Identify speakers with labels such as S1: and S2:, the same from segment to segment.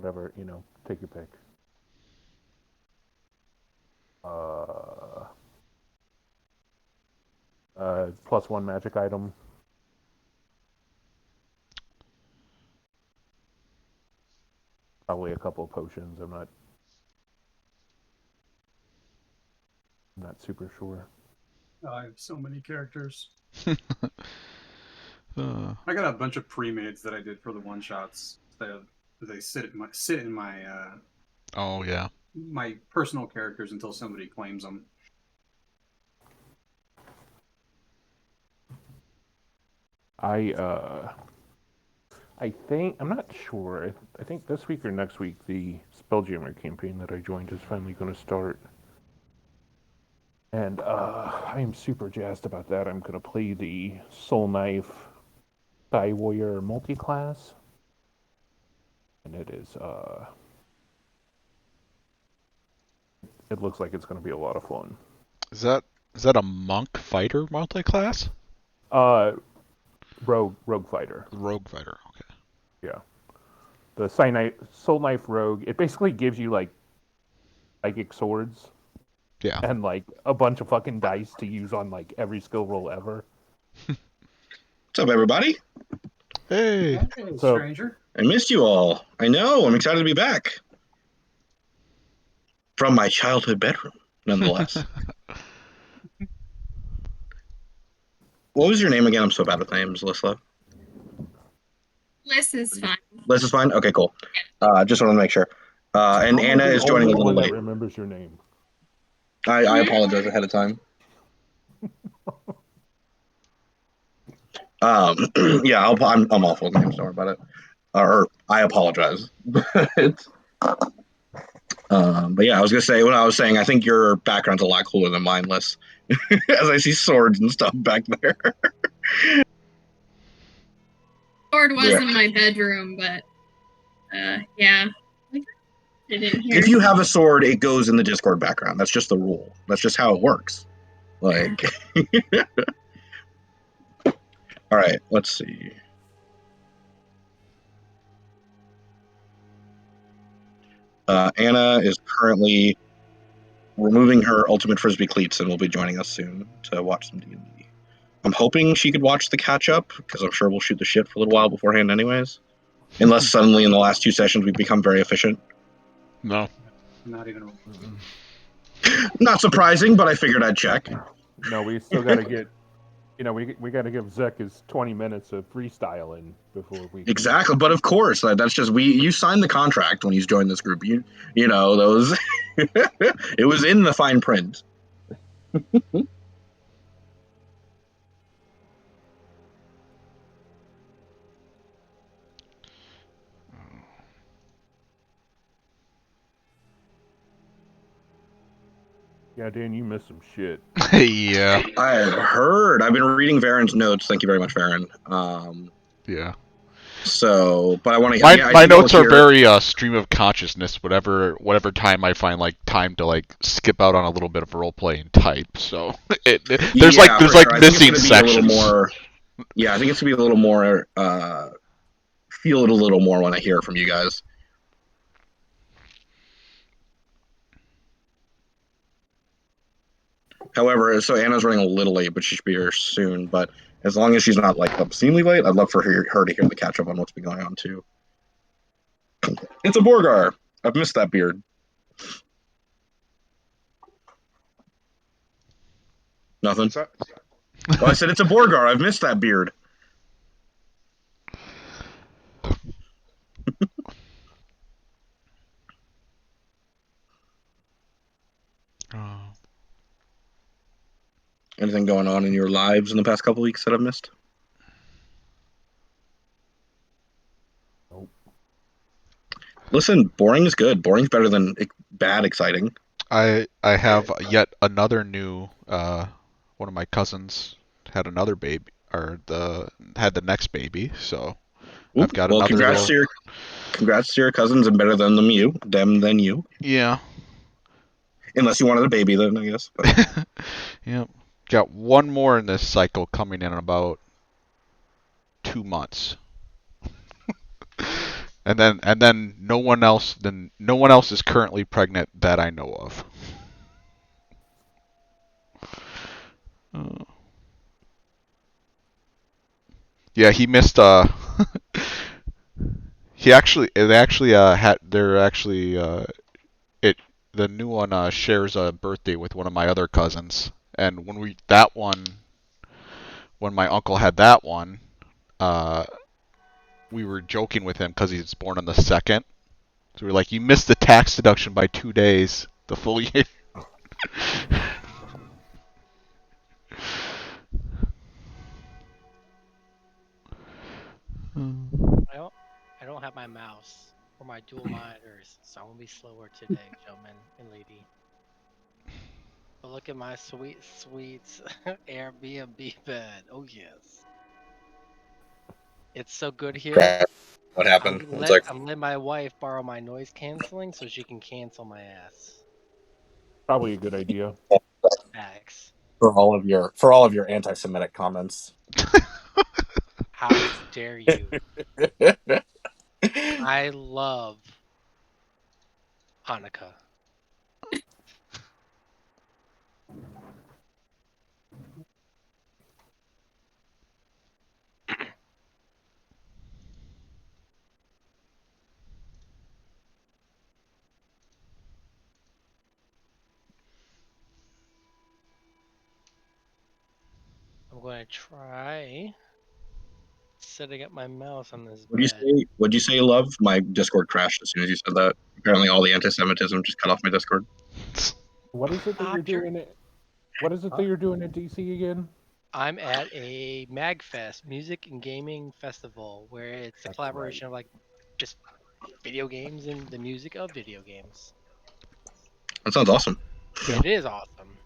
S1: whatever, take your pick. +1 magic item. Probably a couple of potions. I'm not super sure.
S2: I have so many characters.
S3: Uh,
S2: I got a bunch of pre-mades that I did for the one shots. They sit in
S3: oh yeah.
S2: my personal characters until somebody claims them.
S1: I think I'm not sure. I think this week or next week the Spelljammer campaign that I joined is finally going to start, and I am super jazzed about that. I'm going to play the Soul Knife Sky Warrior multi-class, and it looks like it's going to be a lot of fun.
S3: Is that a monk fighter multi-class?
S1: Uh, rogue fighter.
S3: Rogue fighter. Okay.
S1: Yeah, the Soul Knife Rogue. It basically gives you like psychic swords
S3: Yeah.
S1: and like a bunch of fucking dice to use on like every skill roll ever.
S4: What's up, everybody?
S3: Hey.
S2: Hey,
S1: So-
S2: stranger.
S4: I missed you all. I know. I'm excited to be back. From my childhood bedroom, nonetheless. What was your name again? I'm so bad with names, Lisla.
S5: Liz is fine.
S4: Liz is fine? Okay, cool. Just wanted to make sure. And
S1: I'm
S4: Anna
S1: the
S4: is joining a
S1: only
S4: little
S1: one
S4: late.
S1: that remembers your name.
S4: I apologize ahead of time. Yeah, I'm awful with names. Don't worry about it. Or I apologize. But yeah, I was gonna say when I was saying I think your background's a lot cooler than mine, Liz. As I see swords and stuff back there.
S5: Sword was
S4: Yeah.
S5: in my bedroom, but yeah. I didn't hear
S4: If you have a sword, it goes in the Discord background. That's just the rule. That's just how it works. Like, all right, let's see. Anna is currently removing her Ultimate Frisbee cleats and will be joining us soon to watch some D&D. I'm hoping she could watch the catch up because I'm sure we'll shoot the shit for a little while beforehand, anyways. Unless suddenly in the last 2 sessions we've become very efficient.
S3: No.
S2: Not even.
S4: Not surprising, but I figured I'd check.
S1: No, we still got to get. We got to give Zek his 20 minutes of freestyling before we.
S4: Exactly, but of course, that's just you signed the contract when he's joined this group. You know those. It was in the fine print.
S1: Yeah, Dan, you missed some shit.
S3: Yeah.
S4: I've heard. I've been reading Varen's notes. Thank you very much, Varen.
S3: Yeah.
S4: So, but I want to.
S3: My notes are very stream of consciousness. Whatever time I find like time to like skip out on a little bit of role play and type. So there's
S4: sure.
S3: missing sections.
S4: Yeah, I think it's gonna be a little more. Feel it a little more when I hear it from you guys. However, so Anna's running a little late, but she should be here soon. But as long as she's not like obscenely late, I'd love for her to hear the catch up on what's been going on too. It's a Borgar. I've missed that beard. Nothing. Well, I said it's a Borgar. I've missed that beard.
S3: Oh.
S4: Anything going on in your lives in the past couple weeks that I've missed?
S1: Nope.
S4: Listen, boring is good. Boring's better than bad exciting.
S3: I have yet another new. One of my cousins had another baby, or had the next baby. So
S4: Ooh,
S3: I've got
S4: well,
S3: another.
S4: Congrats to your cousins, and better than them than you.
S3: Yeah.
S4: Unless you wanted a baby, then I guess. But.
S3: Yep. Got one more in this cycle coming in about 2 months. And then no one else is currently pregnant that I know of. Uh, yeah, he missed they're actually it the new one shares a birthday with one of my other cousins. And when my uncle had that one, uh we were joking with him because he's born on the 2nd. So we are like, you missed the tax deduction by 2 days, the full year.
S6: I don't, I don't have my mouse or my dual monitors, so I'm gonna be slower today, gentlemen and lady. But look at my sweet, sweet Airbnb bed. Oh yes, it's so good here.
S4: Crap. What happened? One sec.
S6: I'm letting my wife borrow my noise canceling so she can cancel my ass.
S1: Probably a good idea.
S6: Facts.
S7: For all of your anti-Semitic comments.
S6: How dare you? I love Hanukkah. I'm going to try setting up my mouse on this
S4: What do you
S6: bed.
S4: say? What do you say, love? My Discord crashed as soon as you said that. Apparently, all the anti-Semitism just cut off my Discord.
S1: What is it that you're doing at? What is it that you're doing at DC again?
S6: I'm at a MagFest, Music and Gaming Festival, where it's a
S1: That's
S6: collaboration of like just video games and the music of video games.
S4: That sounds awesome.
S1: Yeah.
S6: It is awesome.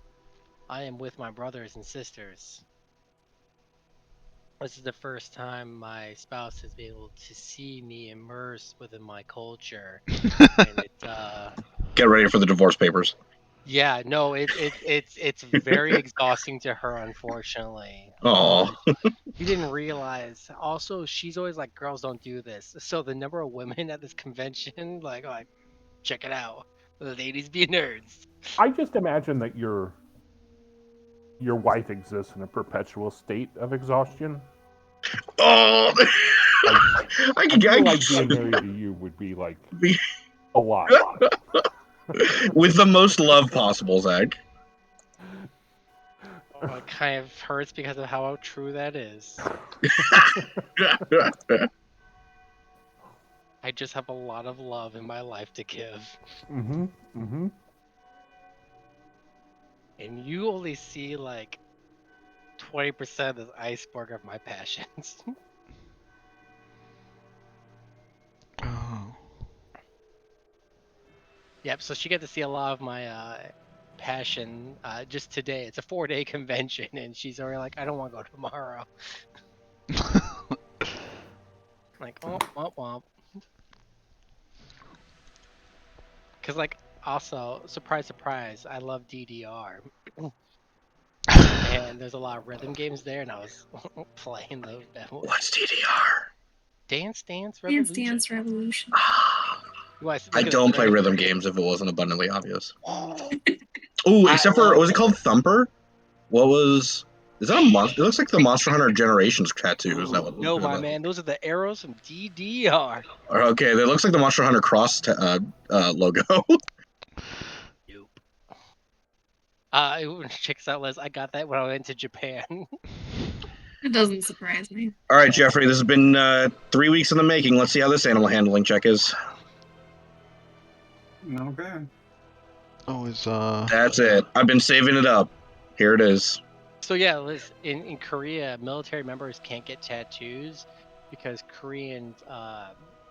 S6: I am with my brothers and sisters. This is the first time my spouse has been able to see me immersed within my culture, and it's
S4: Get ready for the divorce papers.
S6: yeah, no, it's very exhausting to her, unfortunately.
S4: Oh,
S6: You didn't realize. Also, she's always like, "Girls don't do this." So the number of women at this convention, like, check it out, the ladies be nerds.
S1: I just imagine that your wife exists in a perpetual state of exhaustion.
S4: oh!
S1: I
S4: I
S1: feel
S4: can
S1: like being married to you would be like
S4: Be-
S1: a lot.
S4: with the most love possible, Zach.
S6: Oh, it kind of hurts because of how true that is. I just have a lot of love in my life to give,
S1: Mm-hmm. Mm-hmm.
S6: and you only see like 20% of this iceberg of my passions.
S3: Oh.
S6: Yep, so she got to see a lot of my passion just today. It's a 4-day convention, and she's already like, I don't want to go tomorrow. Like, oh, womp womp. Because, like, also, surprise, surprise, I love DDR. And there's a lot of rhythm games there, and I was playing those.
S4: What's DDR?
S6: Dance Dance
S5: Dance
S6: Revolution.
S5: Dance Revolution.
S4: I don't play rhythm games if it wasn't abundantly obvious. Ooh, except for, was it called Thumper? What was... Is that a monster? It looks like the Monster Hunter Generations tattoo. Is that what?
S6: No, my man, those are the arrows from DDR.
S4: Okay, that looks like the Monster Hunter Cross logo.
S6: Nope. Checks out, Liz. I got that when I went to Japan.
S5: It doesn't surprise me.
S4: All right, Jeffrey, this has been 3 weeks in the making. Let's see how this animal handling check is.
S2: Okay.
S3: Oh, is
S4: That's it. I've been saving it up. Here it is.
S6: So yeah, Liz, in Korea, military members can't get tattoos because Korean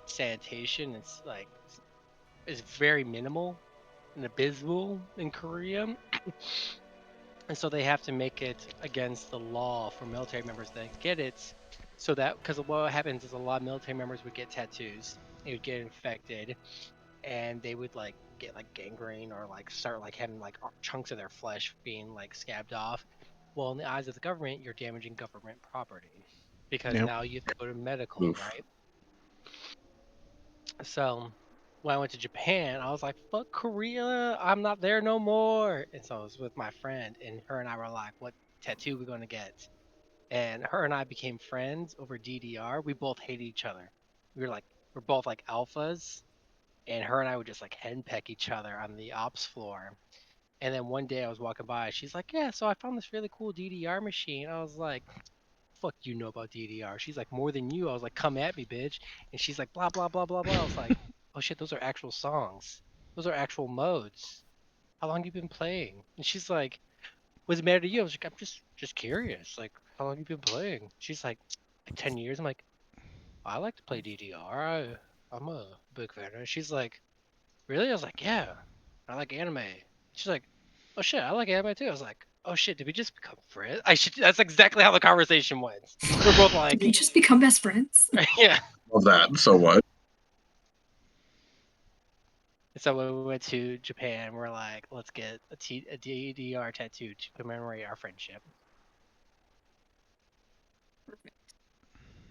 S6: sanitation is very minimal and abysmal in Korea. And so they have to make it against the law for military members that get it. So that, because what happens is a lot of military members would get tattoos, they would get infected, and they would like get like gangrene or like start like having like chunks of their flesh being like scabbed off. Well, in the eyes of the government, you're damaging government property because
S3: Yep.
S6: now you have to go to medical,
S4: Oof.
S6: right? So when I went to Japan, I was like, fuck Korea, I'm not there no more. And so I was with my friend, and her and I were like, what tattoo we gonna get? And her and I became friends over DDR. We both hated each other. We're both like alphas, and her and I would just like henpeck each other on the ops floor. And then one day I was walking by, she's like, yeah, so I found this really cool DDR machine. I was like, fuck you know about DDR? She's like, more than you. I was like, come at me, bitch. And she's like, blah, blah, blah, blah, blah. I was like, oh shit, those are actual songs. Those are actual modes. How long have you been playing? And she's like, what's the matter to you? I was like, I'm just curious. Like, how long have you been playing? She's like 10 years. I'm like, I like to play DDR. I'm a big fan. And she's like, really? I was like, yeah, I like anime. She's like, oh shit, I like anime too. I was like, oh shit, did we just become friends? That's exactly how the conversation went. We're both like,
S5: Did we just become best friends?
S6: yeah.
S4: Love that. So what?
S6: So when we went to Japan, we're like, let's get a DDR tattoo to commemorate our friendship.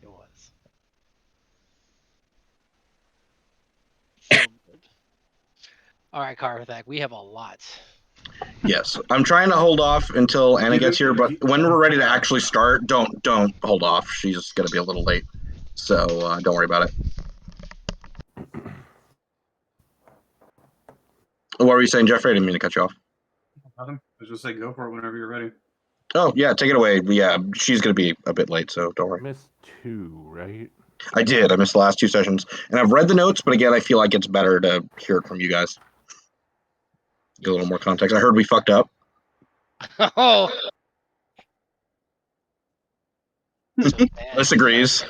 S6: It was. So good. All right, Carthag, we have a lot.
S4: Yes, I'm trying to hold off until Anna gets here, but when we're ready to actually start, don't hold off. She's gonna be a little late, so don't worry about it. What were you saying, Jeffrey? I didn't mean to cut you off.
S2: Nothing. I was just say go for it whenever you're ready.
S4: Oh yeah, take it away. Yeah, she's gonna be a bit late, so don't worry.
S1: Missed 2, right?
S4: I did. I missed the last 2 sessions, and I've read the notes, but again, I feel like it's better to hear it from you guys. Get a little more context. I heard we fucked up.
S6: Oh.
S4: This agrees.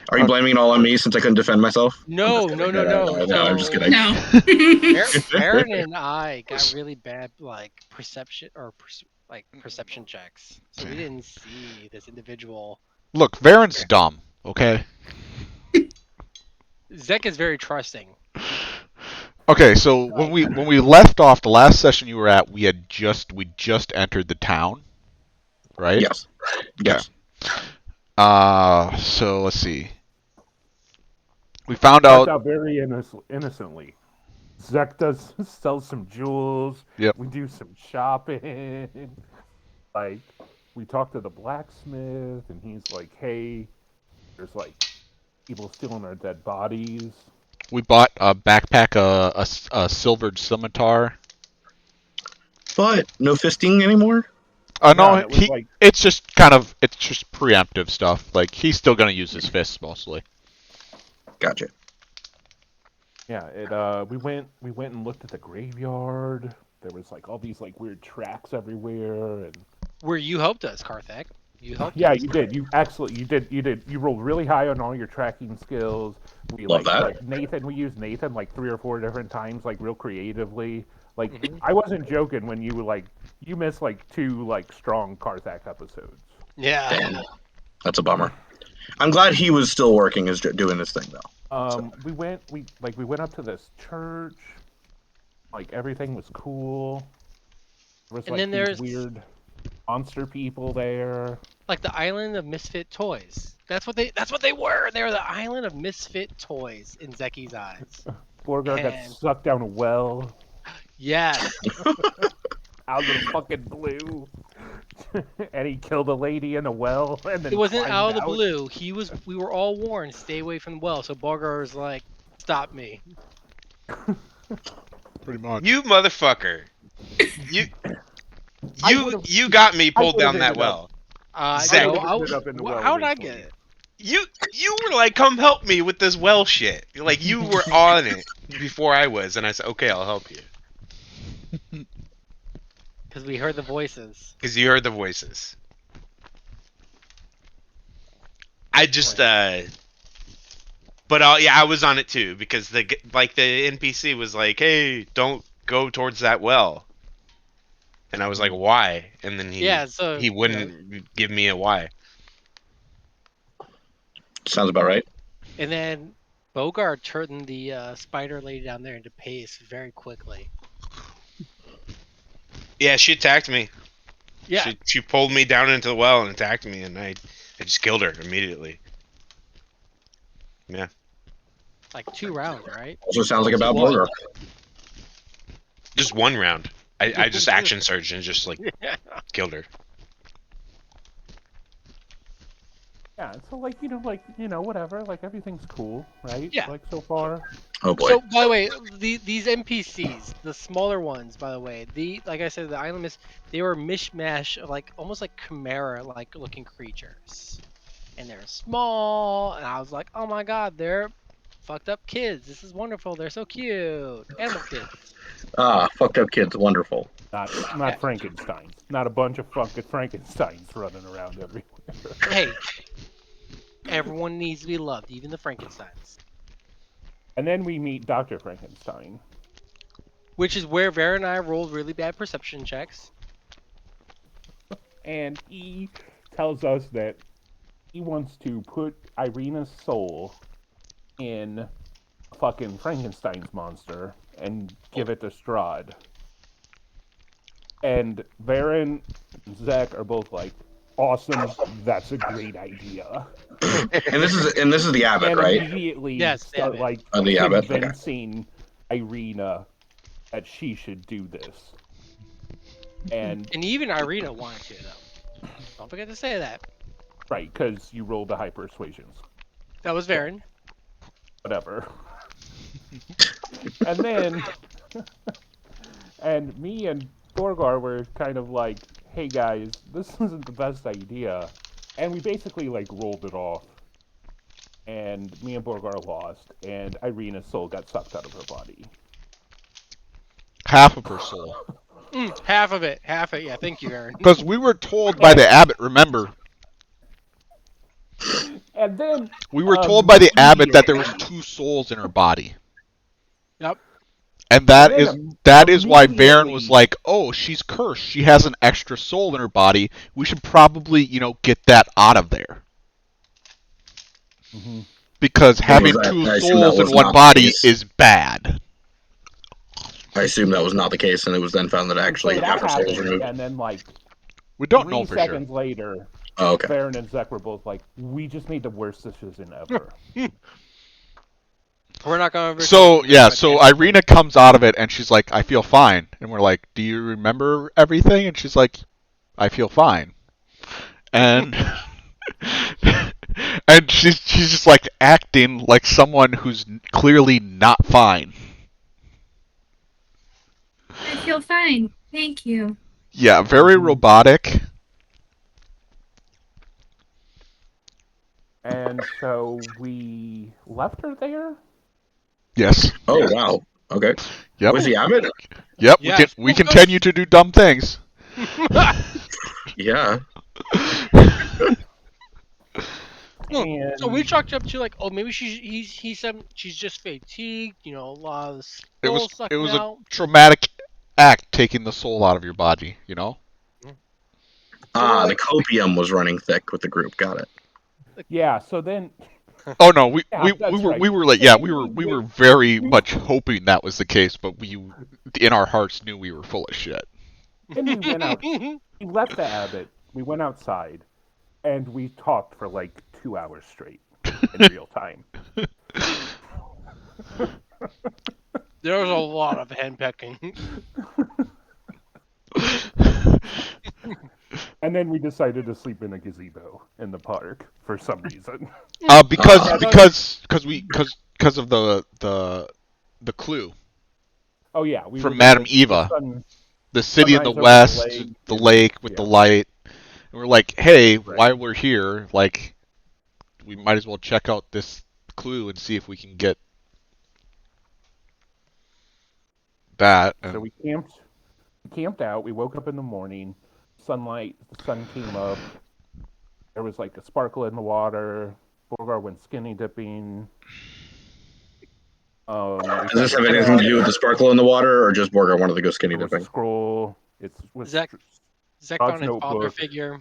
S4: Are you blaming it all on me since I couldn't defend myself?
S6: No.
S4: I'm just kidding.
S5: No.
S6: Aaron and I got really bad like perception checks, so we didn't see this individual.
S3: Look, Varen's dumb. Okay.
S6: Zek is very trusting.
S3: Okay, so when we left off the last session you were at, we just entered the town, right?
S4: Yes. Yes.
S3: So let's see. We found
S1: Starts
S3: out.
S1: out very innocently. Zek does sell some jewels.
S3: Yep.
S1: We do some shopping. Like, we talk to the blacksmith, and he's like, "Hey, there's like people stealing our dead bodies."
S3: We bought a backpack, a silvered scimitar.
S4: But no fisting anymore?
S3: No,
S1: it was like,
S3: it's just preemptive stuff. Like, he's still gonna use his fists mostly.
S4: Gotcha.
S1: yeah, we went and looked at the graveyard. There was like all these like weird tracks everywhere, and
S6: Where you helped us, Carthag. You helped.
S1: yeah,
S6: us.
S1: you did. You did. You rolled really high on all your tracking skills. We
S4: Love that.
S1: Like Nathan. We used Nathan like 3 or 4 different times, like real creatively. Like I wasn't joking when you were like you missed like 2 like strong Carthag episodes.
S6: Yeah.
S4: Damn. That's a bummer. I'm glad he was still working, doing his thing though.
S1: We went up to this church. Like everything was cool. There was
S6: And
S1: like
S6: then
S1: these
S6: there's-
S1: weird monster people there.
S6: Like the island of misfit toys. That's what they were. They were the island of misfit toys in Zeki's eyes.
S1: Borgar got
S6: And-
S1: sucked down a well
S6: Yes.
S1: out of the fucking blue. And he killed a lady in a well and then
S6: It wasn't
S1: climbed
S6: out of the blue. We were all warned, stay away from the well. So Borgar was like, stop me.
S3: Pretty much.
S8: You motherfucker.
S1: I would've-
S8: You got me pulled
S1: would've
S8: down that
S1: ended
S8: well.
S6: No,
S8: Zach.
S1: I would've ended up in the well
S6: how did I
S1: eventually.
S6: get it?
S8: You were like, come help me with this well shit. Like, you were on it before I was, and I said, okay, I'll help you.
S6: Because we heard the voices.
S8: Because you heard the voices. I just, but yeah, I was on it too, because the NPC was like, hey, don't go towards that well. And I was like, why? And then he wouldn't give me a why.
S4: Sounds about right.
S6: And then Bogart turned the spider lady down there into paste very quickly.
S8: Yeah, she attacked me.
S6: Yeah.
S8: She pulled me down into the well and attacked me, and I I just killed her immediately. Yeah.
S6: Like 2 rounds, right?
S4: Also sounds like a bad
S8: One.
S4: burger.
S8: Just 1 round. I just action surged and just like
S6: Yeah.
S8: killed her.
S1: Yeah, so like whatever, like everything's cool, right?
S6: Yeah.
S1: Like so far.
S4: Oh boy.
S6: So, by the way, these NPCs, the smaller ones, by the way, like I said, the island mist, they were mishmash of like almost like chimera like looking creatures, and they're small, and I was like, oh my god, they're fucked up kids. This is wonderful. They're so cute. Animal kids.
S4: Fucked up kids, wonderful.
S1: Not
S6: Yeah.
S1: Frankensteins. Not a bunch of fucking Frankensteins running around everywhere.
S6: Hey, everyone needs to be loved, even the Frankensteins.
S1: And then we meet Dr. Frankenstein.
S6: Which is where Vera and I rolled really bad perception checks.
S1: And he tells us that he wants to put Irina's soul in a fucking Frankenstein's monster and give it to Strahd. And Varen and Zach are both like, awesome, that's a great idea.
S4: And this is the Abbot,
S1: And
S4: right?
S1: immediately
S6: Yes, the
S1: start
S6: Abbot.
S1: like
S4: Oh, the Abbot, okay.
S1: convincing Irina that she should do this. And
S6: And even Irina wanted to, though. Don't forget to say that.
S1: right, because you rolled the high persuasions.
S6: That was Varen.
S1: Whatever. And then and me and Dorgar were kind of like, hey guys, this isn't the best idea. And we basically like rolled it off. And me and Borgar lost, and Irina's soul got sucked out of her body.
S3: Half of her soul.
S6: Half of it. Half it. Yeah, thank you, Varen.
S3: Because we were told by the abbot, remember,
S1: And then
S3: we were told by the abbot that there was 2 souls in her body.
S6: Yep.
S3: And that
S1: And
S3: is
S1: then
S3: that is why Baron
S1: immediately-
S3: was like, "Oh, she's cursed. She has an extra soul in her body. We should probably, get that out of there."
S1: Mhm.
S3: Because having
S4: I
S3: 2
S4: assume that
S3: souls in
S4: was
S3: one
S4: not the
S3: body
S4: case.
S3: is bad.
S4: I assume that was not the case, and it was then found that actually
S1: so that
S4: half her soul was
S1: happened,
S4: removed.
S1: and then like
S3: We don't
S1: 3
S3: know for sure.
S1: seconds later,
S4: Oh, okay.
S1: Baron and Zek were both like, we just made the worst decision ever.
S6: We're not going to.
S3: So Irina comes out of it and she's like, "I feel fine." And we're like, "Do you remember everything?" And she's like, "I feel fine." And and she's just like acting like someone who's clearly not fine.
S5: I feel fine. Thank you.
S3: Yeah, very robotic.
S1: And so we left her there.
S3: Yes.
S4: Oh, wow. Okay.
S3: Yep.
S4: Was the Abbot?
S3: Yep.
S6: Yes.
S3: We continue to do dumb things.
S4: Yeah.
S1: And
S6: So we chalked up to like, oh, maybe he said she's just fatigued. A lot of
S3: It
S6: soul
S3: was
S6: sucking
S3: a
S6: out.
S3: traumatic act taking the soul out of your body,
S4: The copium was running thick with the group. Got it.
S1: yeah, so then
S3: Oh no, we
S1: Yeah,
S3: we,
S1: that's
S3: we were
S1: right.
S3: we were like we were very much hoping that was the case, but we in our hearts knew we were full of shit.
S1: then we went out. We left the Abbot. We went outside, and we talked for like 2 hours straight in real time.
S6: There was a lot of henpecking.
S1: And then we decided to sleep in a gazebo in the park for some reason.
S3: Because
S4: Ah.
S3: because of the clue
S1: Oh yeah, we
S3: From
S1: were
S3: Madame
S1: the
S3: Eva.
S1: sun-
S3: the city in the
S1: Sunrise over the
S3: west,
S1: lake,
S3: the
S1: and-
S3: lake with the
S1: yeah.
S3: light. And we're like, hey,
S1: Right.
S3: while we're here, like, we might as well check out this clue and see if we can get that.
S1: So we camped out. We woke up in the morning. Sunlight, the sun came up. There was like a sparkle in the water. Borgar went skinny dipping.
S4: Does this have anything to do with the sparkle in the water, or just Borgar wanted to go skinny
S1: There was a
S4: dipping?
S1: scroll. It's with
S6: Zach
S1: Rod's
S6: on his father
S1: notebook.
S6: figure.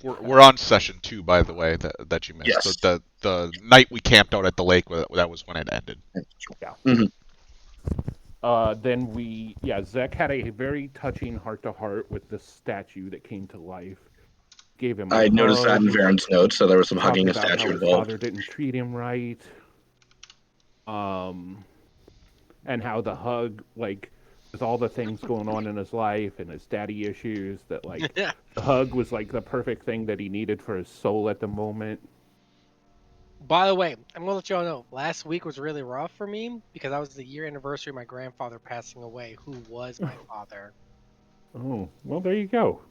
S3: We're on session 2, by the way, that you missed.
S4: Yes.
S3: The night we camped out at the lake, that was when it ended.
S1: Then Zek had a very touching heart-to-heart with the statue that came to life. gave him. A
S4: I noticed that in
S1: hug,
S4: Varen's notes, so there was some
S1: talked
S4: hugging a
S1: about how
S4: statue
S1: his
S4: involved.
S1: father didn't treat him right. And how the hug, like, with all the things going on in his life and his daddy issues, that like the hug was like the perfect thing that he needed for his soul at the moment.
S6: By the way, I'm gonna let y'all know. Last week was really rough for me because that was the year anniversary of my grandfather passing away, who was my father.
S1: Oh, well, there you go.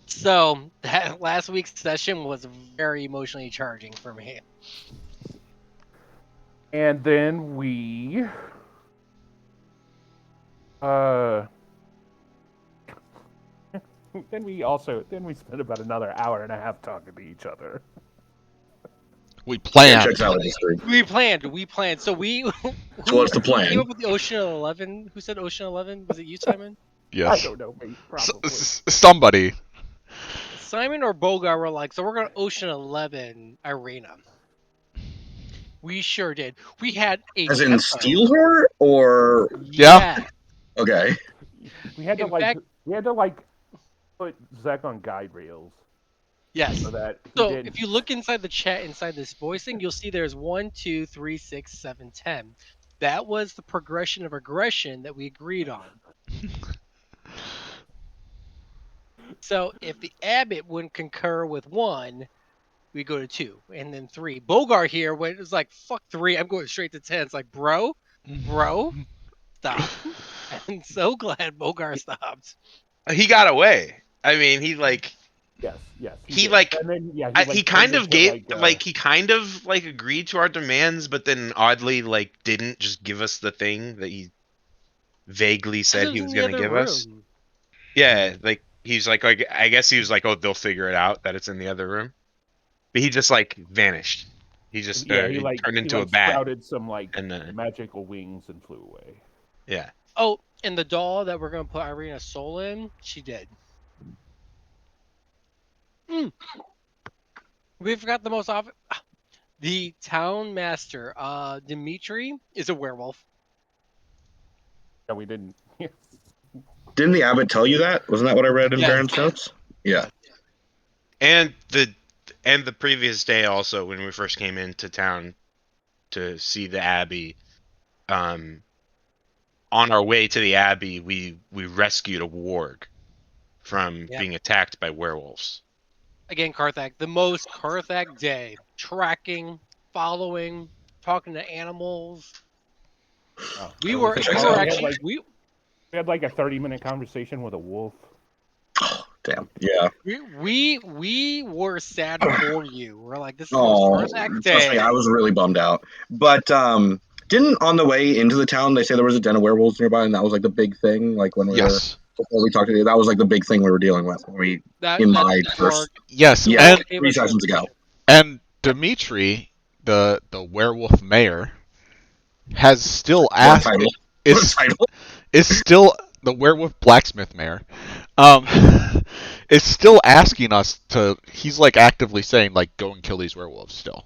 S6: So that last week's session was very emotionally charging for me.
S1: And then we then we spent about another hour and a half talking to each other.
S3: We
S4: Yeah,
S3: planned.
S4: checks out history.
S6: We planned. So we
S4: So what's the
S6: who
S4: plan?
S6: came up with the Ocean 11? Who said Ocean 11? Was it you, Simon?
S3: Yes.
S1: I don't know, mate, probably.
S3: Somebody.
S6: Simon or Bogar were like, so we're going to Ocean 11 Arena. We sure did. We had a
S4: As in
S6: tempo.
S4: steal her, or
S3: Yeah.
S4: okay?
S1: We had to
S6: In fact-
S1: put Zek on guide rails
S6: Yes.
S1: so that he
S6: So
S1: didn't.
S6: if you look inside the chat, inside this voicing, you'll see there's 1, 2, 3, 6, 7, 10. That was the progression of aggression that we agreed on. So if the abbot wouldn't concur with 1, we go to 2, and then 3. Bogar here was like, fuck 3, I'm going straight to 10. It's like, bro, stop. I'm so glad Bogar stopped.
S8: He got away. I mean, he like
S1: Yes.
S8: he
S1: did.
S8: like
S1: And then, yeah,
S8: he kind
S1: turned
S8: of
S1: into,
S8: gave he kind of like agreed to our demands, but then oddly like didn't just give us the thing that he vaguely said he was going to give us. Yeah, like he's like I guess he was like, oh, they'll figure it out that it's in the other room, but he just like vanished. He just he turned into a bat,
S1: sprouted some like
S8: and
S1: magical wings and flew away.
S8: yeah.
S6: Oh, and the doll that we're gonna put Irina's soul in, she did. We forgot the most often. The town master, Dimitri, is a werewolf.
S1: Yeah, we didn't.
S4: Didn't the abbot tell you that? Wasn't that what I read in
S6: Yes.
S4: Varen's notes? Yeah.
S8: And the previous day also, when we first came into town to see the abbey, on our way to the abbey, we rescued a warg from being attacked by werewolves.
S6: Again, Karthak, the most Karthak day. Tracking, following, talking to animals. We were actually
S1: we had like a 30-minute conversation with a wolf.
S4: Oh, damn. Yeah.
S6: We were sad for you. We're like, this is the
S4: Oh,
S6: most Karthak
S4: trust me,
S6: day.
S4: I was really bummed out. But didn't on the way into the town they say there was a den of werewolves nearby, and that was like the big thing. Like when we were before we talked to you, that was like the big thing we were dealing with when we
S3: Yes,
S4: yeah,
S3: and
S4: 3 sessions ago.
S3: And Dimitri, the werewolf mayor, has still asked. Is still the werewolf blacksmith mayor. Is still asking us to. He's like actively saying like, go and kill these werewolves still.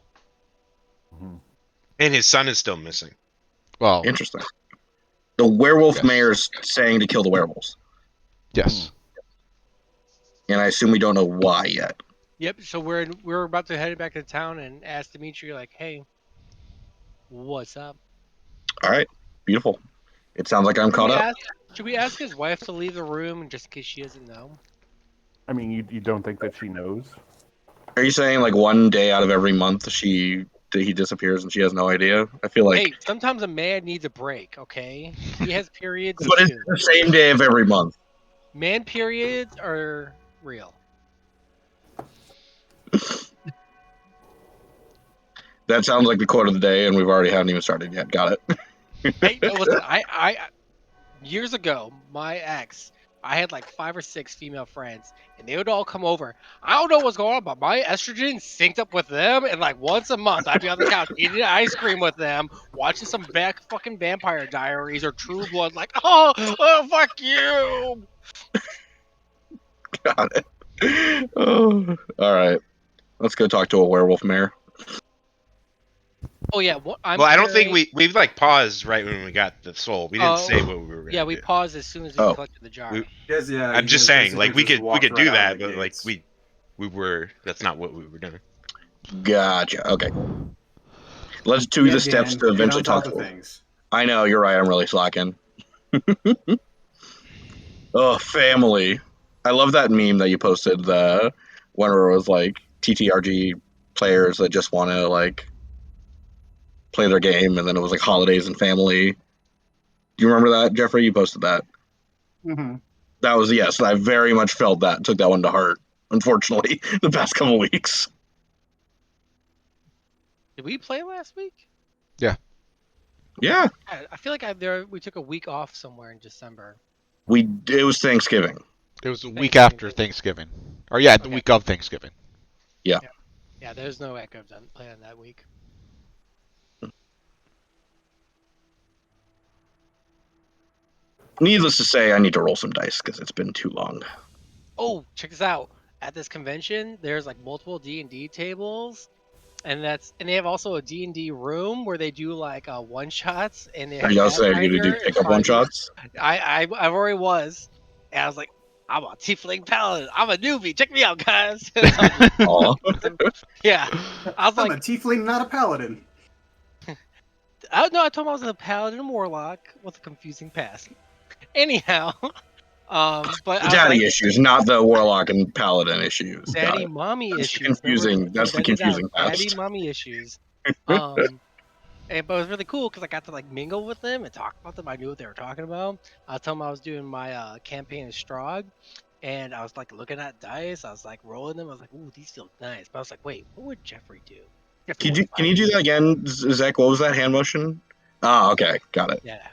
S8: And his son is still missing.
S3: Well,
S4: interesting. The werewolf mayor's saying to kill the werewolves.
S3: Yes.
S4: And I assume we don't know why yet.
S6: Yep. So we're about to head back to town and ask Dimitri like, hey, what's up?
S4: All right. Beautiful. It sounds like I'm caught up.
S6: Should we ask his wife to leave the room just in case she doesn't know?
S1: I mean, you don't think that she knows?
S4: Are you saying like one day out of every month he disappears and she has no idea? I feel like.
S6: Hey, sometimes a man needs a break. Okay, he has periods.
S4: But it's the same day of every month.
S6: Man periods are real.
S4: That sounds like the quote of the day, and we've already haven't even started yet. Got it.
S6: Hey, listen, I years ago, my ex, I had like 5 or 6 female friends, and they would all come over. I don't know what's going on, but my estrogen synced up with them, and like once a month, I'd be on the couch eating ice cream with them, watching some fucking Vampire Diaries or True Blood. Like, oh, fuck you.
S4: Got it. Oh, all right. Let's go talk to a werewolf mayor.
S6: Oh yeah.
S8: I don't think we've like paused right when we got the soul. We didn't say what we were gonna do.
S6: Yeah, we paused as soon as we collected the jar.
S8: I'm just saying, like we could do that, but like we That's not what we were doing.
S4: Gotcha. Okay. Let's do the steps
S2: Dan,
S4: to
S2: get
S4: eventually
S2: on top
S4: talk
S2: of
S4: to.
S2: things.
S4: I know you're right. I'm really slacking. Oh, family. I love that meme that you posted. The one where it was like TTRG players that just want to like play their game, and then it was like holidays and family. Do you remember that, Jeffrey? You posted that.
S2: Mm-hmm.
S4: That was yes. I very much felt that. Took that one to heart. Unfortunately, the past couple weeks.
S6: Did we play last week?
S4: Yeah,
S6: I feel like we took a week off somewhere in December.
S4: it was Thanksgiving.
S3: It was the week
S6: Thanksgiving.
S3: after Thanksgiving. Or yeah, the
S6: Okay.
S3: week of Thanksgiving.
S6: Yeah, there's no way I could have done planned that week.
S4: Needless to say, I need to roll some dice because it's been too long.
S6: Oh, check this out! At this convention, there's like multiple D&D tables, and they have also a D&D room where they do like one shots. And they
S4: Are y'all saying you do
S6: Pathfinder
S4: pick
S6: and
S4: up one
S6: 5e.
S4: shots?
S6: I already was, and I was like, I'm a tiefling paladin. I'm a newbie. Check me out, guys.
S4: Aw.
S6: Yeah, I was
S2: I'm
S6: like,
S2: a tiefling, not a paladin.
S6: I told him I was a paladin warlock with a confusing past. Anyhow, but I was
S4: Daddy
S6: like,
S4: issues, not the warlock and paladin issues. Got
S6: daddy
S4: it.
S6: mommy
S4: That's the
S6: issues.
S4: confusing. That's the confusing
S6: Daddy
S4: past.
S6: mommy issues. But it was really cool because I got to like mingle with them and talk about them. I knew what they were talking about. I told them I was doing my campaign in Strahd, and I was like looking at dice. I was like rolling them. I was like, "Ooh, these feel nice." But I was like, "Wait, what would Jeffrey do?" Jeffrey
S4: Can
S6: would
S4: you do that again, Zach? What was that hand motion? Ah, okay, got it.
S6: Yeah.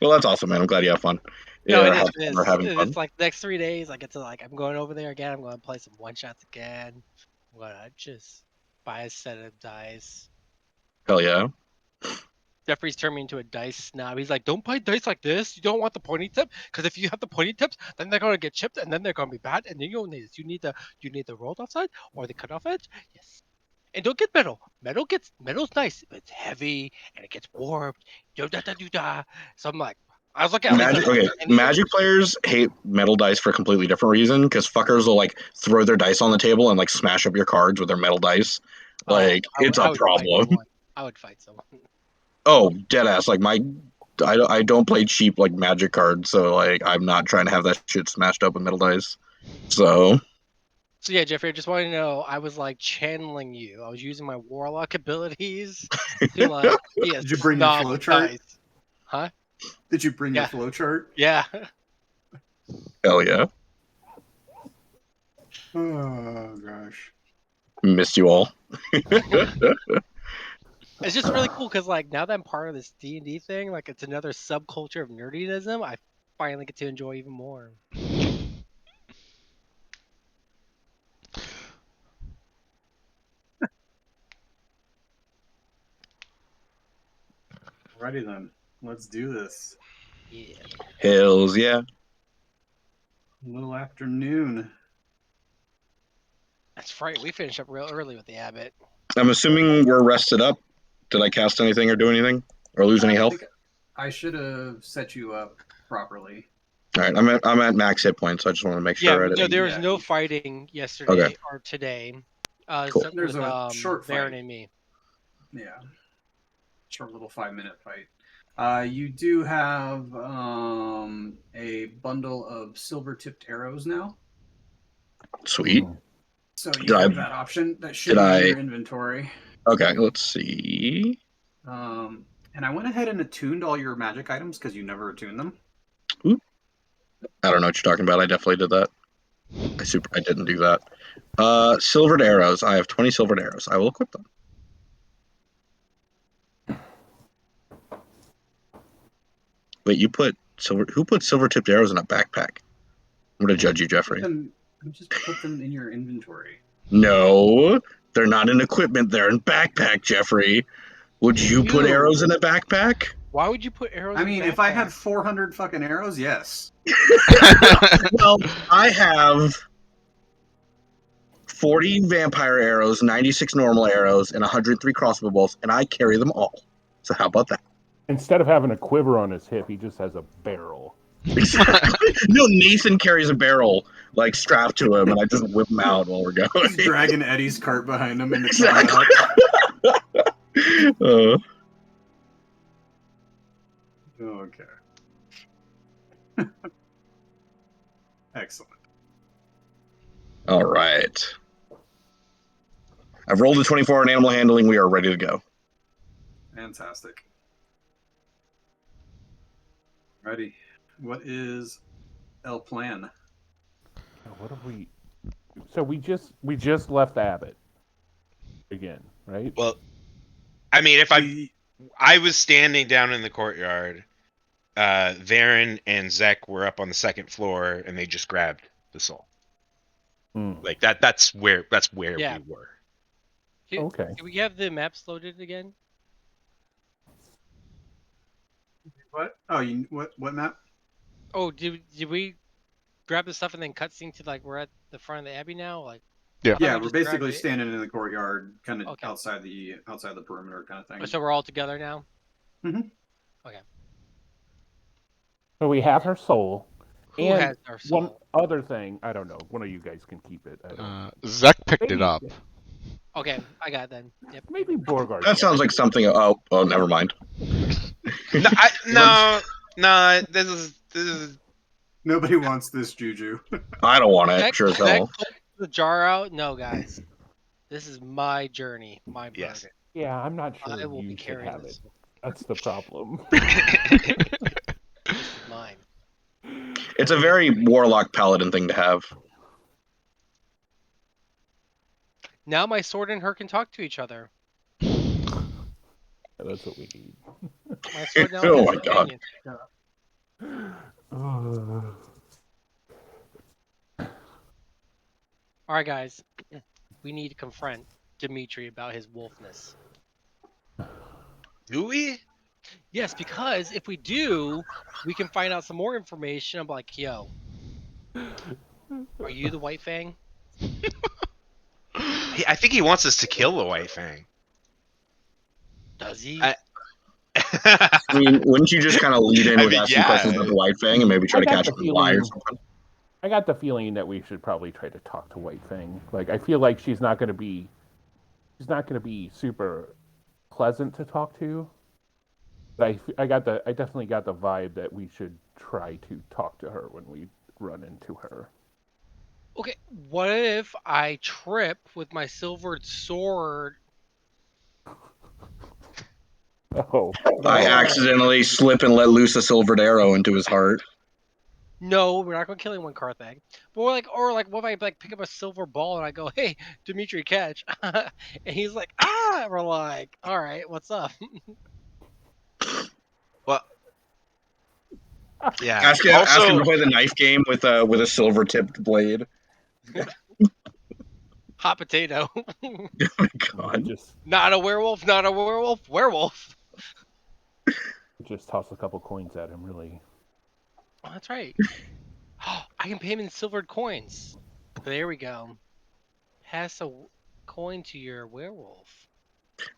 S4: Well, that's awesome, man. I'm glad you have fun.
S6: No,
S4: Yeah,
S6: it is.
S4: we're having fun.
S6: It's like next 3 days. I get to like I'm going over there again. I'm going to play some one shots again. I'm going to just buy a set of dice.
S4: Hell yeah.
S6: Jeffrey's turned me into a dice snob. He's like, don't buy dice like this. You don't want the pointy tip, because if you have the pointy tips, then they're gonna get chipped, and then they're gonna be bad. And then you don't need this. You need the rolled off side or the cut off edge. Yes. And don't get metal. Metal's nice, but it's heavy and it gets warped. So I'm like, I was looking at
S4: Magic. Okay, Magic players hate metal dice for a completely different reason because fuckers will like throw their dice on the table and like smash up your cards with their metal dice. Like it's a problem.
S6: I would fight someone.
S4: Oh, dead ass. Like I don't play cheap like Magic cards, so like I'm not trying to have that shit smashed up with metal dice. So
S6: yeah, Jeffrey, I just wanted to know. I was like channeling you. I was using my warlock abilities to like be a
S2: Did you bring your
S6: snob
S2: flow
S6: with
S2: chart?
S6: dice. Huh?
S2: Did you bring your flow chart?
S6: Yeah.
S4: hell yeah.
S2: Oh gosh.
S4: Missed you all.
S6: It's just really cool because like now that I'm part of this D&D thing, like it's another subculture of nerdiness. I finally get to enjoy even more.
S2: Alrighty then, let's do this.
S6: Yeah.
S4: Hells yeah.
S2: A little afternoon.
S6: That's right. We finished up real early with the Abbot.
S4: I'm assuming we're rested up. Did I cast anything or do anything? Or lose any health?
S2: I should have set you up properly.
S4: Alright, I'm at max hit points, so I just want to make sure.
S6: Yeah, no, there was no fighting yesterday or today.
S4: Cool.
S2: There's a short fight.
S6: Baron and me.
S2: Yeah. Short little 5-minute fight. You do have a bundle of silver-tipped arrows now.
S4: Sweet.
S2: So you have that option. That should be in your inventory.
S4: Okay, let's see.
S2: And I went ahead and attuned all your magic items because you never attune them.
S4: Ooh. I don't know what you're talking about. I definitely did that. I didn't do that. Silvered arrows. I have 20 silvered arrows. I will equip them. Wait, who put silver-tipped arrows in a backpack? I'm gonna judge you, Jeffrey.
S2: You just put them in your inventory.
S4: No, they're not in equipment. They're in backpack, Jeffrey. Would you put arrows in a backpack?
S6: Why would you put arrows?
S2: I mean, if I had 400 fucking arrows, yes.
S4: Well, I have 40 vampire arrows, 96 normal arrows, and 103 crossbow bolts, and I carry them all. So how about that?
S1: Instead of having a quiver on his hip, he just has a barrel.
S4: Exactly. No, Nathan carries a barrel like strapped to him, and I just whip him out while we're going.
S2: Just dragging Eddie's cart behind him into
S4: Exactly.
S2: combat. Okay. Excellent.
S4: All right. I've rolled a 24 in animal handling. We are ready to go.
S2: Fantastic. Ready. What is El Plan?
S1: What have we? So we just left Abbott again, right?
S8: Well, I mean, if I was standing down in the courtyard, Varen and Zek were up on the second floor, and they just grabbed the soul. Like that. That's where
S6: Yeah.
S8: we were.
S1: Okay.
S6: Do we have the maps loaded again?
S2: What? Oh, what map?
S6: Oh, did we grab the stuff and then cutscene to like we're at the front of the abbey now? Like
S3: Yeah.
S6: I thought we
S2: Yeah, we're
S6: just grabbed
S2: basically
S6: it.
S2: standing in the courtyard, kind of
S6: Okay.
S2: outside the perimeter, kind of thing.
S6: So we're all together now.
S2: Mhm.
S6: Okay.
S1: So we have her soul.
S6: Who
S1: and
S6: has our soul?
S1: one other thing, I don't know. One of you guys can keep it. I don't
S3: Zek picked it
S1: Maybe-
S3: up.
S6: Okay, I got it then. Yep.
S1: Maybe Borgar.
S4: That sounds like something. Oh, never mind.
S8: No, This is.
S2: Nobody wants this juju.
S4: I don't want it.
S6: Zach-
S4: Sure as
S6: Zach
S4: hell.
S6: pulled the jar out. No, guys, this is my journey, my burden.
S8: Yes.
S1: Yeah, I'm not sure
S6: I will
S1: you
S6: be
S1: should
S6: carrying
S1: have
S6: this.
S1: it. That's the problem.
S6: This is mine.
S4: It's a very warlock paladin thing to have.
S6: Now my sword and her can talk to each other.
S1: That's what we need.
S6: My sword now
S4: Oh
S6: has
S4: my
S6: a
S4: God.
S6: companion. All right, guys, we need to confront Dimitri about his wolfness.
S8: Do we?
S6: Yes, because if we do, we can find out some more information. I'm like, yo, are you the White Fang?
S8: I think he wants us to kill the White Fang.
S6: Does he?
S4: I mean, wouldn't you just kind of lead in
S8: I
S4: with
S8: mean,
S4: asking
S8: yeah.
S4: questions about the White Fang and maybe try
S1: I
S4: to
S1: got
S4: catch
S1: the
S4: him in a lie or
S1: feeling-
S4: something?
S1: I got the feeling that we should probably try to talk to White Fang. Like, I feel like she's not going to be super pleasant to talk to. But I definitely got the vibe that we should try to talk to her when we run into her.
S6: Okay, what if I trip with my silvered sword?
S1: Oh,
S4: I accidentally slip and let loose a silvered arrow into his heart.
S6: No, we're not gonna kill anyone, Carthag. But we're like, or like, what if I like pick up a silver ball and I go, "Hey, Dimitri, catch," and he's like, "Ah!" And we're like, "All right, what's up?"
S8: Well, yeah.
S4: Ask him
S8: Also,
S4: to play the knife game with a silver tipped blade.
S6: Hot potato.
S4: Oh my God.
S6: Not a werewolf. Not a werewolf. Werewolf.
S1: Just toss a couple coins at him, really.
S6: Oh, that's right. I can pay him in silvered coins. There we go. Pass a coin to your werewolf.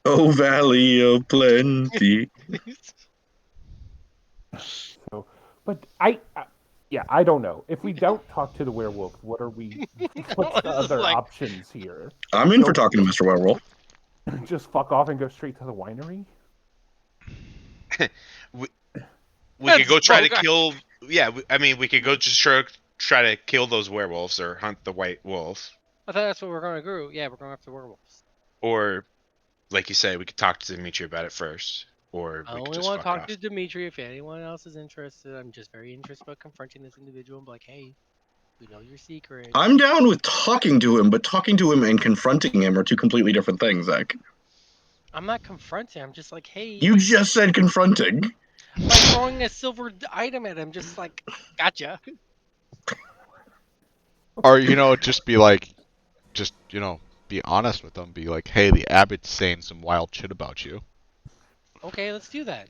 S4: Oh, Valley of Plenty.
S1: So, but I don't know. If we don't talk to the werewolf, what are we? What's the
S6: This is
S1: other
S6: like-
S1: options here?
S4: I'm in for talking to Mr. Werewolf.
S1: Just fuck off and go straight to the winery?
S8: we could go
S6: That's
S8: try to
S6: Bogart.
S8: kill. Yeah, I mean, we could go just try to kill those werewolves or hunt the white wolf,
S6: I thought that's what we're going to do. Yeah, we're going after werewolves.
S8: or, like you say, we could talk to Dimitri about it first, or
S6: I
S8: we could
S6: only
S8: just
S6: want to
S8: fuck
S6: talk
S8: off.
S6: to Dimitri if anyone else is interested. I'm just very interested about confronting this individual and be like, hey, we know your secret.
S4: I'm down with talking to him, but talking to him and confronting him are two completely different things, Zach.
S6: I'm not confronting. I'm just like, hey,
S4: You just said confronting.
S6: by throwing a silver item at him, just like, gotcha.
S3: Or, just be like, be honest with them. Be like, hey, the abbot's saying some wild shit about you.
S6: Okay, let's do that.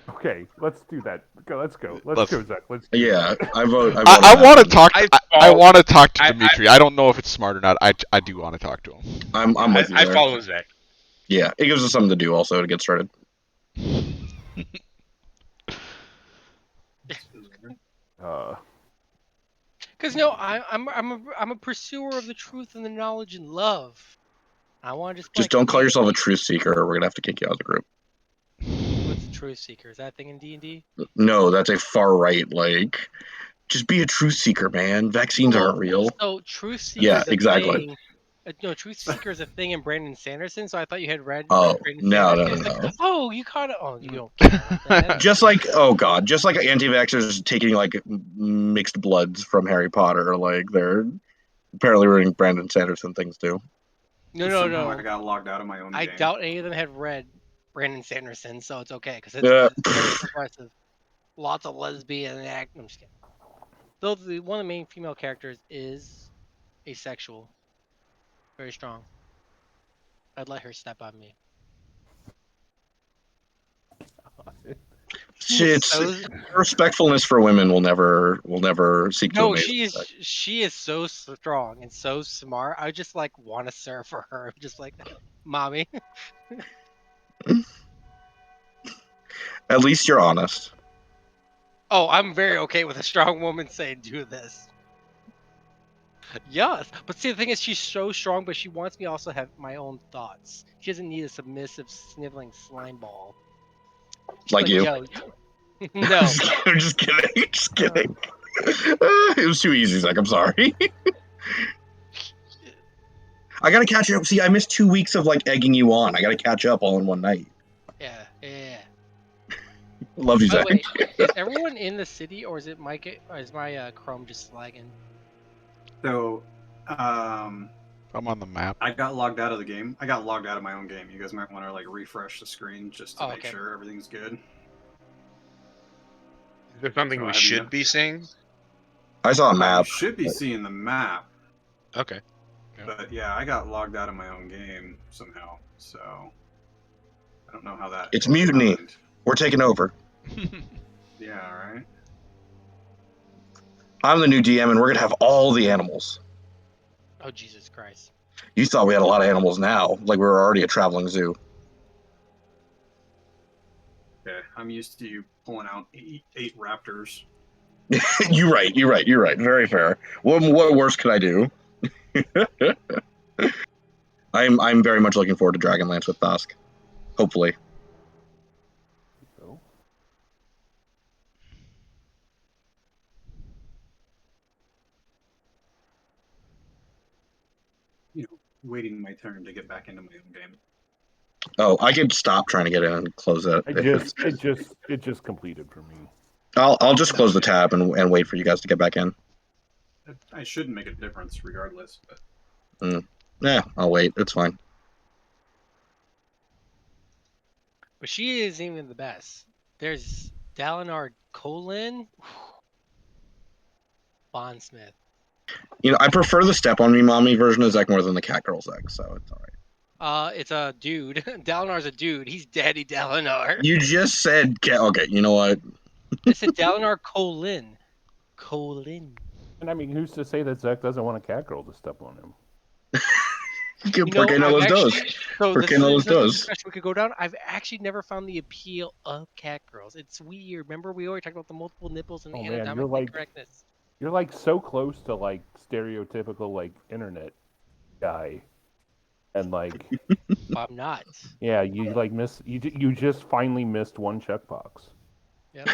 S1: Okay, let's do that. Let's go. Let's
S3: Let's-
S1: go, Zach. Let's do
S4: Yeah,
S1: that.
S4: I vote.
S3: I want to talk.
S8: I-
S3: I want to talk to
S8: I-
S3: Dimitri. I don't know if it's smart or not. I do want to talk to him.
S4: I'm with you
S8: I
S4: there.
S8: follow Zach.
S4: Yeah, it gives us something to do also to get started.
S6: Because no, I'm a pursuer of the truth and the knowledge and love. I want to
S4: Just don't call yourself a truth seeker, or we're gonna have to kick you out of the group.
S6: What's a truth seeker? Is that a thing in D&D?
S4: No, that's a far right. Like, just be a truth seeker, man. Vaccines aren't real.
S6: So truth seeker.
S4: Yeah,
S6: is a
S4: exactly.
S6: Thing. No, truth seeker is a thing in Brandon Sanderson. So I thought you had read.
S4: Oh,
S6: Brandon
S4: no,
S6: Sanderson.
S4: no,
S6: It's
S4: no.
S6: like, oh, you caught it. Oh, you don't care.
S4: Just like, oh god, just like anti-vaxxers taking like mixed bloods from Harry Potter, like they're apparently reading Brandon Sanderson things too.
S2: Somehow I got logged out of my own
S6: I
S2: game.
S6: doubt any of them had read Brandon Sanderson, so it's okay because it's very progressive. Lots of lesbian act. I'm just kidding. Though one of the main female characters is asexual, very strong. I'd let her step on me.
S4: It's respectfulness for women will never seek to
S6: No,
S4: amaze.
S6: she is so strong and so smart. I just like want to serve for her. I'm just like, mommy.
S4: At least you're honest.
S6: Oh, I'm very okay with a strong woman saying do this. Yes, but see, the thing is, she's so strong, but she wants me to also have my own thoughts. She doesn't need a submissive, sniveling slime ball.
S4: Like you.
S6: Yo, no.
S4: I'm just kidding. Just kidding. It was too easy, Zach. I'm sorry. I gotta catch up. See, I missed 2 weeks of like egging you on. I gotta catch up all in one night.
S6: Yeah.
S4: Love you, Zach.
S6: Wait, is everyone in the city, or is it Mike? Or is my Chrome just lagging?
S2: So,
S3: I'm on the map.
S2: I got logged out of the game. I got logged out of my own game. You guys might want to like refresh the screen just to make sure everything's good.
S8: Is there something we should be seeing?
S4: I saw a map.
S2: You should be seeing the map.
S8: Okay.
S2: But yeah, I got logged out of my own game somehow. So I don't know how that.
S4: It's mutiny.
S2: happened.
S4: We're taking over.
S2: Yeah, right.
S4: I'm the new DM, and we're gonna have all the animals.
S6: Oh Jesus Christ!
S4: You thought we had a lot of animals now, like we were already a traveling zoo.
S2: Okay, I'm used to you pulling out eight raptors.
S4: You're right. Very fair. What worse could I do? I'm very much looking forward to Dragonlance with Dusk. Hopefully.
S2: Waiting my turn to get back into my own game.
S4: Oh, I could stop trying to get in and close it.
S1: It just completed for me.
S4: I'll just close the tab and wait for you guys to get back in.
S2: I shouldn't make a difference regardless, but
S4: Yeah, I'll wait. It's fine.
S6: But she isn't even the best. There's Dalinar Colin, Bondsmith.
S4: You know, I prefer the Step on Me Mommy version of Zek more than the Cat Girl Zek, so it's alright.
S6: It's a dude. Dalinar's a dude. He's Daddy Dalinar.
S4: You just said okay, you know what?
S6: I said Dalinar Colin.
S1: And I mean, who's to say that Zek doesn't want a cat girl to step on him?
S4: Porque no los dos. Porque no los dos.
S6: Discussion we could go down. I've actually never found the appeal of cat girls. It's weird. Remember, we always talked about the multiple nipples and the anatomical correctness.
S1: You're like so close to like stereotypical like internet guy, and like
S6: I'm not.
S1: Yeah, you like you just finally missed one checkbox.
S6: Yep.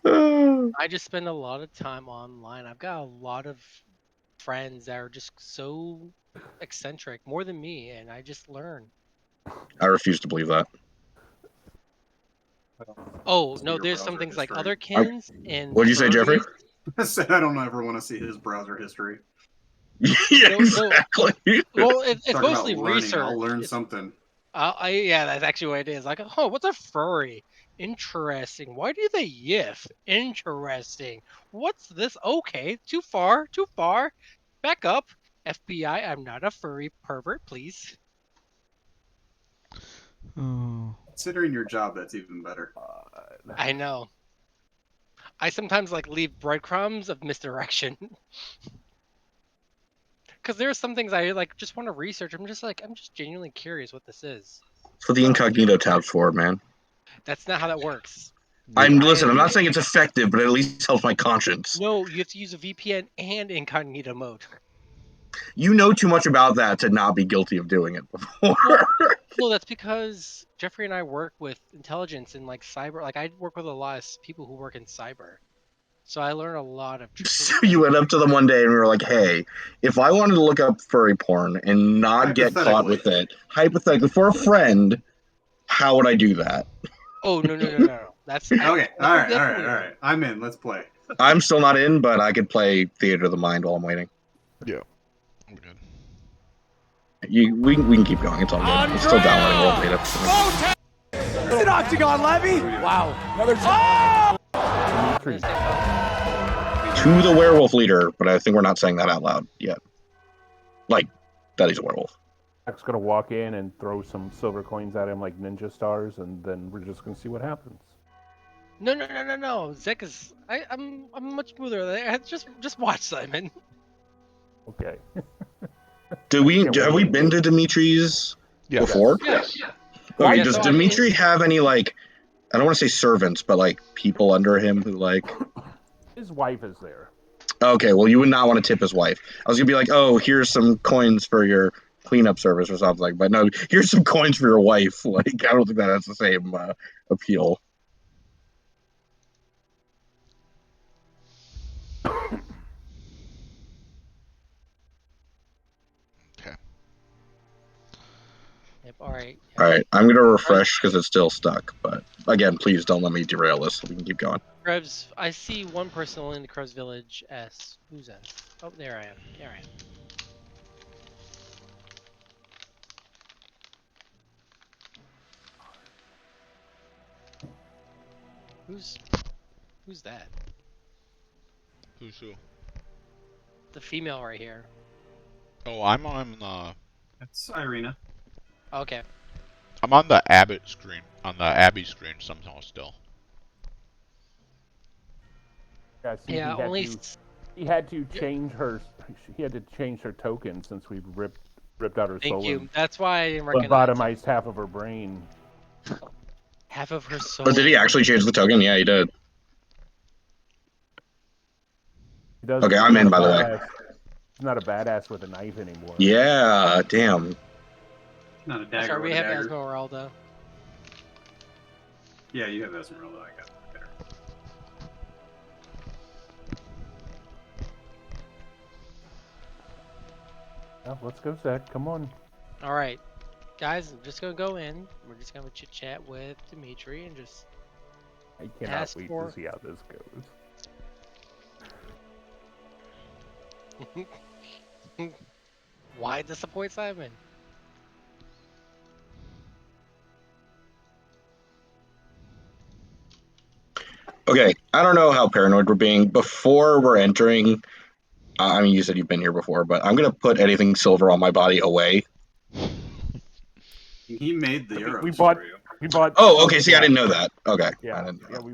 S6: I just spend a lot of time online. I've got a lot of friends that are just so eccentric, more than me, and I just learn.
S4: I refuse to believe that.
S6: Oh no, there's some things like otherkins and.
S4: What did you say, Jeffrey?
S2: I said I don't ever want to see his browser history.
S4: Yeah, exactly.
S6: Well, it's
S2: Talk
S6: mostly
S2: about learning.
S6: research.
S2: I'll learn something.
S6: Yeah, that's actually what it is. Like, oh, what's a furry? Interesting. Why do they yiff? Interesting. What's this? Okay, too far. Back up. FBI, I'm not a furry pervert, please.
S3: Oh.
S2: Considering your job, that's even better.
S6: I know. I sometimes like leave breadcrumbs of misdirection. Because there are some things I like just want to research. I'm just genuinely curious what this is.
S4: That's what the incognito tab's for, man.
S6: That's not how that works.
S4: Listen. I'm not saying it's effective, but it at least helps my conscience.
S6: No, you have to use a VPN and incognito mode.
S4: You know too much about that to not be guilty of doing it before.
S6: Well, that's because Jeffrey and I work with intelligence and like cyber. Like I work with a lot of people who work in cyber, so I learn a lot of.
S4: So you went up to them one day and we were like, "Hey, if I wanted to look up furry porn and not get caught with it, hypothetically for a friend, how would I do that?"
S6: Oh no. That's
S2: Okay, all right. I'm in. Let's play.
S4: I'm still not in, but I could play Theater of the Mind while I'm waiting.
S3: Yeah. I'm good.
S4: We can keep going. It's all good. I'm still downloading World Beta.
S9: It's an Octagon Levy. Wow. Another.
S1: Dimitri.
S4: To the werewolf leader, but I think we're not saying that out loud yet. Like, that he's a werewolf.
S1: Jack's gonna walk in and throw some silver coins at him like ninja stars, and then we're just gonna see what happens.
S6: No. Zek is. I'm much smoother. Just watch, Simon.
S1: Okay.
S4: Have we been to Dimitri's before?
S6: Yes.
S4: Okay,
S6: Yeah,
S4: does
S6: so
S4: Dimitri have any, like, I don't want to say servants, but, like, people under him who, like...
S1: His wife is there.
S4: Okay, well, you would not want to tip his wife. I was going to be like, oh, here's some coins for your cleanup service or something. But no, here's some coins for your wife. Like, I don't think that has the same appeal.
S6: Yep. All right.
S4: All right, I'm going to refresh because it's still stuck. But, again, please don't let me derail this so we can keep going.
S6: Krebs, I see one person only in the Krebs Village. S. Who's S? Oh, there I am. Who's that?
S3: Who's who?
S6: The female right here.
S3: Oh, I'm on
S2: That's Irina.
S6: Okay.
S3: I'm on the Abbott screen, on the Abby screen somehow still.
S1: Yeah, see,
S6: Yeah,
S1: he had to change her. He had to change her token since we ripped out her soul.
S6: Thank you. That's why I didn't recognize.
S1: Lobotomized half of her brain.
S6: Half of her soul.
S4: Oh, did he actually change the token? Yeah, he did. Okay, I'm in, by the way.
S1: He's not a badass with a knife anymore.
S4: Yeah, damn.
S2: Not a dagger.
S6: Sorry, we
S2: with a
S6: have
S2: dagger.
S6: Esmeralda.
S2: Yeah, you have Esmeralda. I got it there.
S1: Oh, let's go, Zach. Come on.
S6: All right, guys, I'm just gonna go in. We're just gonna chit chat with Dimitri and just.
S1: I cannot wait to see how this goes.
S6: Why disappoint Simon?
S4: Okay, I don't know how paranoid we're being. Before we're entering, I mean, you said you've been here before, but I'm going to put anything silver on my body away.
S2: He made the arrows
S1: we bought.
S2: for you.
S1: We bought.
S4: Oh, okay, see, I didn't know that. Okay.
S1: Yeah, we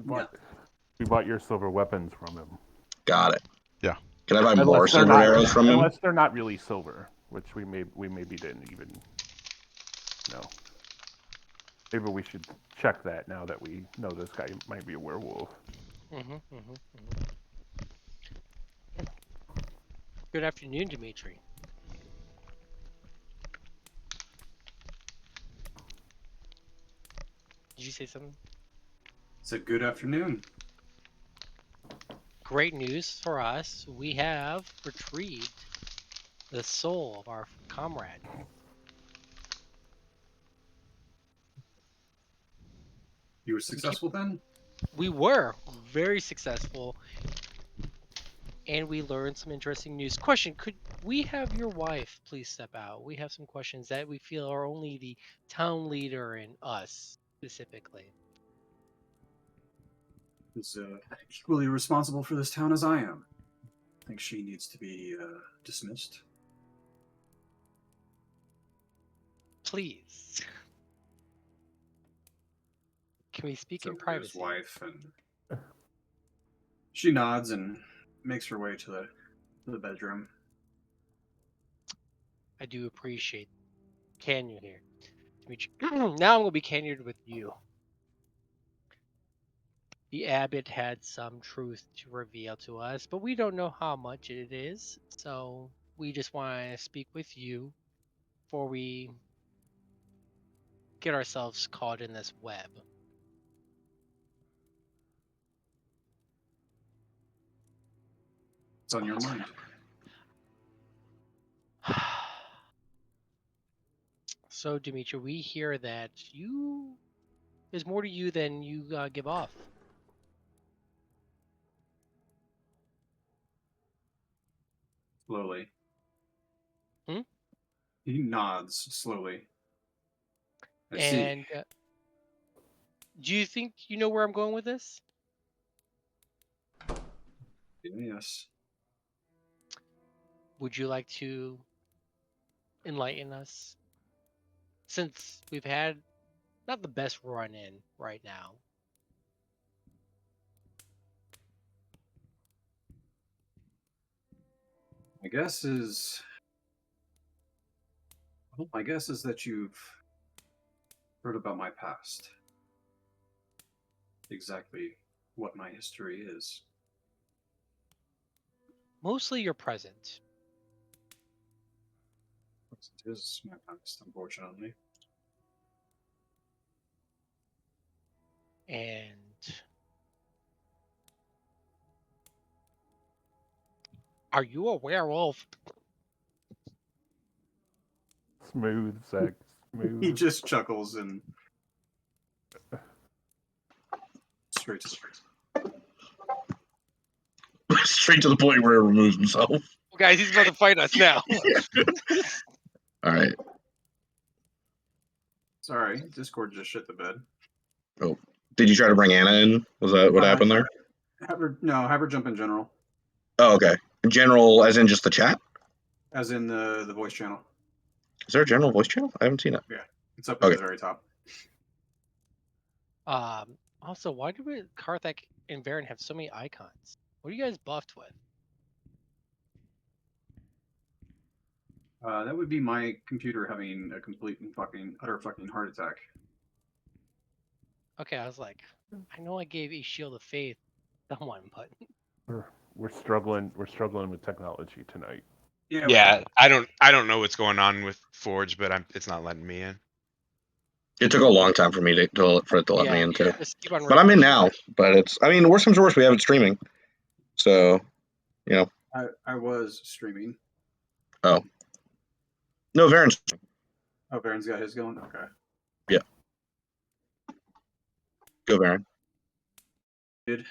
S1: bought your silver weapons from him.
S4: Got it.
S3: Yeah.
S4: Can I buy more silver arrows from him?
S1: Unless they're not really silver, which we maybe didn't even know. Maybe we should check that now that we know this guy might be a werewolf.
S6: Good afternoon, Dimitri. Did you say something?
S2: It's a good afternoon.
S6: Great news for us. We have retrieved the soul of our comrade.
S2: You were successful then?
S6: We were very successful. And we learned some interesting news. Question, could we have your wife please step out? We have some questions that we feel are only the town leader and us specifically.
S2: Is equally responsible for this town as I am. I think she needs to be dismissed.
S6: Please. Can we speak in privacy?
S2: His wife, and she nods and makes her way to the bedroom.
S6: I do appreciate Canyon here. Now I'm going to be Canyon with you. the abbot had some truth to reveal to us, but we don't know how much it is. So we just want to speak with you before we get ourselves caught in this web.
S2: What's on your mind?
S6: So, Dimitri, we hear that there's more to you than you give off.
S2: Slowly.
S6: Hmm?
S2: He nods slowly. I see.
S6: And do you think you know where I'm going with this?
S2: Yes.
S6: Would you like to enlighten us? Since we've had not the best run in right now.
S2: My guess is that you've heard about my past. Exactly what my history is.
S6: Mostly your present.
S2: It is my past, unfortunately.
S6: And are you a werewolf?
S1: Smooth, Zach. Smooth.
S2: He just chuckles and straight to the point.
S4: Straight to the point where he removes himself.
S6: Well, guys, he's about to fight us now.
S4: All right.
S2: Sorry, Discord just shit the bed.
S4: Oh, did you try to bring Anna in? Was that what happened there?
S2: Have her jump in general.
S4: Oh, okay. General, as in just the chat?
S2: As in the voice channel.
S4: Is there a general voice channel? I haven't seen it.
S2: Yeah, it's up at the very top.
S6: Also, why do Karthak and Varen have so many icons? What are you guys buffed with?
S2: That would be my computer having a complete and utter fucking heart attack.
S6: Okay, I was like, I know I gave a Shield of Faith someone, but
S1: We're struggling with technology tonight.
S8: Yeah, I don't know what's going on with Forge, but it's not letting me in.
S4: It took a long time for me for it to let me in too.
S6: just keep on
S4: But I'm in now. But it's, I mean, worst comes to worst, we have it streaming. So, you know.
S2: I was streaming.
S4: Oh. No, Varen's.
S2: Oh, Varen's got his going? Okay.
S4: Yeah. Go, Varen.
S2: Good.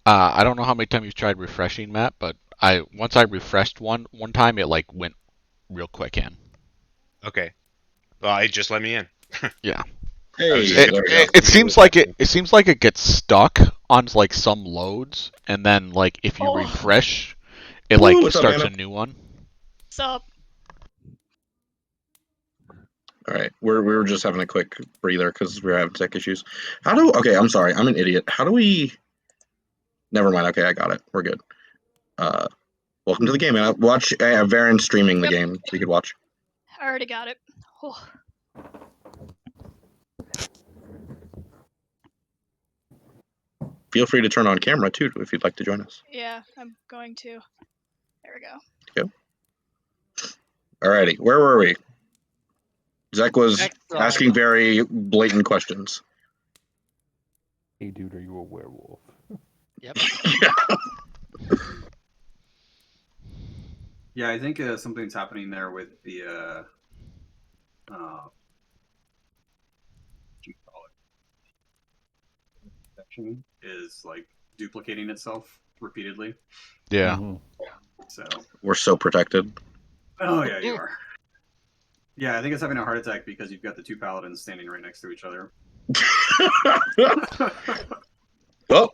S3: I don't know how many times you've tried refreshing, Matt, but once I refreshed one time, it like went real quick in.
S8: Okay. Well, it just let me in.
S3: Yeah.
S4: Hey,
S3: it seems like it gets stuck on like some loads, and then like if you refresh, it like starts a new one.
S10: What's up?
S4: All right, we were just having a quick breather because we were having tech issues. Okay, I'm sorry, I'm an idiot. How do we? Never mind. Okay, I got it. We're good. Welcome to the game. Watch Varen streaming the game, so you could watch.
S10: I already got it. Oh.
S4: Feel free to turn on camera too if you'd like to join us.
S10: Yeah, I'm going to. There we go.
S4: Go. Alrighty, where were we? Zach was asking very blatant questions.
S1: Hey, dude, are you a werewolf?
S6: Yep.
S2: Yeah, I think something's happening there with the section is like duplicating itself repeatedly.
S3: Yeah.
S1: Mm-hmm.
S2: So
S4: we're so protected.
S2: Oh yeah, you are. Yeah, I think it's having a heart attack because you've got the two paladins standing right next to each other.
S4: Well,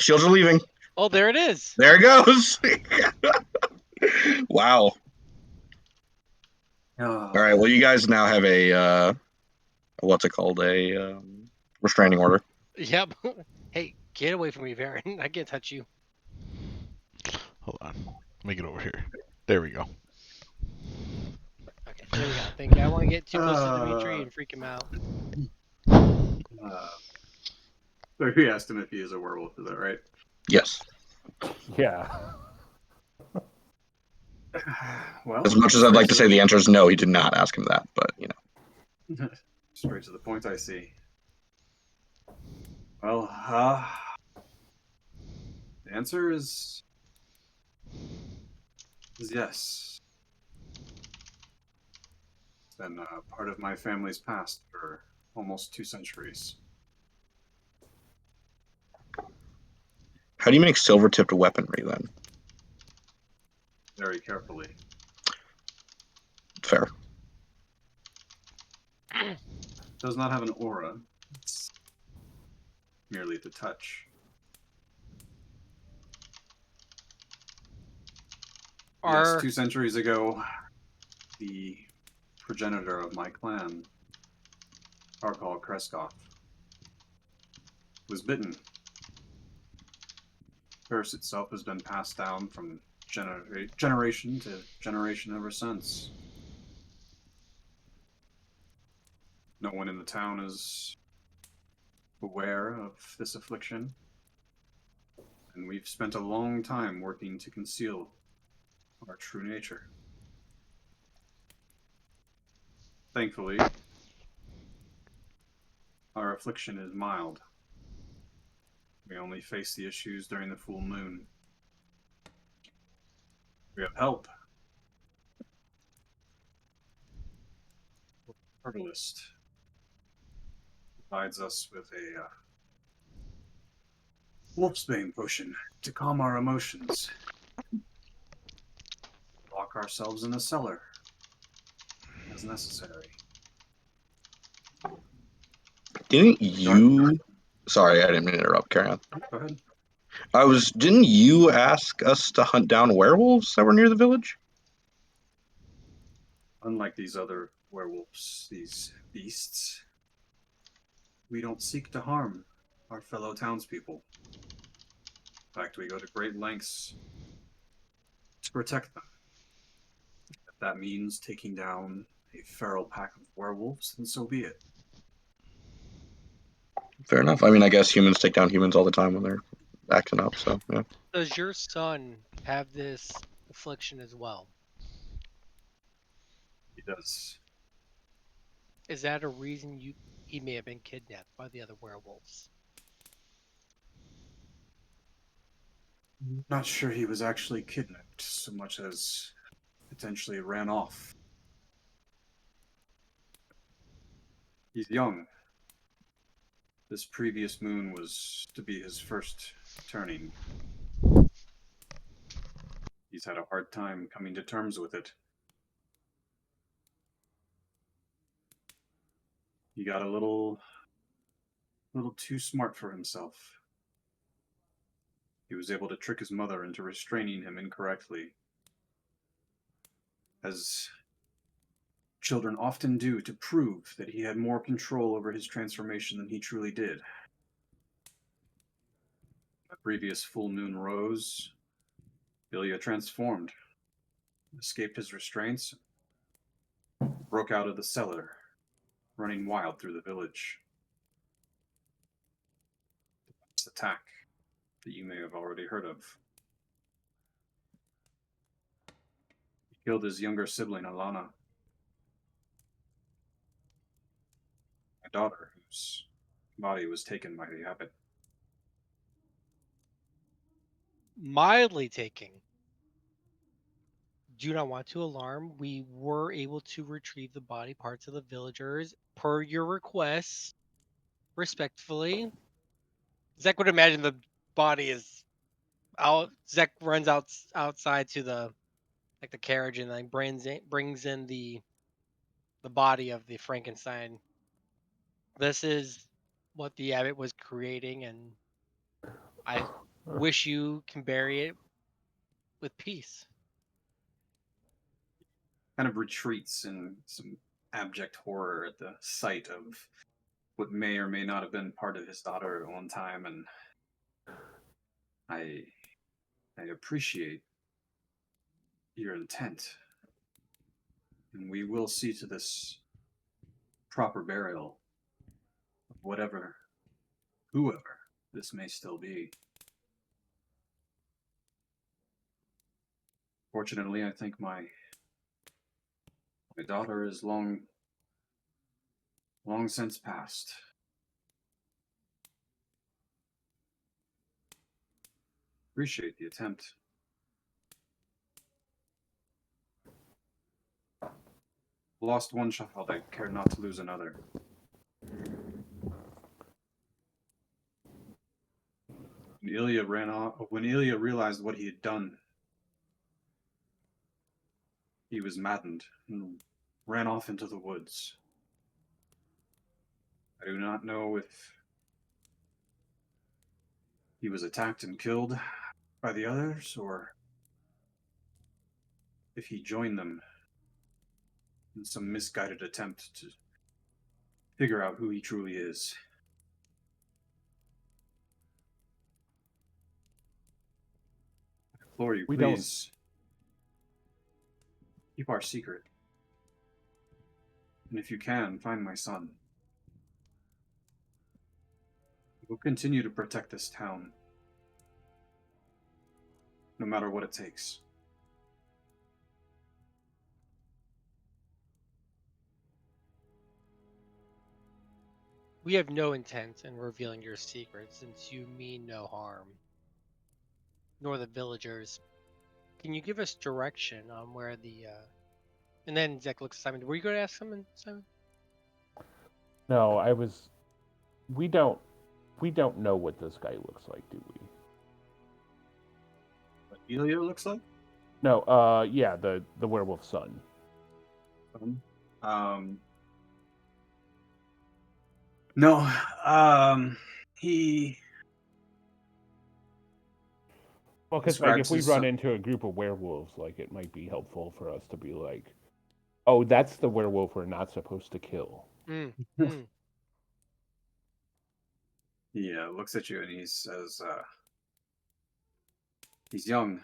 S4: shields are leaving.
S6: Oh, there it is.
S4: There it goes. Wow. All right. Well, you guys now have a what's it called? A restraining order.
S6: Yep. Hey, get away from me, Varen. I can't touch you.
S3: Hold on. Let me get over here. There we go.
S6: Okay, there we go. Thank you. I want to get too close to Dimitri and freak him out.
S2: So he asked him if he is a werewolf. Is that right?
S4: Yes.
S1: Yeah.
S2: Well,
S4: As much as I'd like to say the answer is no, he did not ask him that, but you know.
S2: Straight to the point, I see. Well, the answer is yes. It's been part of my family's past for almost 2 centuries.
S4: How do you make silver-tipped weaponry then?
S2: Very carefully.
S4: Fair.
S2: Does not have an aura. It's merely the touch. Yes, 2 centuries ago, the progenitor of my clan, Arkal Kreskoth, was bitten. Curse itself has been passed down from generation to generation ever since. No one in the town is aware of this affliction, and we've spent a long time working to conceal our true nature. Thankfully, our affliction is mild. We only face the issues during the full moon. We have help. Herbalist provides us with a wolfsbane potion to calm our emotions. Lock ourselves in a cellar as necessary.
S4: Didn't you? Sorry, I didn't mean to interrupt. Carry on.
S2: Go ahead.
S4: Didn't you ask us to hunt down werewolves that were near the village?
S2: Unlike these other werewolves, these beasts, we don't seek to harm our fellow townspeople. In fact, we go to great lengths to protect them. If that means taking down a feral pack of werewolves, then so be it.
S4: Fair enough. I mean, I guess humans take down humans all the time when they're acting up, so yeah.
S6: Does your son have this affliction as well?
S2: He does.
S6: Is that a reason he may have been kidnapped by the other werewolves?
S2: Not sure he was actually kidnapped so much as potentially ran off. He's young. This previous moon was to be his first turning. He's had a hard time coming to terms with it. He got a little too smart for himself. He was able to trick his mother into restraining him incorrectly, as children often do, to prove that he had more control over his transformation than he truly did. The previous full moon rose, Ilya transformed, escaped his restraints, broke out of the cellar, running wild through the village. This attack that you may have already heard of. He killed his younger sibling, Alana, my daughter, whose body was taken by the abbot.
S6: Mildly taking. Do not want to alarm. We were able to retrieve the body parts of the villagers per your requests, respectfully. Zek would imagine the body is out. Zek runs outside to the carriage and then brings in the body of the Frankenstein. This is what the abbot was creating, and I wish you can bury it with peace.
S2: Kind of retreats in some abject horror at the sight of what may or may not have been part of his daughter at one time, and I appreciate your intent, and we will see to this proper burial of whoever this may still be. Fortunately, I think my daughter is long since passed. Appreciate the attempt. Lost one child, I care not to lose another. When Ilya realized what he had done, he was maddened and ran off into the woods. I do not know if he was attacked and killed by the others, or if he joined them in some misguided attempt to figure out who he truly is. I implore you, please keep our secret. And if you can, find my son. We'll continue to protect this town, no matter what it takes.
S6: We have no intent in revealing your secrets, since you mean no harm, nor the villagers. Can you give us direction on where the And then Zek looks at Simon. Were you going to ask something, Simon?
S1: No, I was. We don't know what this guy looks like, do we?
S2: What Ilya looks like?
S1: No, yeah, the werewolf son.
S2: No, he.
S1: Well, because like if we run into a group of werewolves, like it might be helpful for us to be like, "Oh, that's the werewolf we're not supposed to kill."
S2: He looks at you and he says, he's young,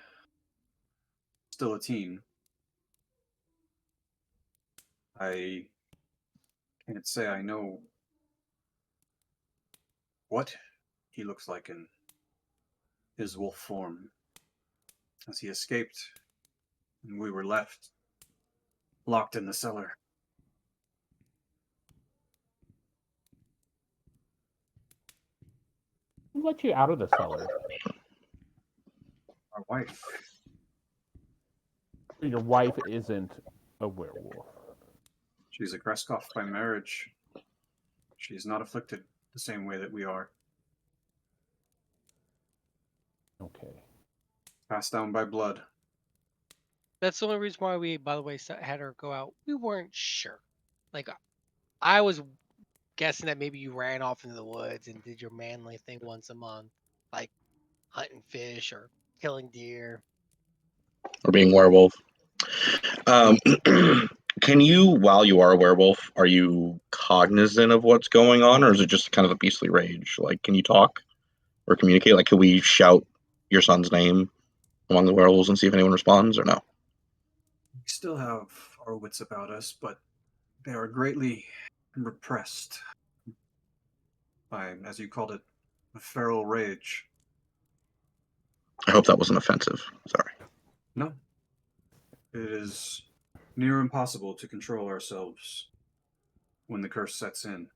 S2: still a teen. I can't say I know what he looks like in his wolf form, as he escaped and we were left locked in the cellar.
S1: Who let you out of the cellar?
S2: Our wife.
S1: Your wife isn't a werewolf.
S2: She's a Kreskov by marriage. She is not afflicted the same way that we are.
S1: Okay.
S2: Passed down by blood.
S6: That's the only reason why we, by the way, had her go out. We weren't sure. Like, I was guessing that maybe you ran off into the woods and did your manly thing once a month, like hunting fish or killing deer.
S4: Or being werewolf. Can you, while you are a werewolf, are you cognizant of what's going on, or is it just kind of a beastly rage? Like, can you talk or communicate? Like, can we shout your son's name among the werewolves and see if anyone responds, or no?
S2: We still have our wits about us, but they are greatly repressed by, as you called it, a feral rage.
S4: I hope that wasn't offensive. Sorry.
S2: No. It is near impossible to control ourselves when the curse sets in.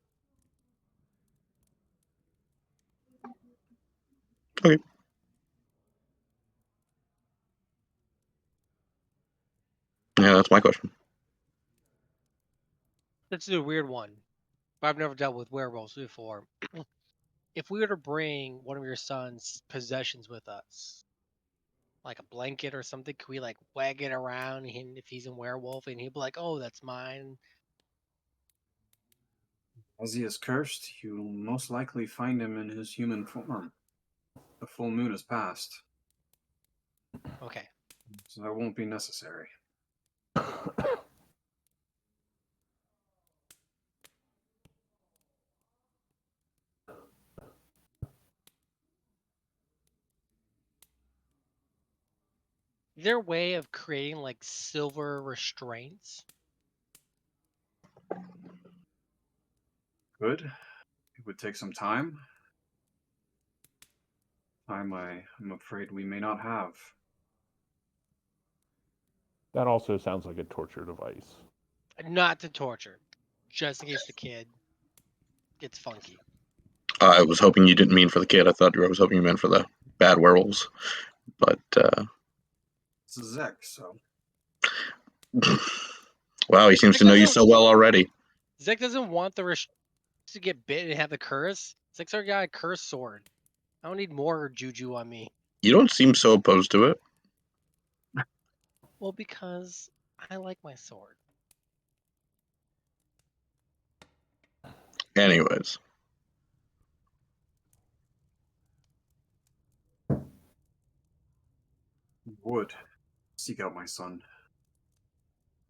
S4: Okay. Yeah, that's my question.
S6: This is a weird one, but I've never dealt with werewolves before. If we were to bring one of your son's possessions with us, like a blanket or something, could we like wag it around him if he's a werewolf and he'd be like, "Oh, that's mine."
S2: As he is cursed, you will most likely find him in his human form. The full moon has passed.
S6: Okay.
S2: So that won't be necessary.
S6: Is there a way of creating like silver restraints?
S2: Good. It would take some time. I'm afraid we may not have.
S1: That also sounds like a torture device.
S6: Not to torture, just in case the kid gets funky.
S4: I was hoping you didn't mean for the kid. I was hoping you meant for the bad werewolves. But
S2: It's Zek, so
S4: wow, he seems to know you so well already.
S6: Zek doesn't want the to get bit and have the curse. Zek's already got a curse sword. I don't need more juju on me.
S4: You don't seem so opposed to it.
S6: Well, because I like my sword.
S4: Anyways.
S2: would seek out my son,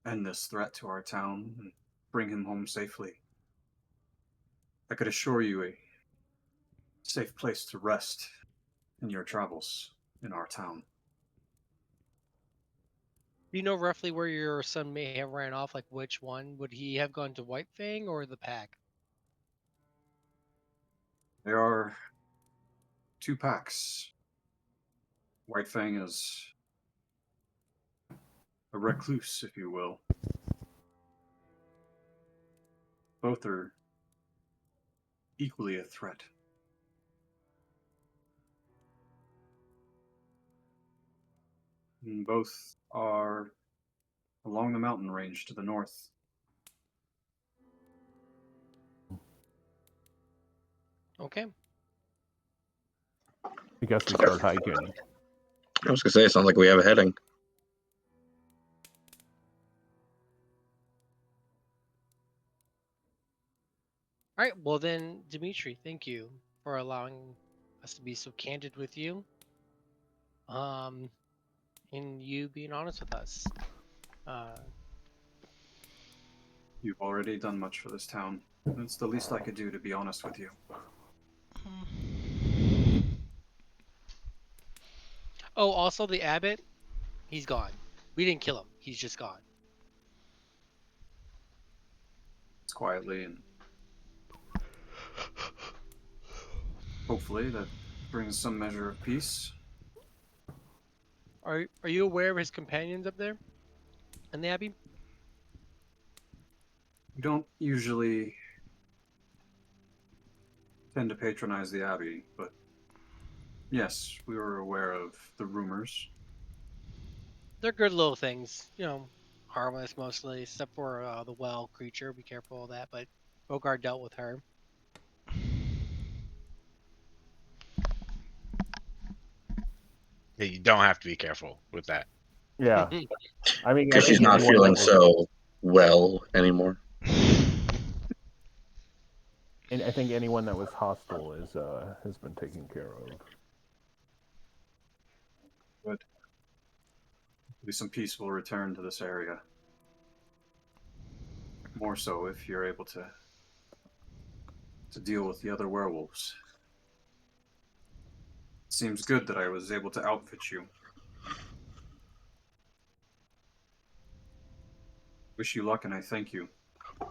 S2: end this threat to our town, and bring him home safely. I could assure you a safe place to rest in your travels in our town.
S6: Do you know roughly where your son may have ran off? Like which one? Would he have gone to White Fang or the Pack?
S2: There are two packs. White Fang is a recluse, if you will. Both are equally a threat. And both are along the mountain range to the north.
S6: Okay.
S1: I guess we start hiking.
S4: I was gonna say, it sounds like we have a heading.
S6: All right. Well then, Dimitri, thank you for allowing us to be so candid with you. And you being honest with us.
S2: You've already done much for this town. It's the least I could do, to be honest with you.
S6: Oh, also the abbot, he's gone. We didn't kill him. He's just gone.
S2: It's quietly, and hopefully that brings some measure of peace.
S6: Are you aware of his companions up there in the abbey?
S2: We don't usually tend to patronize the abbey, but yes, we were aware of the rumors.
S6: They're good little things, you know, harmless mostly, except for the well creature. Be careful of that. But Bogart dealt with her.
S8: Yeah, you don't have to be careful with that.
S1: Yeah. I mean,
S4: Because she's not feeling so well anymore.
S1: And I think anyone that was hostile has been taken care of.
S2: But maybe some peace will return to this area. More so if you're able to deal with the other werewolves. Seems good that I was able to outfit you. Wish you luck, and I thank you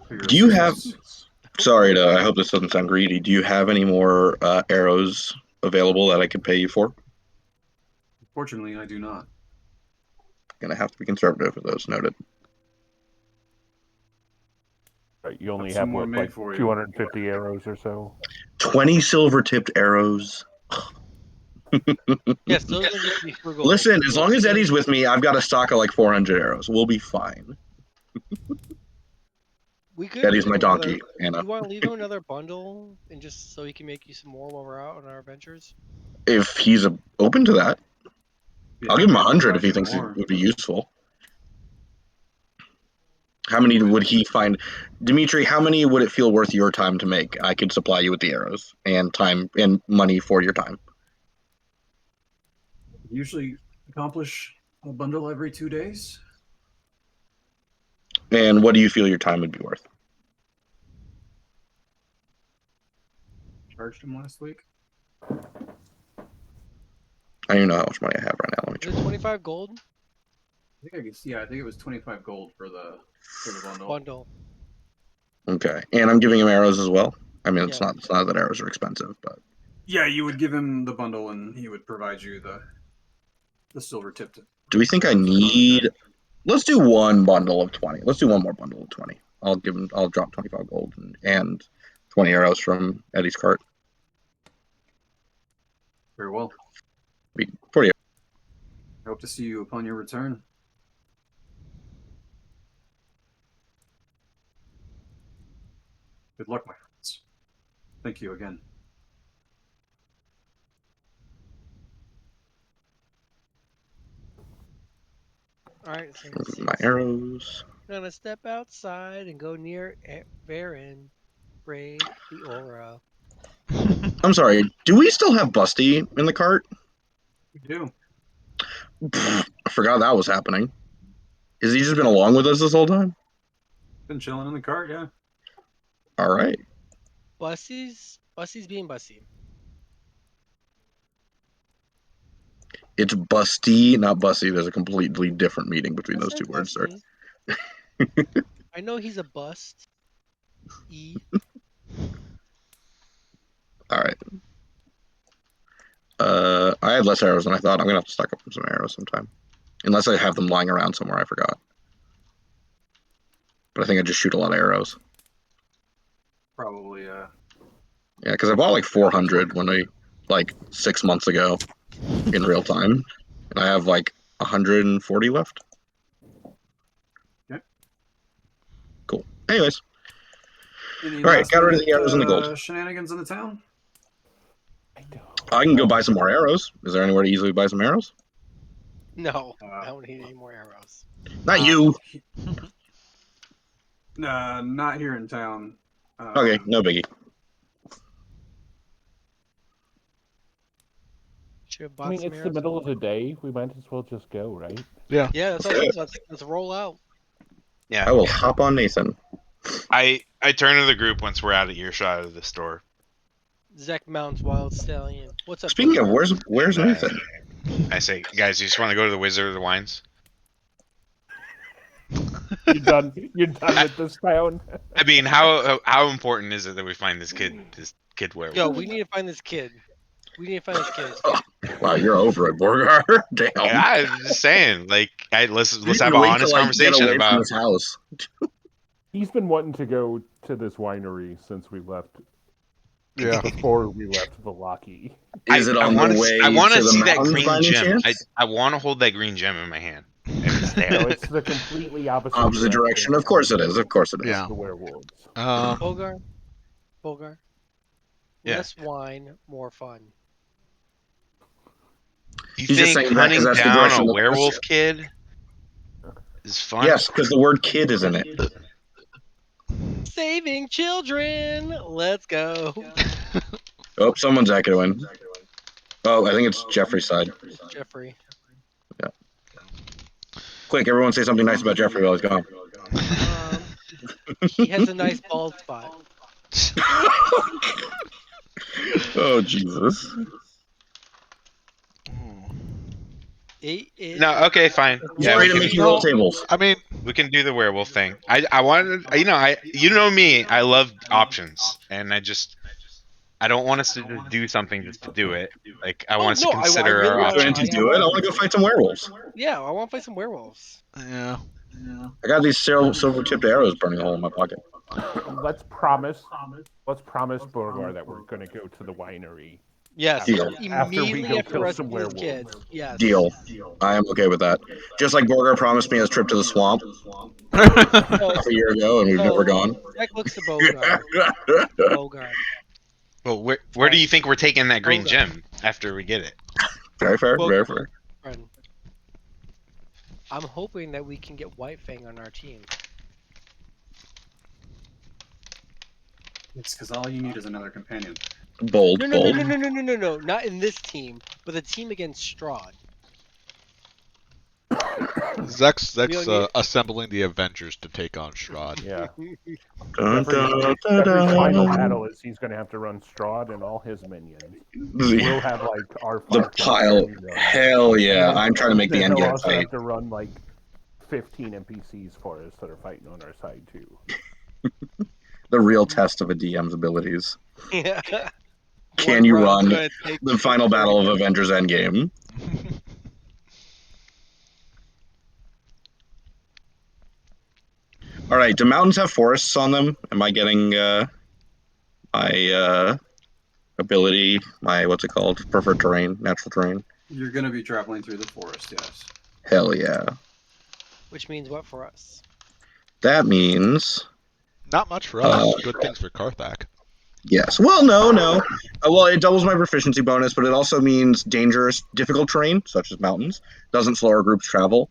S2: for your
S4: Do you have...
S2: assistance.
S4: Sorry, I hope this doesn't sound greedy. Do you have any more arrows available that I could pay you for?
S2: Fortunately, I do not.
S4: Gonna have to be conservative with those, noted.
S1: Right, you only
S2: Got
S1: have
S2: some more
S1: what,
S2: made
S1: like
S2: for you.
S1: 250 arrows or so?
S4: 20 silver-tipped arrows.
S6: Yes, those will need to be frugal.
S4: Listen, as long as Eddie's with me, I've got a stock of like 400 arrows. We'll be fine.
S6: We could
S4: Eddie's
S6: leave
S4: my
S6: him another-
S4: donkey, Anna.
S6: You want to leave him another bundle, and just so he can make you some more while we're out on our adventures?
S4: If he's open to that,
S2: Yeah,
S4: I'll give him
S2: maybe
S4: 100 if he
S2: some
S4: thinks it
S2: more.
S4: would be useful. How many would he find? Dimitri, how many would it feel worth your time to make? I could supply you with the arrows and time and money for your time.
S2: Usually accomplish a bundle every 2 days.
S4: And what do you feel your time would be worth?
S2: Charged him last week.
S4: I don't even know how much money I have right now. Let me
S6: Is
S4: check.
S6: it 25 gold?
S2: I think I think it was 25 gold for the bundle.
S6: Bundle.
S4: Okay, and I'm giving him arrows as well. I mean, it's
S6: Yeah.
S4: not that arrows are expensive, but
S2: Yeah, you would give him the bundle, and he would provide you the silver tipped.
S4: Do we think I need? Let's do one bundle of 20. Let's do one more bundle of 20. I'll give him. I'll drop 25 gold and 20 arrows from Eddie's cart.
S2: Very well.
S4: 40.
S2: I hope to see you upon your return. Good luck, my friends. Thank you again.
S6: All right, so
S4: My arrows.
S6: I'm gonna step outside and go near Baron, raid the aura.
S4: I'm sorry. Do we still have Busty in the cart?
S2: We do.
S4: I forgot that was happening. Has he just been along with us this whole time?
S2: Been chilling in the cart, yeah.
S4: All right.
S6: Bussy's being Bussy.
S4: It's Busty, not Bussy. There's a completely different meaning between
S6: I
S4: those
S6: said
S4: two words, sir.
S6: Bussy. I know he's a bust. E.
S4: All right. I had less arrows than I thought. I'm gonna have to stock up some arrows sometime, unless I have them lying around somewhere. I forgot. But I think I just shoot a lot of arrows.
S2: Probably,
S4: Yeah, because I bought like 400 like 6 months ago, in real time, and I have like 140 left.
S2: Okay.
S4: Cool. Anyways.
S2: Any
S4: All right, got rid of the
S2: last-minute,
S4: arrows and the gold.
S2: Shenanigans in the town?
S4: I can go buy some more arrows. Is there anywhere to easily buy some arrows?
S6: No, I don't need any more arrows.
S4: Not you.
S2: Not here in town.
S4: Okay, no biggie.
S6: Should have
S1: I
S6: bought
S1: mean,
S6: some
S1: it's the
S6: arrows.
S1: middle of the day. We might as well just go, right?
S3: Yeah.
S6: Yeah, that's what I said. Let's roll out.
S8: Yeah.
S4: I will hop on Nathan.
S8: I turn to the group once we're out of earshot of the store.
S6: Zek Mountains Wild Stallion. What's up?
S4: Speaking of,
S6: Booger?
S4: where's
S8: And,
S4: Nathan?
S8: I say, guys, you just want to go to the Wizard of the Wines?
S1: You're done. You're done with this town.
S8: I mean, how important is it that we find this kid werewolf?
S6: Yo, we need to find this kid. We need to find this kid.
S4: Wow, you're over it, Borgar. Damn.
S8: I'm just saying, like, let's
S4: You
S8: have an
S4: wait
S8: honest
S4: till, like, get
S8: conversation
S4: away from
S8: about.
S4: this house.
S1: He's been wanting to go to this winery since we left.
S3: Yeah.
S1: Before we left Vallaki.
S4: Is it on the way
S8: I want
S4: to
S8: to
S4: the
S8: see that
S4: mountains
S8: green
S4: by any
S8: gem.
S4: chance?
S8: I want to hold that green gem in my hand. If it's there.
S1: No, it's the completely opposite.
S4: Opposite direction. Of course it is. Of course it is.
S3: Yeah.
S1: The werewolves.
S6: Bogar.
S8: Yeah.
S6: Less wine, more fun.
S8: You
S4: He's just
S8: think
S4: saying that 'cause
S8: hunting
S4: that's the
S8: down
S4: direction
S8: a
S4: the
S8: werewolf
S4: question-
S8: kid is fun?
S4: Yes, because the word kid is in it.
S6: Saving children. Let's go.
S4: Oh, someone's echoing. Oh, I think it's Jeffrey's side.
S6: Jeffrey.
S4: Yeah. Quick, everyone say something nice about Jeffrey while he's gone.
S6: He has a nice bald spot.
S4: Oh, Jesus.
S8: No, okay, fine.
S4: Yeah, ready to make you roll tables.
S3: I mean,
S8: we can do the werewolf thing. I wanted, you know me, I love options, and I don't want us to just do something just to do it. Like, I want us to consider our
S4: I want
S8: options.
S4: to do it. I want to go fight some werewolves.
S6: Yeah, I want to fight some werewolves.
S3: Yeah.
S4: I got these silver-tipped arrows burning a hole in my pocket.
S1: Let's promise Borgar that we're going to go to the winery.
S6: Yes,
S4: Deal.
S6: immediately after
S1: kill
S6: rescuing
S1: some
S6: these kids. Yes.
S4: Deal. I am okay with that. Just like Borgar promised me his trip to the swamp half a year ago, and we've never gone.
S6: That looks to Bogar. Bogar.
S8: Well, where do you think we're taking that green gem after we get it?
S4: Very fair. Very fair.
S6: Friend. I'm hoping that we can get White Fang on our team.
S2: It's because all you need is another companion.
S4: Bold.
S6: No. Not in this team, but the team against Strahd.
S3: Zek's assembling the Avengers to take on Strahd.
S1: Yeah.
S4: Dun, dun,
S1: Jeffrey's
S4: dun,
S1: final
S4: dun.
S1: battle is he's going to have to run Strahd and all his minions.
S4: The-
S1: We'll have like our
S4: The pile. Hell yeah. I'm trying to make the
S1: Then
S4: end
S1: he'll
S4: game
S1: also
S4: fight.
S1: have to run like 15 NPCs for us that are fighting on our side too.
S4: The real test of a DM's abilities.
S6: Yeah.
S4: Can you
S6: run's
S4: run
S6: gonna take
S4: the final battle of Avengers Endgame? All right, do mountains have forests on them? Am I getting my ability, my what's it called, preferred terrain, natural terrain?
S2: You're going to be traveling through the forest, yes.
S4: Hell yeah.
S6: Which means what for us?
S4: That means
S3: Not much for us. Good things for Karthak.
S4: yes. Well, no. Well, it doubles my proficiency bonus, but it also means dangerous, difficult terrain, such as mountains. Doesn't slow our group's travel.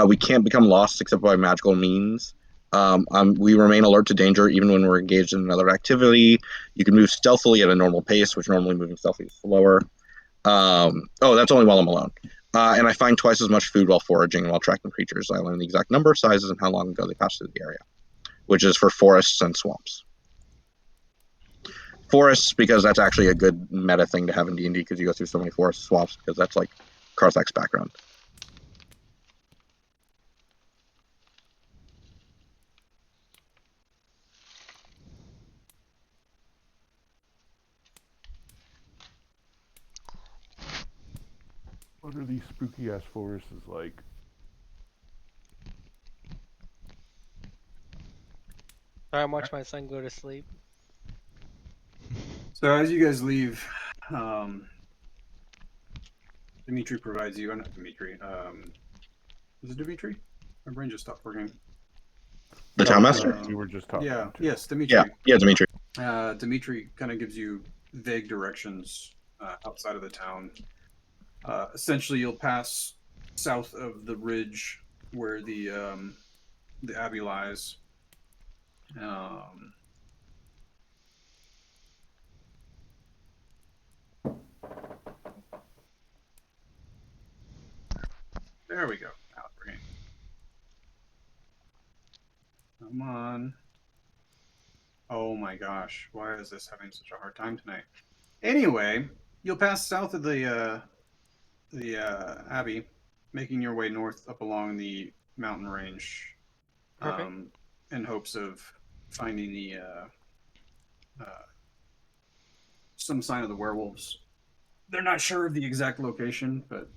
S4: We can't become lost except by magical means. We remain alert to danger even when we're engaged in another activity. You can move stealthily at a normal pace, which normally moving stealthily is slower. That's only while I'm alone. And I find twice as much food while foraging and while tracking creatures. I learn the exact number, sizes, and how long ago they passed through the area, which is for forests and swamps. Forests, because that's actually a good meta thing to have in D&D, because you go through so many forest swamps, because that's like Karthak's background.
S1: What are these spooky ass forests like?
S6: Sorry, I'm watching my son go to sleep.
S2: So as you guys leave, Dimitri provides you, not Dimitri, is it Dimitri? My brain just stopped working.
S4: The Town Master?
S1: We were just talking
S2: Yeah,
S1: to.
S2: yes, Dimitri.
S4: Yeah, Dimitri.
S2: Dimitri kind of gives you vague directions outside of the town. Essentially, you'll pass south of the ridge where the abbey lies. There we go. Now it's working. Come on. Oh my gosh, why is this having such a hard time tonight? Anyway, you'll pass south of the abbey, making your way north up along the mountain range, in hopes of finding the some sign of the werewolves. They're not sure of the exact location, but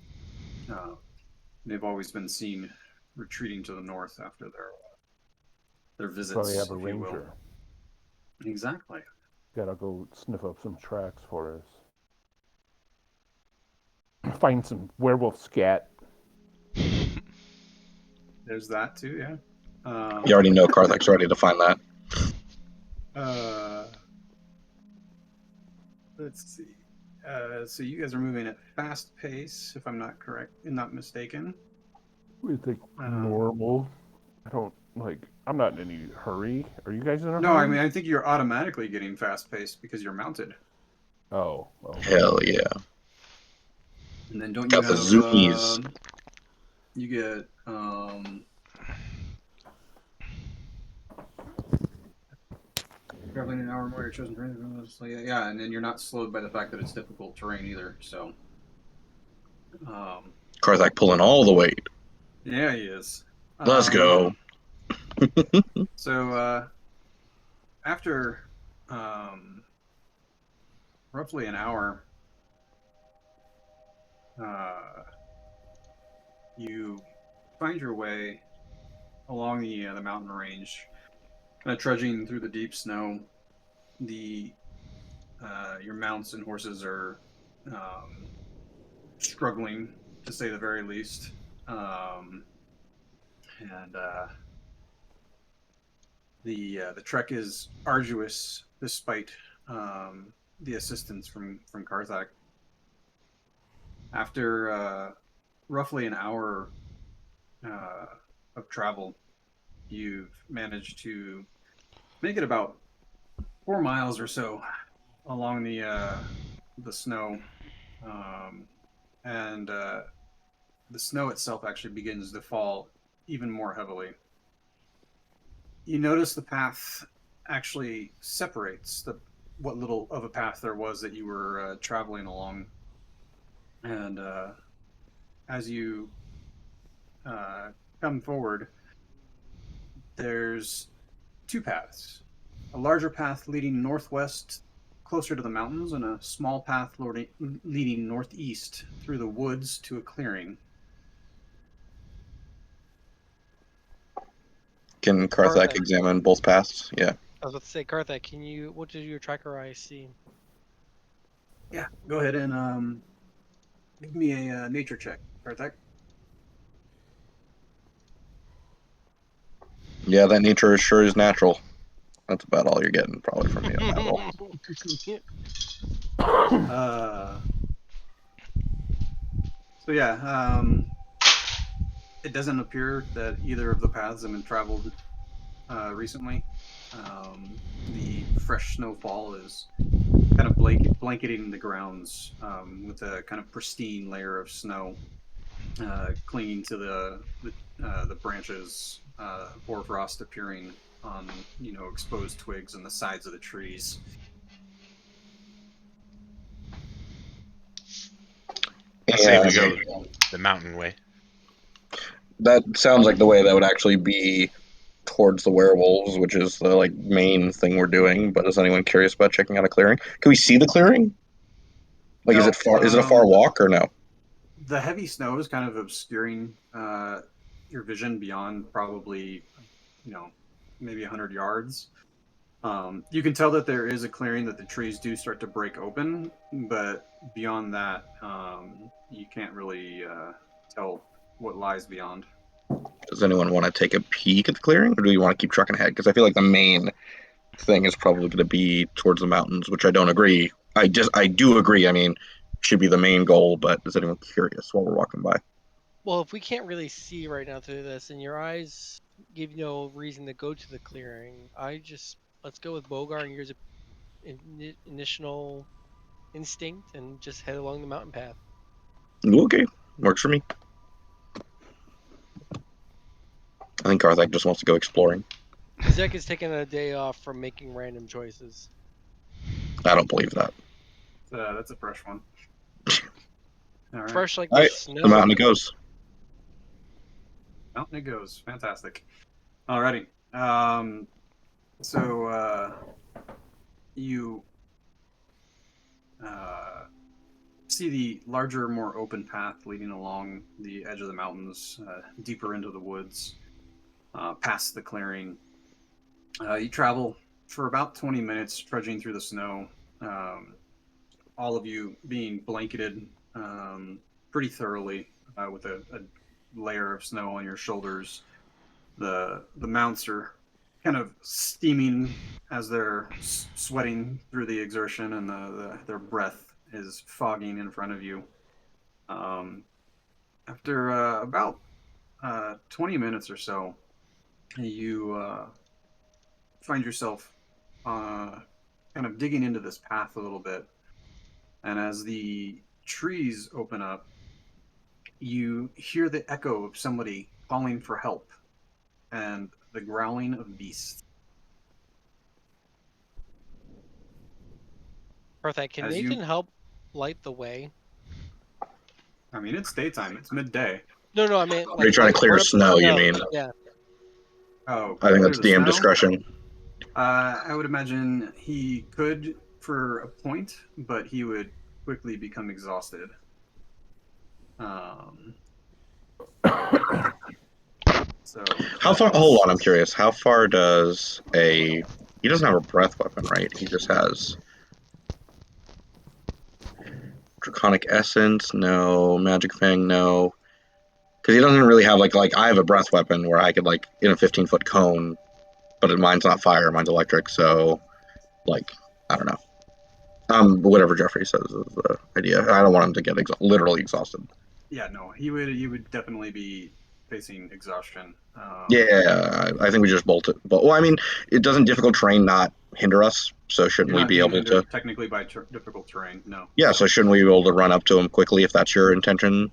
S2: they've always been seen retreating to the north after their visits.
S1: Probably have a
S2: if you will.
S1: ranger.
S2: Exactly.
S1: Gotta go sniff up some tracks for us. Find some werewolf scat.
S2: There's that too, yeah.
S4: You already know Karthak's ready to find that.
S2: Let's see. So you guys are moving at fast pace, if I'm not mistaken.
S1: We think normal. I don't I'm not in any hurry. Are you guys in a hurry?
S2: No, I mean I think you're automatically getting fast paced because you're mounted.
S1: Oh.
S4: Hell yeah.
S2: And then don't
S4: Got
S2: you
S4: the
S2: have
S4: zoomies.
S2: you get traveling an hour more, your chosen terrain. So yeah, and then you're not slowed by the fact that it's difficult terrain either. So,
S4: Karthak pulling all the weight.
S2: yeah, he is.
S4: Let's go.
S2: So, after roughly an hour, you find your way along the mountain range, kind of trudging through the deep snow. Your mounts and horses are struggling, to say the very least, and the trek is arduous despite the assistance from Karthak. After roughly an hour of travel, you've managed to make it about 4 miles or so along the snow, and the snow itself actually begins to fall even more heavily. You notice the path actually separates what little of a path there was that you were traveling along, and as you come forward, there's two paths. A larger path leading northwest closer to the mountains and a small path leading northeast through the woods to a clearing.
S4: Can Karthak
S6: Karthak.
S4: examine both paths? Yeah.
S6: I was about to say, Karthak, what did your tracker eye see?
S2: Yeah, go ahead and give me a nature check, Karthak.
S4: Yeah, that nature sure is natural. That's about all you're getting probably from me on that roll.
S2: So yeah, it doesn't appear that either of the paths have been traveled recently. The fresh snowfall is kind of blanketing the grounds with a kind of pristine layer of snow clinging to the branches, hoarfrost appearing on exposed twigs and the sides of the trees.
S8: I say we
S4: And
S8: go the mountain way.
S4: that sounds like the way that would actually be towards the werewolves, which is the like main thing we're doing. But is anyone curious about checking out a clearing? Can we see the clearing? Like, is
S2: No,
S4: it far? Is it a far walk or no?
S2: The heavy snow is kind of obscuring your vision beyond probably, maybe 100 yards. You can tell that there is a clearing, that the trees do start to break open, but beyond that, you can't really tell what lies beyond.
S4: Does anyone want to take a peek at the clearing, or do you want to keep trucking ahead? Because I feel like the main thing is probably going to be towards the mountains, which I don't agree. I do agree. I mean, should be the main goal. But is anyone curious while we're walking by?
S6: Well, if we can't really see right now through this, and your eyes give you no reason to go to the clearing, let's go with Bogar and yours initial instinct and just head along the mountain path.
S4: Okay, works for me. I think Karthak just wants to go exploring.
S6: Zek is taking a day off from making random choices.
S4: I don't believe that.
S2: That's a fresh one. All right.
S6: Fresh like
S4: All right,
S6: snow.
S4: the mountain it goes.
S2: Mountain it goes. Fantastic. Alrighty. So you see the larger, more open path leading along the edge of the mountains, deeper into the woods, past the clearing. You travel for about 20 minutes, trudging through the snow. All of you being blanketed pretty thoroughly with a layer of snow on your shoulders. The mounts are kind of steaming as they're sweating through the exertion, and their breath is fogging in front of you. After about 20 minutes or so, you find yourself kind of digging into this path a little bit. And as the trees open up, you hear the echo of somebody calling for help and the growling of beasts.
S6: Karthak, can Nathan help light the way?
S2: I mean, it's daytime. It's midday.
S6: No, I mean...
S4: Are you trying to clear snow, you mean?
S6: Yeah.
S2: Oh,
S4: I think that's DM
S2: snow?
S4: discretion.
S2: I would imagine he could for a point, but he would quickly become exhausted. So
S4: how far? Hold on, I'm curious. How far does he doesn't have a breath weapon, right? He just has Draconic Essence, no. Magic Fang, no. Because he doesn't really have like I have a breath weapon where I could like in a 15-foot cone, but mine's not fire, mine's electric. So, like, I don't know. Whatever Jeffrey says is the idea. I don't want him to get literally exhausted.
S2: Yeah, no, he would definitely be facing exhaustion.
S4: Yeah, I think we just bolt it. But well, I mean, it doesn't difficult terrain not hinder us? So shouldn't we be able to?
S2: Technically, by difficult terrain, no.
S4: Yeah, so shouldn't we be able to run up to him quickly if that's your intention,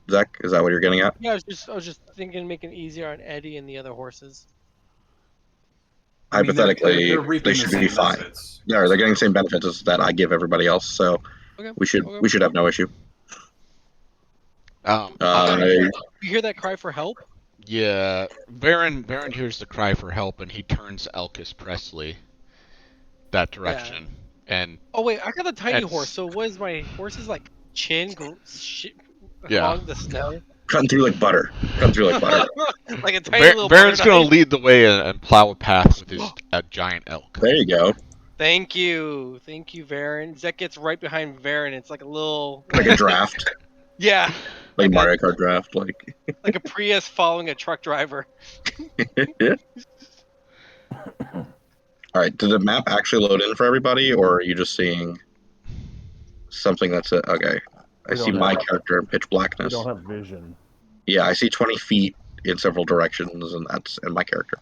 S4: Zach? Is that what you're getting at?
S6: Yeah, I was just thinking making it easier on Eddie and the other horses.
S4: Hypothetically, they should be fine.
S2: Benefits.
S4: Yeah, they're getting the same benefits as that I give everybody else. So
S6: Okay.
S4: we should have no issue.
S6: You hear that cry for help?
S3: Yeah, Baron hears the cry for help and he turns Elkis Presley that direction. And
S6: Oh wait, I got the tiny
S3: It's-
S6: horse. So what is my horse's like chin
S3: Yeah.
S6: along the snow?
S4: Cutting through like butter. Cutting through like butter.
S6: Like a tiny little
S3: Baron's
S6: butter
S3: gonna
S6: knife.
S3: lead the way and plow a path with his a giant elk.
S4: There you go.
S6: Thank you, Varen. Zek gets right behind Varen. It's like a little,
S4: Like a draft.
S6: yeah,
S4: Like
S6: Like a-
S4: Mario Kart draft. Like.
S6: like a Prius following a truck driver.
S4: All right. Did the map actually load in for everybody, or are you just seeing something that's a okay? I
S1: We
S4: see
S1: don't
S4: my
S1: have-
S4: character in pitch
S1: We
S4: blackness.
S1: don't have vision.
S4: Yeah, I see 20 feet in several directions, and that's my character.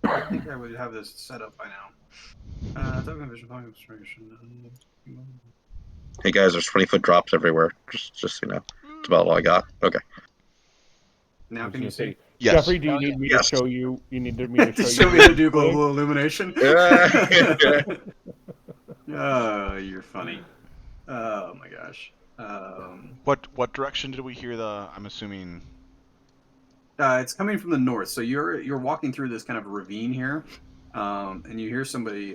S2: I think I would have this set up by now. Token vision, volume obstruction.
S4: Hey guys, there's 20-foot drops everywhere. Just so you know, that's about all I got. Okay.
S2: Now
S1: I was
S2: can you
S1: gonna say,
S2: see?
S3: Yes.
S1: Jeffrey, do you need me
S4: Yes.
S1: to show you? You need me to show you?
S2: Show me how to do global illumination.
S4: Yeah.
S2: Oh, you're funny. Oh my gosh.
S11: What direction did we hear the? I'm assuming.
S2: It's coming from the north. So you're walking through this kind of ravine here, and you hear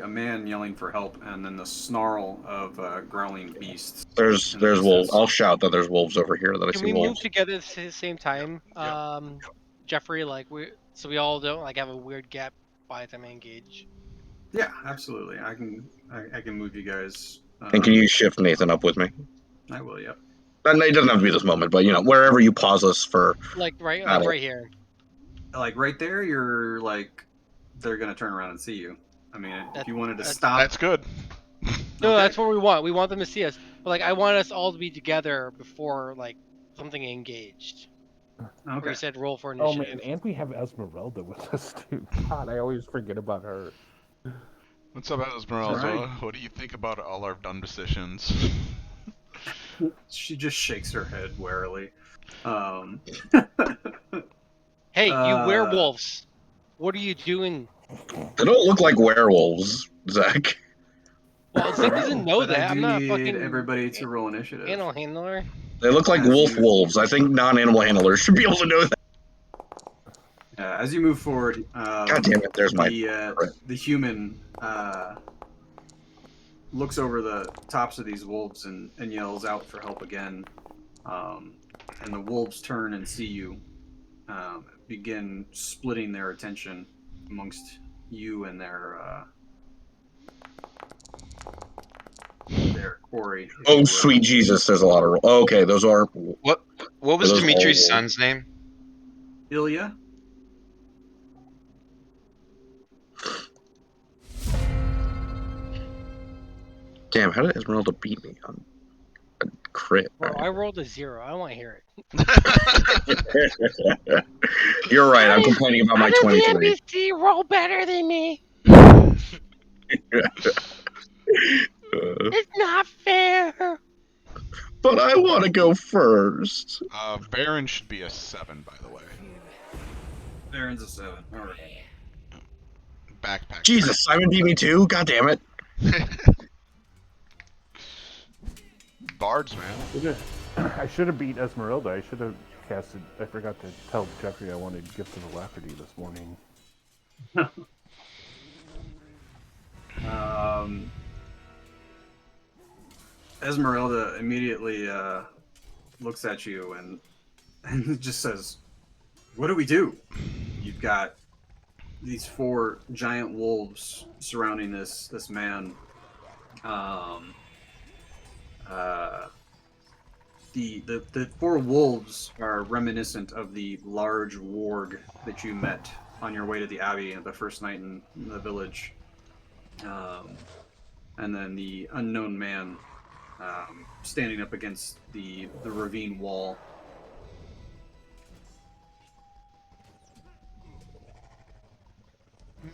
S2: a man yelling for help, and then the snarl of growling beasts.
S4: There's
S2: in the
S4: wolves.
S2: distance.
S4: I'll shout that there's wolves over here. That I
S6: Can
S4: see
S6: we move
S4: wolves.
S6: together at the same time, Jeffrey? Like so we all don't like have a weird gap by the time I engage.
S2: Yeah, absolutely. I can move you guys.
S4: And can you shift Nathan up with me?
S2: I will. Yep.
S4: And it doesn't have to be this moment, but wherever you pause us for.
S6: Like right here.
S2: Like right there, you're like, they're gonna turn around and see you. I mean, if you wanted to stop,
S3: That's good.
S6: No,
S2: Okay.
S6: that's what we want. We want them to see us. But like, I want us all to be together before like something engaged. Where
S2: Okay.
S6: you said roll for
S1: Oh
S6: initiative.
S1: man, and we have Esmeralda with us too. God, I always forget about her.
S11: What's up, Esmeralda?
S2: Alright.
S11: What do you think about all our done decisions?
S2: She just shakes her head warily.
S6: Hey, you
S2: Uh,
S6: werewolves! What are you doing?
S4: They don't look like werewolves, Zach.
S6: Well, Zach doesn't know
S2: But I
S6: that. I'm
S2: do
S6: not
S2: need
S6: fucking
S2: everybody to roll initiative.
S6: animal handler.
S4: They look like
S2: As
S4: wolf
S2: you-
S4: wolves. I think non-animal handlers should be able to know that.
S2: As you move forward,
S4: God damn it! There's my.
S2: the human looks over the tops of these wolves and yells out for help again. And the wolves turn and see you, begin splitting their attention amongst you and their quarry. if you
S4: Oh
S2: will.
S4: sweet Jesus! There's a lot of. Okay, those are.
S8: What was
S4: Those
S8: Dimitri's
S4: all-
S8: son's name?
S2: Ilya?
S4: Damn! How did Esmeralda beat me on a crit?
S6: Well, I rolled a 0. I don't want to hear it.
S4: You're right. I'm complaining about my 23.
S6: NPC roll better than me? It's not fair.
S4: But I want to go first.
S11: Baron should be a 7, by the way.
S2: Baron's a 7. All right.
S11: Backpack.
S4: Jesus, Simon beat me too. God damn it!
S11: Bards, man.
S1: I should have beat Esmeralda. I should have casted. I forgot to tell Jeffrey I wanted Gift of Alacrity this morning.
S2: Esmeralda immediately looks at you and just says, "What do we do?" You've got these 4 giant wolves surrounding this man. The 4 wolves are reminiscent of the large warg that you met on your way to the abbey the first night in the village. And then the unknown man standing up against the ravine wall.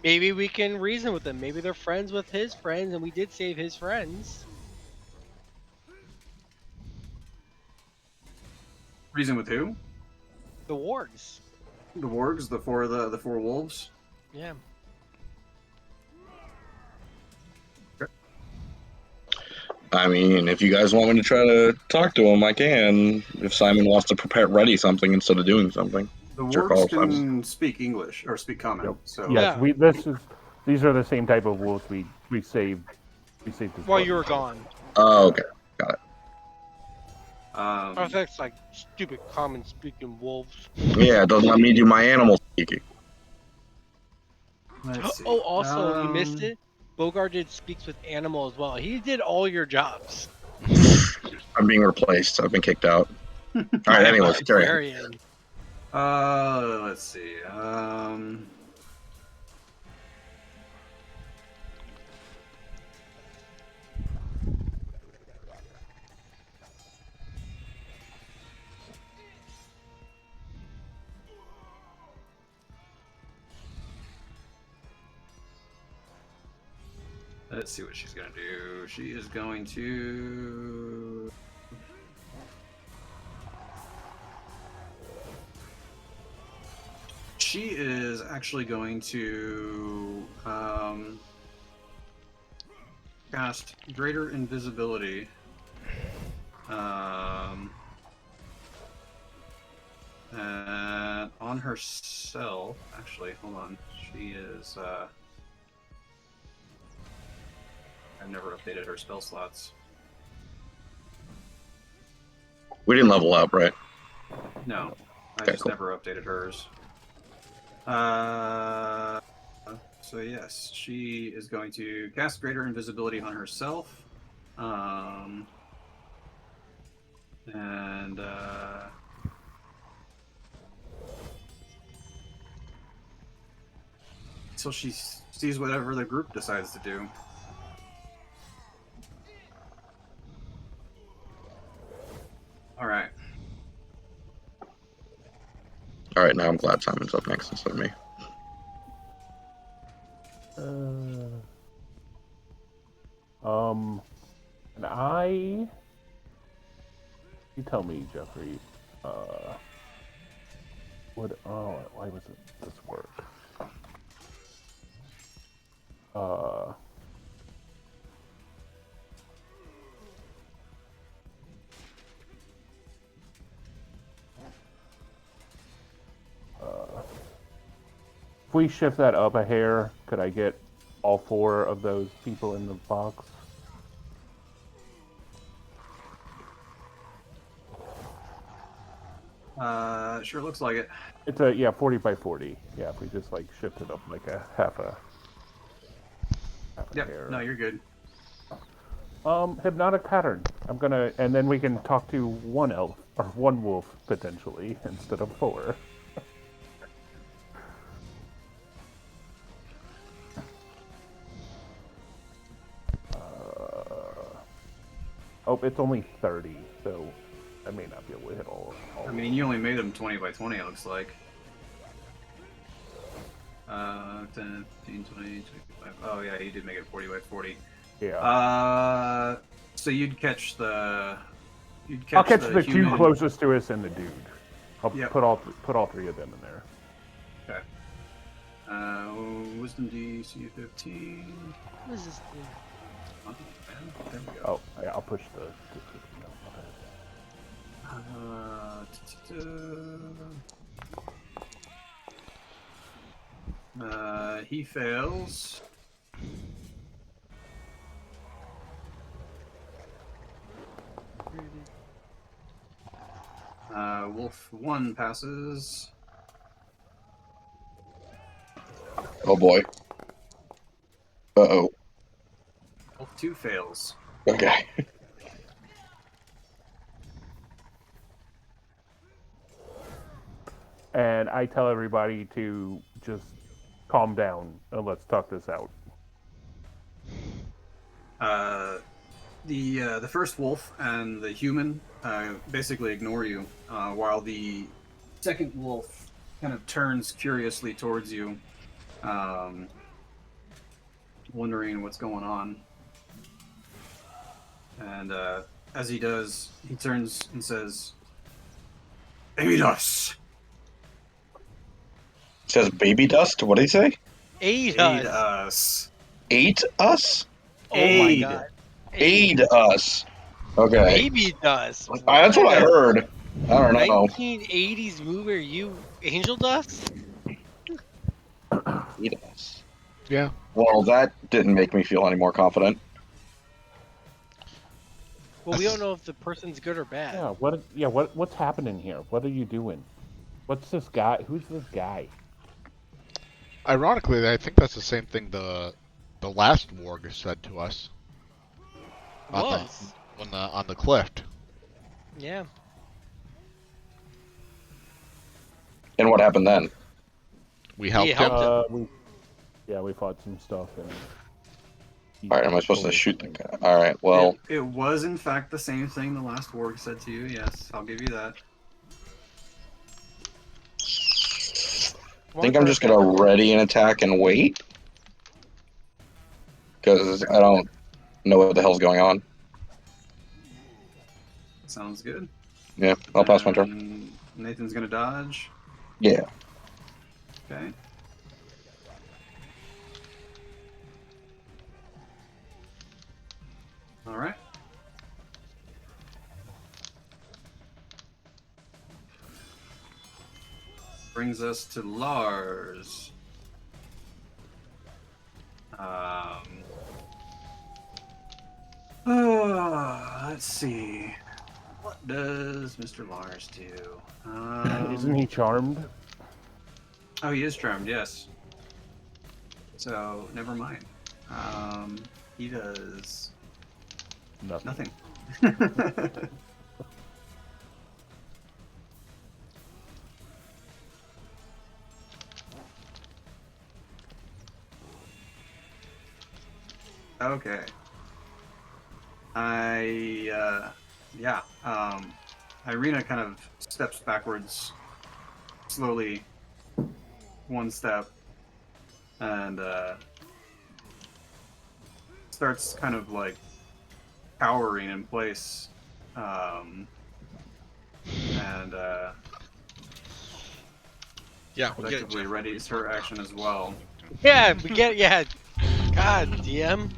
S6: Maybe we can reason with them. Maybe they're friends with his friends, and we did save his friends.
S2: Reason with who?
S6: The wargs.
S2: The wargs, the 4 wolves.
S6: Yeah.
S4: I mean, if you guys want me to try to talk to him, I can. If Simon wants to ready something instead of doing something.
S2: The
S4: It's your call,
S2: wargs can speak English or speak common.
S1: Yep.
S2: So
S1: Yes, these are the same type of wolves we saved We saved his
S6: While
S1: butt.
S6: you were gone.
S4: Oh, okay. Got it.
S6: That's like stupid common speaking wolves.
S4: Yeah, it doesn't let me do my animal speaking.
S2: Let's see.
S6: Oh, also, you missed it. Bogart did speaks with animal as well. He did all your jobs.
S4: I'm being replaced. I've been kicked out. All right. Anyways, carry on.
S6: Varian.
S2: Let's see. Let's see what she's gonna do. She is going to. She is actually going to cast Greater Invisibility. And on herself. Actually, hold on. She is. I've never updated her spell slots.
S4: We didn't level up, right?
S2: No, I
S4: Okay,
S2: just
S4: cool.
S2: never updated hers. So yes, she is going to cast Greater Invisibility on herself. And until she sees whatever the group decides to do. All right.
S4: All right. Now I'm glad Simon's up next instead of me.
S1: And I. You tell me, Jeffrey. What? Oh, why was it this work? If we shift that up a hair, could I get all 4 of those people in the box?
S2: Sure looks like it.
S1: It's a 40 by 40. Yeah, if we just like shift it up like a half a
S2: Yep.
S1: hair.
S2: No, you're good.
S1: Hypnotic pattern. I'm gonna, and then we can talk to one elf or one wolf potentially instead of 4. Oh, it's only 30, so I may not be able to hit all.
S2: I mean, you only made them 20 by 20, it looks like. 10, 15, 20, 25. Oh, yeah, you did make it 40 by 40.
S1: Yeah.
S2: So you'd catch the.
S1: I'll catch the
S2: human.
S1: 2 closest to us and the dude. I'll
S2: Yep.
S1: put all 3 of them in there.
S2: Okay. Wisdom DC 15.
S6: What is this thing?
S2: Oh, man, there we go.
S1: Oh, yeah, I'll push the.
S2: He fails. Wolf 1 passes.
S4: Oh boy. Uh-oh.
S2: Wolf 2 fails.
S4: Okay.
S1: And I tell everybody to just calm down and let's talk this out.
S2: The first wolf and the human basically ignore you, while the second wolf kind of turns curiously towards you, wondering what's going on. And as he does, he turns and says, "Aid us!"
S4: Says baby dust. What did he say?
S6: Aid
S2: Aid
S6: us.
S2: us.
S4: Ate us?
S6: Oh my
S2: Aid.
S6: god.
S4: Aid us. Okay.
S6: Baby dust.
S4: That's what I heard. I don't know.
S6: 1980s movie. Are you Angel Dust?
S4: Eat us.
S3: Yeah.
S4: Well, that didn't make me feel any more confident.
S6: Well, we don't know if the person's good or bad.
S1: Yeah. What's happening here? What are you doing? What's this guy? Who's this guy?
S3: Ironically, I think that's the same thing the last warg said to us.
S6: Was.
S3: On the cliff.
S6: Yeah.
S4: And what happened then?
S3: We helped him.
S1: We fought some stuff. And
S4: Alright, am I supposed to shoot the guy? Alright, well...
S2: It was, in fact, the same thing the last warg said to you, yes. I'll give you that.
S4: I think I'm just gonna ready an attack and wait. Because I don't know what the hell's going on.
S2: Sounds good.
S4: Yeah, I'll pass my turn.
S2: Nathan's gonna dodge.
S4: Yeah.
S2: Okay. Alright. Brings us to Lars. Let's see. What does Mr. Lars do?
S1: Isn't he charmed?
S2: Oh, he is charmed, yes. So, never mind. He does...
S1: Nothing.
S2: Okay. Irina kind of steps backwards, slowly, one step, and starts kind of like cowering in place, and effectively readies her action as well.
S6: Yeah, we get God, DM.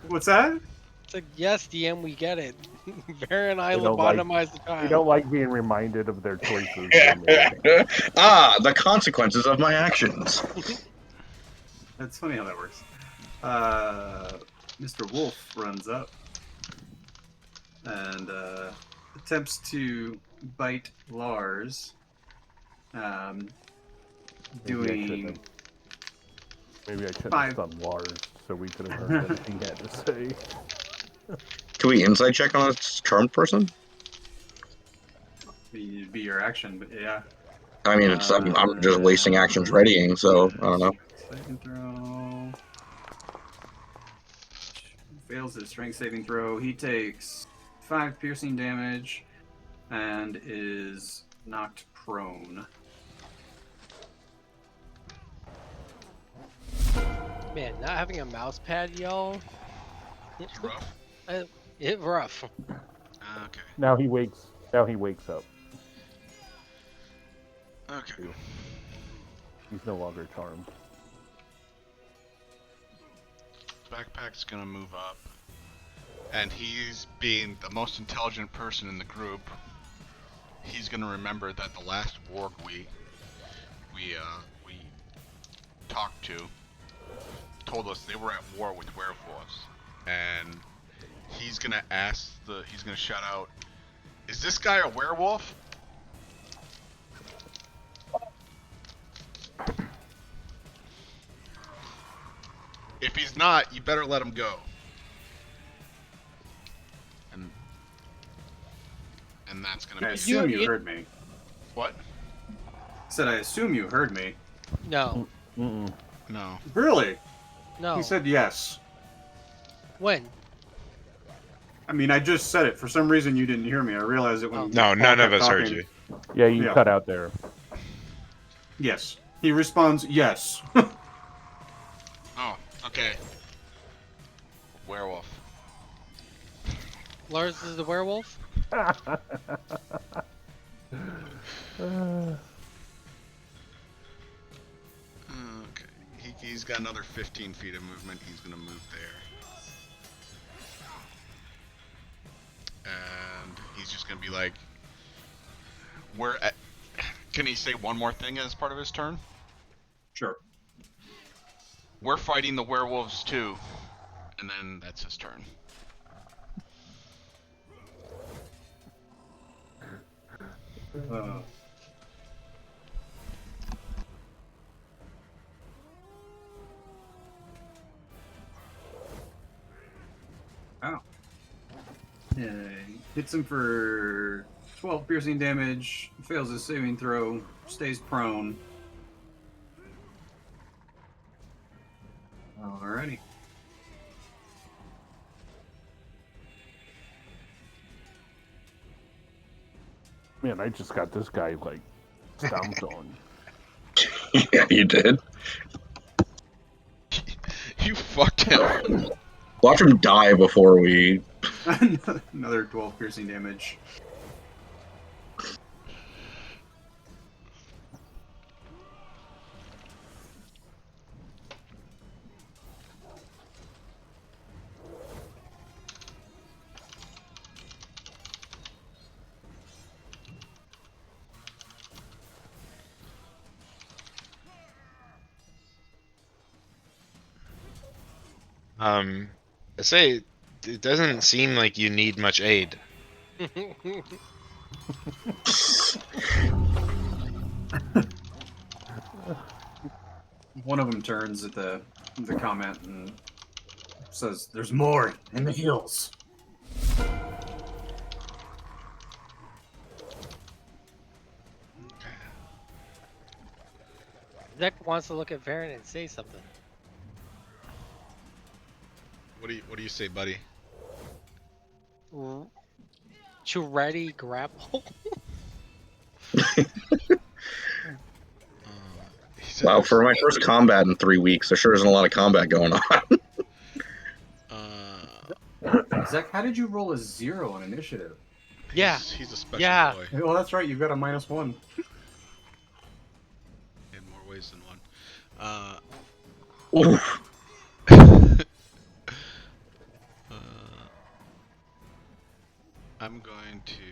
S2: What's that?
S6: It's like, yes, DM, we get it. Bear and I
S1: They don't
S6: lobotomize the child.
S1: We don't like being reminded of their choices.
S4: The consequences of my actions.
S2: That's funny how that works. Mr. Wolf runs up and attempts to bite Lars. Doing...
S1: Maybe I shouldn't have done Lars, so we could have heard everything he had to say.
S4: Can we insight check on this charmed person?
S2: It'd be your action, but yeah.
S4: I mean, it's I'm just wasting actions readying, so I don't know.
S2: Saving throw. Fails his strength saving throw. He takes 5 piercing damage and is knocked prone.
S6: Man, not having a mouse pad, y'all.
S11: It's rough.
S6: It's rough.
S11: Okay.
S1: Now he wakes up.
S11: Okay.
S1: He's no longer charmed.
S11: Backpack's gonna move up, and he's being the most intelligent person in the group. He's gonna remember that the last warg we talked to told us they were at war with werewolves, and he's gonna shout out, "Is this guy a werewolf?" If he's not, you better let him go. And that's gonna
S2: I
S11: be...
S2: assume you heard me.
S11: What?
S2: Said I assume you heard me.
S6: No.
S11: No.
S2: Really?
S6: No.
S2: He said yes.
S6: When?
S2: I mean, I just said it. For some reason, you didn't hear me. I realized it when...
S8: No, none of us heard you.
S1: Yeah, you cut out there.
S2: Yes. He responds, yes.
S11: Oh, okay. Werewolf.
S6: Lars is the werewolf?
S11: Okay. He's got another 15 feet of movement. He's gonna move there. And he's just gonna be like, can he say one more thing as part of his turn?
S2: Sure.
S11: We're fighting the werewolves too. And then that's his turn.
S2: Uh, Ow. Hits him for 12 piercing damage, fails his saving throw, stays prone. Alrighty.
S1: Man, I just got this guy like stomped on.
S4: Yeah, you did.
S3: You fucked him.
S4: Watch him die before we.
S2: Another 12 piercing damage.
S8: I say it doesn't seem like you need much aid.
S2: One of them turns at the comment and says, "There's more in the hills."
S6: Zek wants to look at Varen and say something.
S3: What do you say, buddy?
S6: To ready grapple.
S4: Wow, for my first combat in 3 weeks, there sure isn't a lot of combat going on.
S2: Zach, how did you roll a 0 on initiative?
S6: Yeah.
S3: He's a special boy.
S2: Well, that's right. You've got a -1.
S3: In more ways than one.
S4: Oof.
S3: I'm going to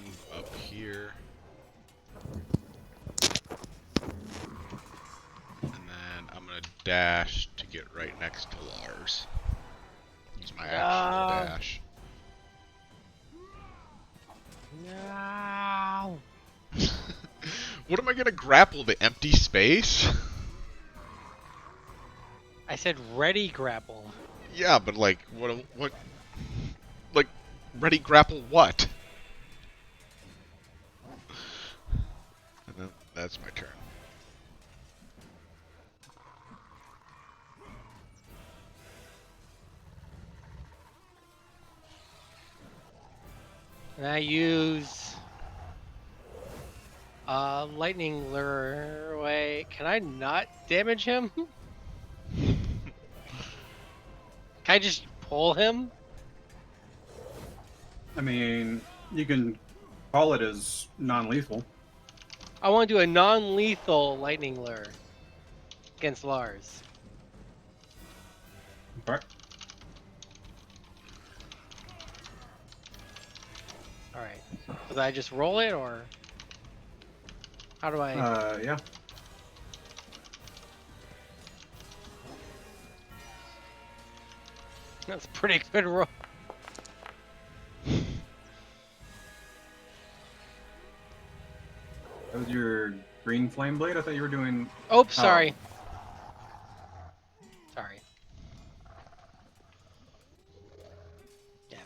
S3: move up here. And then I'm going to dash to get right next to Lars. Use my action to dash.
S6: No.
S3: What am I going to grapple? The empty space?
S6: I said ready grapple.
S3: Yeah, but like, what, like, ready grapple what? And then that's my turn.
S6: And I use lightning lure. Wait, can I not damage him? Can I just pull him?
S2: I mean, you can call it as non-lethal.
S6: I want to do a non-lethal lightning lure against Lars.
S2: Okay.
S6: Alright. Does I just roll it, or how do I...
S2: Yeah.
S6: That's a pretty good roll.
S2: That was your green flame blade? I thought you were doing...
S6: Oh, sorry. Sorry. Yeah.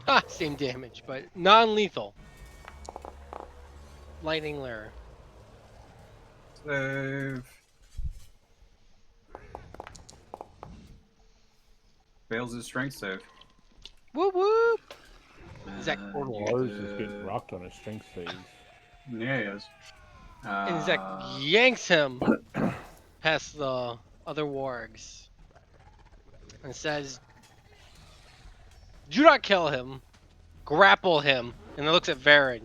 S6: Ah, same damage, but non-lethal. Lightning lure.
S2: Save. Fails his strength save.
S6: Whoop whoop! Zach,
S1: Lars is getting rocked on his strength saves.
S2: Yeah, he is.
S6: and Zach yanks him past the other wargs and says, "Do not kill him. Grapple him." And then looks at Varen.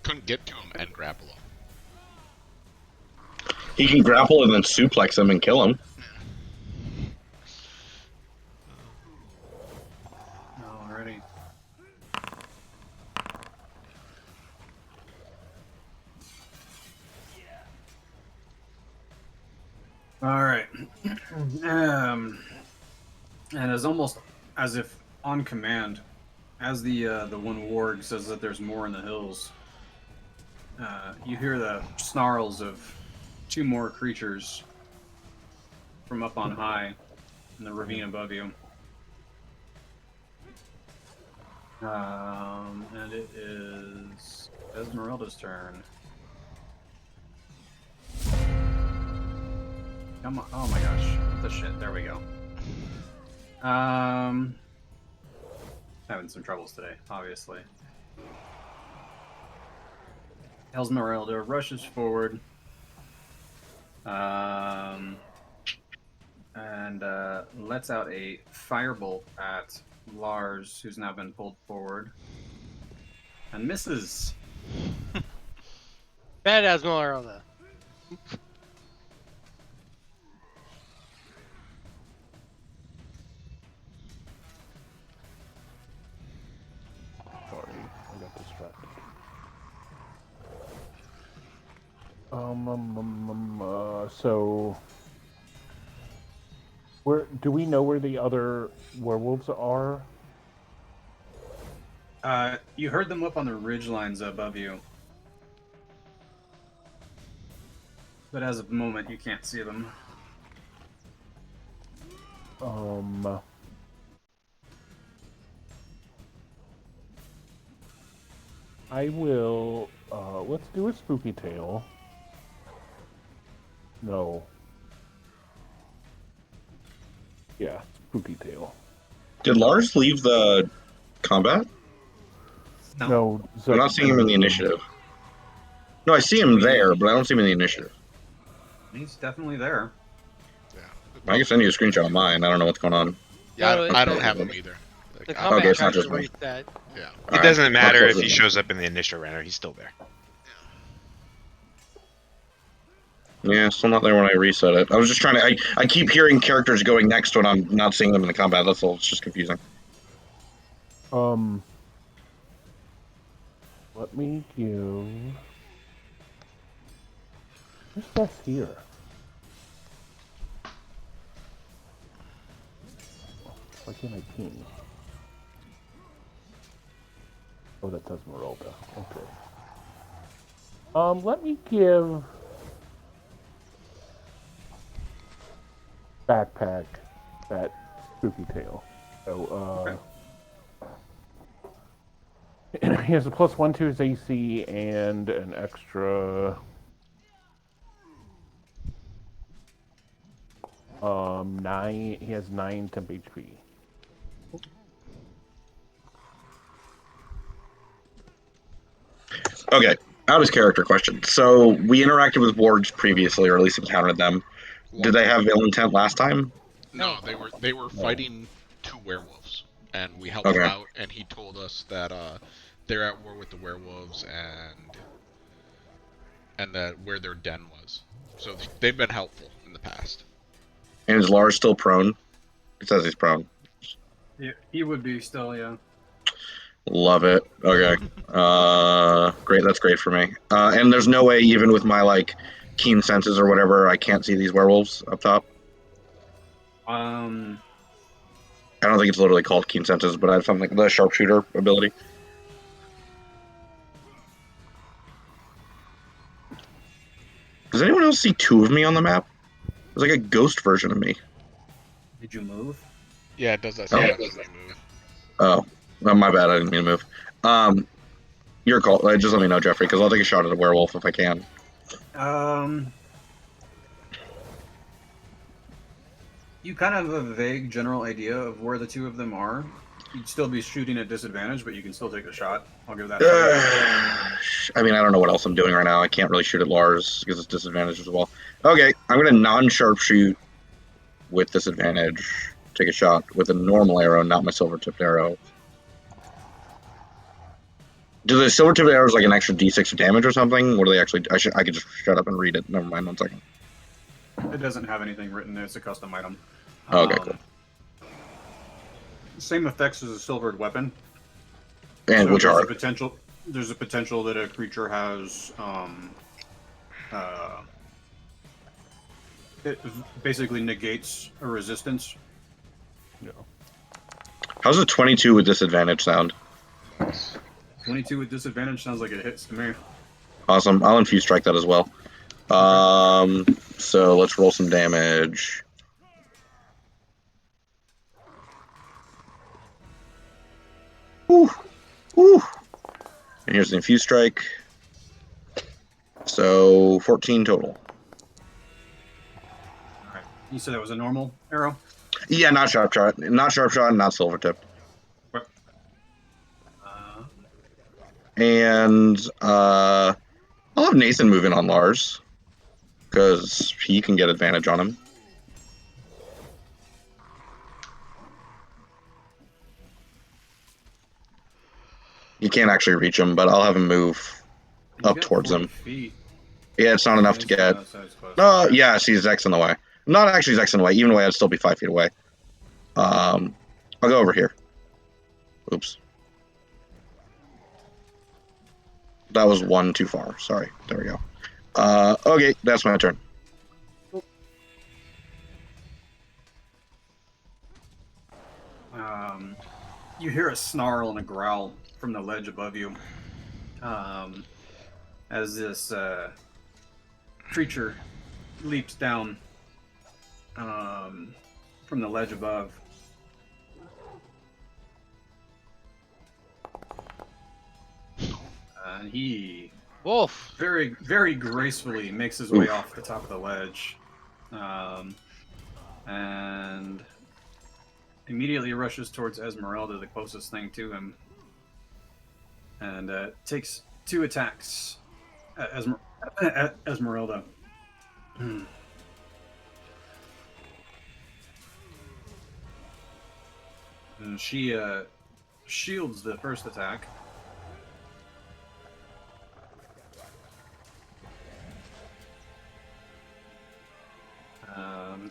S3: Couldn't get to him and grapple him.
S4: He can grapple and then suplex him and kill him.
S2: Alrighty. Alright. And it's almost as if On command, as the one warg says that there's more in the hills, you hear the snarls of 2 more creatures from up on high in the ravine above you. And it is Esmeralda's turn. Come on! Oh my gosh! What the shit? There we go. Having some troubles today, obviously. Esmeralda rushes forward. And lets out a firebolt at Lars, who's now been pulled forward. And misses.
S6: Bad Esmeralda.
S1: Sorry, I got distracted. So where do we know where the other werewolves are?
S2: You heard them up on the ridgelines above you. But as of the moment, you can't see them.
S1: I will, let's do a spooky tale. No. Yeah, spooky tale.
S4: Did Lars leave the combat?
S1: No.
S4: I'm not seeing him in the initiative. No, I see him there, but I don't see him in the initiative.
S2: He's definitely there.
S4: I can send you a screenshot of mine. I don't know what's going on.
S3: Yeah,
S6: No,
S3: I don't have him either.
S6: The
S3: Like,
S6: combat
S4: okay, it's not
S6: tries
S4: just
S6: to
S4: me.
S6: reset.
S3: yeah.
S8: It doesn't matter if he shows up in the initial render. He's still there.
S4: Yeah, still not there when I reset it. I was just trying to. I keep hearing characters going next when I'm not seeing them in the combat. That's all. It's just confusing.
S1: Let me give. Who's that here? Why can't I ping? Oh, that's Esmeralda. Okay. Let me give Backpack that spooky tale. So, he has a +1 to his AC and an extra 9. He has 9 temp HP.
S4: Okay, out of character question. So we interacted with wargs previously, or at least encountered them. Did they have ill intent last time?
S3: No, they were fighting 2 werewolves, and we helped
S4: Okay.
S3: them out. And he told us that they're at war with the werewolves, and that where their den was. So they've been helpful in the past.
S4: And is Lars still prone? It says he's prone.
S2: Yeah, he would be still, yeah.
S4: Love it. Okay. Great. That's great for me. And there's no way, even with my like keen senses or whatever, I can't see these werewolves up top. I don't think it's literally called keen senses, but I have something like the sharpshooter ability. Does anyone else see 2 of me on the map? There's like a ghost version of me.
S2: Did you move?
S3: Yeah, it does that
S4: Oh.
S3: sometimes when you move.
S4: Oh, my bad. I didn't mean to move. Your call. Just let me know, Jeffrey, because I'll take a shot at a werewolf if I can.
S2: You kind of have a vague general idea of where the 2 of them are. You'd still be shooting at disadvantage, but you can still take a shot. I'll give that to you.
S4: I mean, I don't know what else I'm doing right now. I can't really shoot at Lars because it's disadvantage as well. Okay, I'm going to non-sharpshoot with disadvantage. Take a shot with a normal arrow, not my silver-tipped arrow. Do the silver-tipped arrows like an extra d6 of damage or something? What do they actually... I could just shut up and read it. Never mind, 1 second.
S2: It doesn't have anything written there. It's a custom item.
S4: Okay, cool.
S2: Same effects as a silvered weapon.
S4: And
S2: So
S4: which are...
S2: there's a potential that a creature has it basically negates a resistance.
S1: No.
S4: How's a 22 with disadvantage sound?
S2: 22 with disadvantage sounds like it hits to me.
S4: Awesome. I'll infuse strike that as well. So let's roll some damage. Woo! Woo! And here's the infuse strike. So 14 total.
S2: Alright. You said that was a normal arrow?
S4: Yeah, not sharp shot. Not sharp shot, not silver tip. And I'll have Nathan move in on Lars. Because he can get advantage on him. You can't actually reach him, but I'll have him move up towards him.
S2: Feet.
S4: Yeah, it's not enough to get. No, yeah, see, Zek's in the way. Not actually Zek's in the way. Even way, I'd still be 5 feet away. I'll go over here. Oops. That was one too far. Sorry. There we go. Okay, that's my turn.
S2: You hear a snarl and a growl from the ledge above you. As this creature leaps down from the ledge above. And he very, very gracefully makes his way off the top of the ledge. And immediately rushes towards Esmeralda, the closest thing to him. And takes 2 attacks at Esmeralda. And she shields the first attack.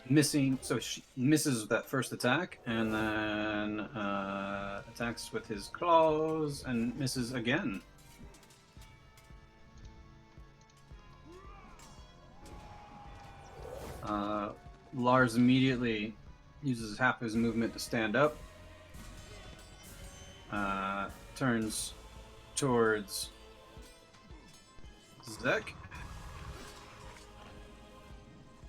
S2: Missing, so she misses that first attack, and then attacks with his claws and misses again. Lars immediately uses half his movement to stand up. Turns towards Zek.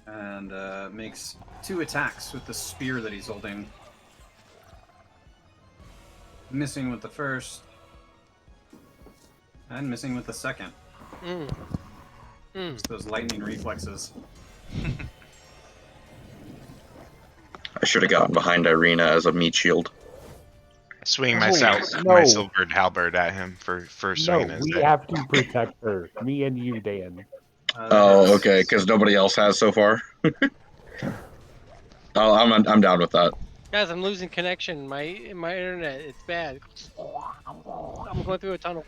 S2: And makes 2 attacks with the spear that he's holding. Missing with the first. And missing with the second. It's those lightning reflexes.
S4: I should have gotten behind Irina as a meat shield.
S8: Swing my silvered halberd at him for swinging his
S1: we have to protect her. Me and you, Dan.
S4: Oh, okay, because nobody else has so far. I'm down with that.
S6: Guys, I'm losing connection. My internet, it's bad. I'm going through a tunnel.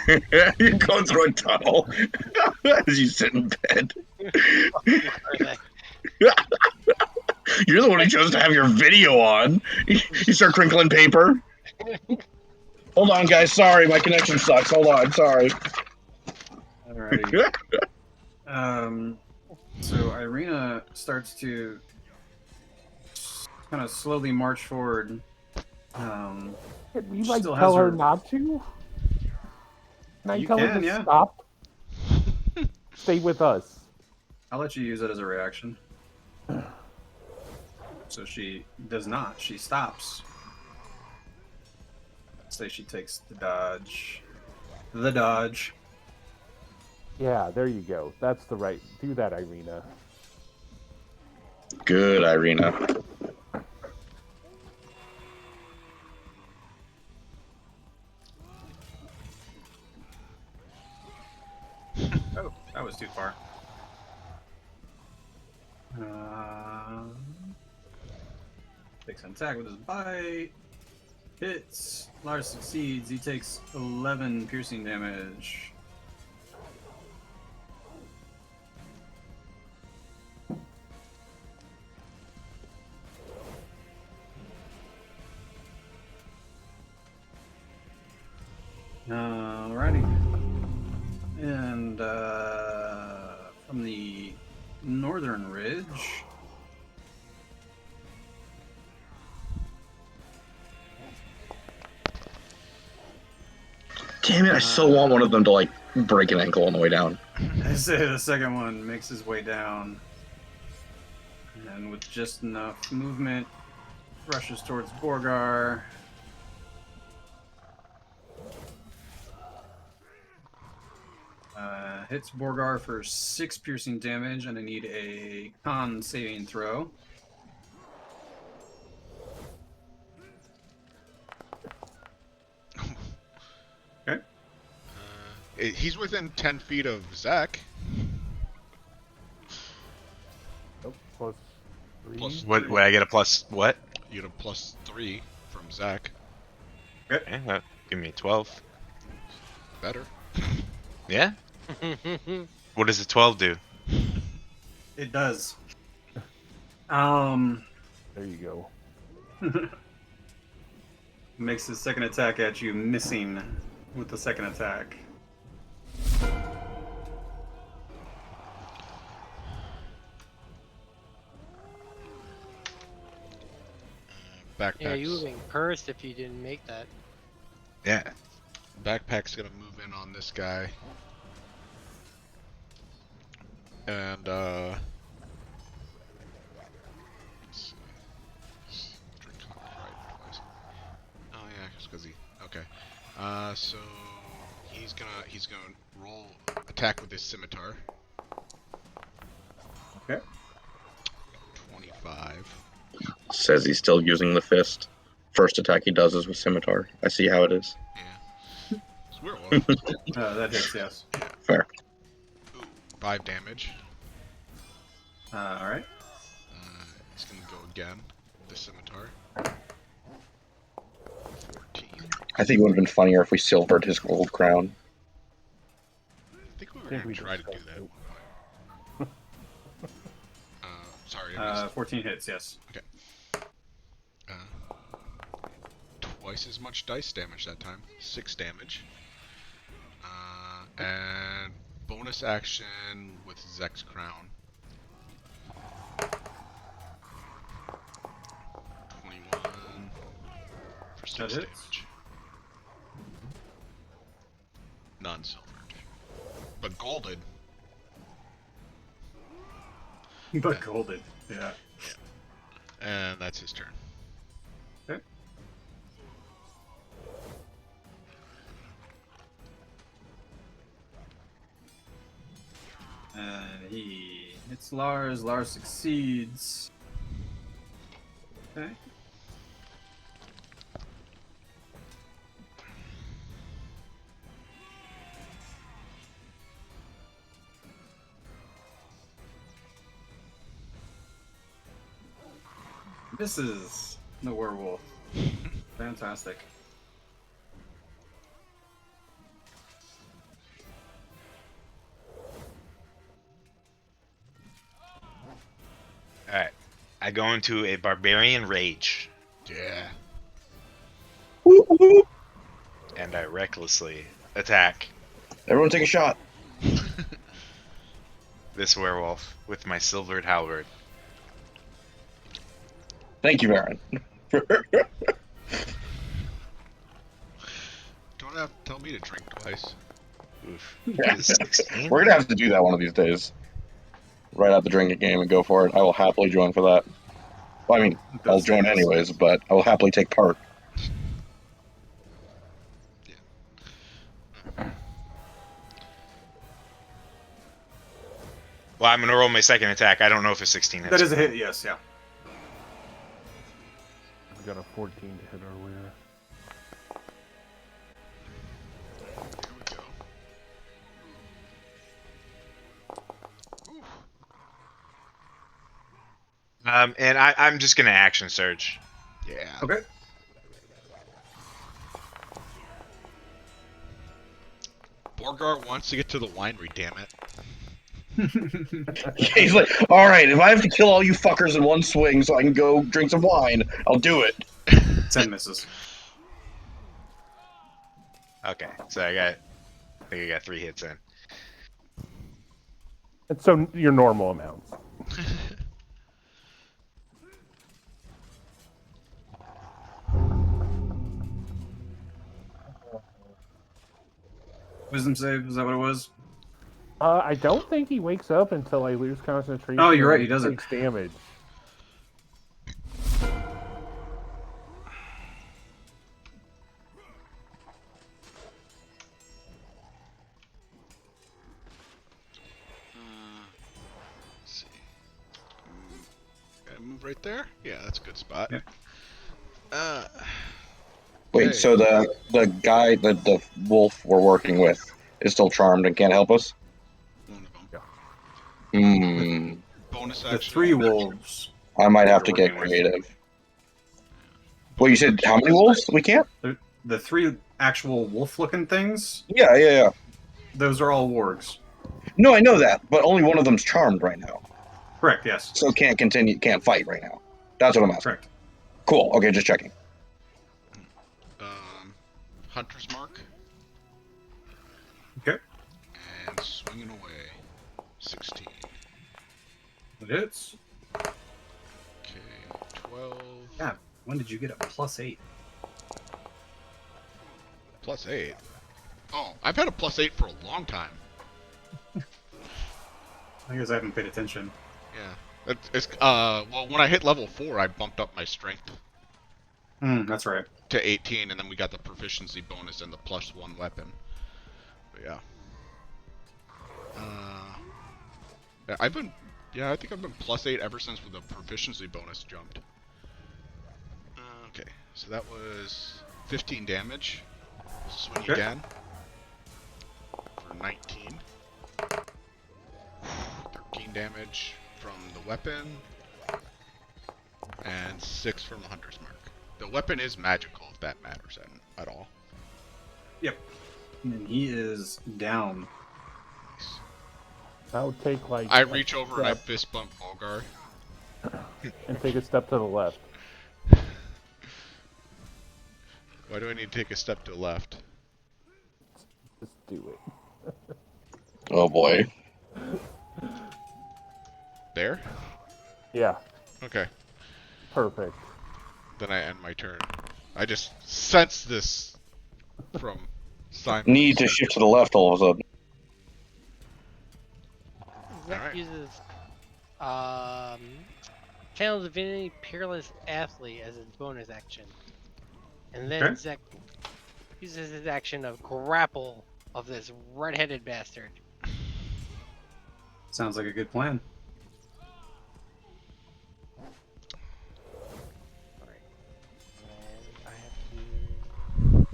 S4: You're going through a tunnel as you sit in bed. You're the one who chose to have your video on. You start crinkling paper. Hold on, guys. Sorry, my connection sucks. Hold on. Sorry.
S2: Alrighty. So Irina starts to kind of slowly march forward.
S1: Can we tell her not to? Can I tell her to stop? Stay with us.
S2: I'll let you use it as a reaction. So she does not. She stops. Say she takes the dodge. The dodge.
S1: Yeah, there you go. That's the right. Do that, Irina.
S4: Good, Irina.
S2: Oh, that was too far. Takes an attack with his bite. Hits. Lars succeeds. He takes 11 piercing damage. Alrighty. And from the northern ridge,
S4: Damn it! I so want one of them to like break an ankle on the way down.
S2: I say the second one makes his way down, and with just enough movement, rushes towards Borgar. Hits Borgar for 6 piercing damage, and I need a con saving throw. Okay.
S11: He's within 10 feet of Zach.
S1: Oh, plus 3.
S11: Plus
S8: What? Would I get a plus? What?
S11: You get a +3 from Zach.
S8: Okay, give me 12.
S11: Better.
S8: Yeah. What does a 12 do?
S2: It does.
S1: There you go.
S2: Makes his second attack at you, missing with the second attack.
S11: Backpacks.
S6: Yeah, you would have been cursed if you didn't make that.
S8: Yeah.
S11: Backpack's gonna move in on this guy. And let's see. Drink right twice. Oh yeah, just because he. Okay. So he's gonna roll attack with his scimitar.
S2: Okay.
S11: 25.
S4: Says he's still using the fist. First attack he does is with scimitar. I see how it is.
S11: Yeah. It's werewolf.
S2: That hits, yes.
S4: Fair.
S11: Ooh, 5 damage.
S2: Alright.
S11: He's gonna go again. The scimitar. 14.
S4: I think it would have been funnier if we silvered his gold crown.
S11: I think we were
S1: think
S11: gonna
S1: we
S11: try to do
S1: discussed
S11: that.
S1: it.
S11: Sorry. I missed.
S2: 14 hits, yes.
S11: Twice as much dice damage that time. 6 damage. And bonus action with Zek's crown. 21 for 6
S2: That hits.
S11: damage. Non-silvered. But golded.
S2: But golden, yeah.
S11: And that's his turn.
S2: Okay. And he hits Lars. Lars succeeds. Okay. This is the werewolf. Fantastic.
S8: Alright. I go into a barbarian rage.
S11: Yeah.
S8: And I recklessly attack
S4: Everyone take a shot.
S8: this werewolf with my silvered halberd.
S4: Thank you, Baron.
S11: Don't have to tell me to drink twice.
S8: Oof.
S4: Yeah.
S8: 16?
S4: We're gonna have to do that one of these days. Write out the drinking game and go for it. I will happily join for that. Well, I mean, I'll join anyways, but I will happily take part.
S8: Well, I'm gonna roll my second attack. I don't know if a 16 hits.
S2: That is a hit, yes, yeah.
S1: We got a 14 to hit earlier.
S8: And I'm just gonna action surge.
S11: Yeah.
S2: Okay.
S11: Borgar wants to get to the winery, damn it.
S4: He's like, all right, if I have to kill all you fuckers in one swing so I can go drink some wine, I'll do it.
S2: 10 misses.
S8: Okay, so I think I got 3 hits in.
S1: And so your normal amounts.
S2: Wisdom save, is that what it was?
S1: I don't think he wakes up until I lose concentration.
S2: Oh, you're right, he
S1: and
S2: doesn't.
S1: takes damage.
S11: Let's see. Gotta move right there? Yeah, that's a good spot.
S2: Yeah.
S4: Wait,
S11: Okay.
S4: so the guy, the wolf we're working with is still charmed and can't help us?
S11: One of them.
S4: Hmm.
S11: Bonus
S2: The
S11: action.
S2: 3 wolves.
S4: I might
S2: that
S4: have to
S2: you're
S4: get
S2: working with.
S4: creative. Well, you said how many wolves? We can't?
S2: The 3 actual wolf-looking things,
S4: Yeah.
S2: those are all wargs.
S4: No, I know that, but only one of them's charmed right now.
S2: Correct, yes.
S4: So can't fight right now. That's what I'm asking.
S2: Correct.
S4: Cool. Okay, just checking.
S11: Hunter's mark.
S2: Okay.
S11: And swinging away. 16.
S2: It hits.
S11: Okay, 12.
S2: Yeah, when did you get a +8?
S11: +8. Oh, I've had a +8 for a long time.
S2: I guess I haven't paid attention.
S11: Yeah. Well, when I hit level 4, I bumped up my strength
S2: That's right.
S11: to 18, and then we got the proficiency bonus and the +1 weapon. But yeah. I think I've been +8 ever since the proficiency bonus jumped. Okay, so that was 15 damage. Swing
S2: Okay.
S11: again. For 19. 13 damage from the weapon. And 6 from the hunter's mark. The weapon is magical, if that matters at all.
S2: Yep. And he is down.
S11: Nice.
S1: I would take like.
S11: I
S1: a
S11: reach over and I
S1: step
S11: fist bump Volgar.
S1: and take a step to the left.
S11: Why do I need to take a step to the left?
S1: Just do it.
S4: Oh boy.
S11: There?
S1: Yeah,
S11: Okay.
S1: perfect.
S11: Then I end my turn. I just sense this from Simon.
S4: Need to shift to the left all of a sudden.
S6: Zek
S11: Alright.
S6: uses Channel Divinity Peerless Athlete as his bonus action. And then
S2: Okay.
S6: Zek uses his action of grapple of this red-headed bastard.
S2: Sounds like a good plan.
S6: Alright. And I have to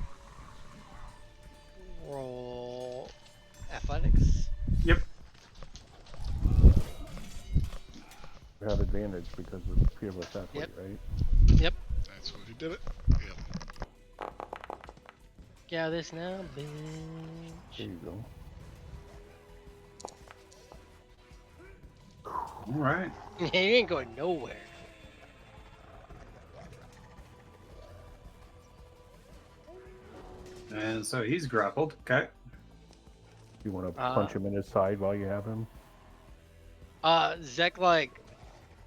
S6: roll athletics.
S2: Yep.
S1: You have advantage because of peerless athlete,
S6: Yep.
S1: right?
S6: Yep.
S11: That's what he did it. Yep.
S6: Got this now,
S1: There
S6: bitch.
S1: you go.
S2: All right.
S6: You ain't going nowhere.
S2: And so he's grappled. Okay.
S1: You want to
S6: Uh,
S1: punch him in his side while you have him?
S6: Zek like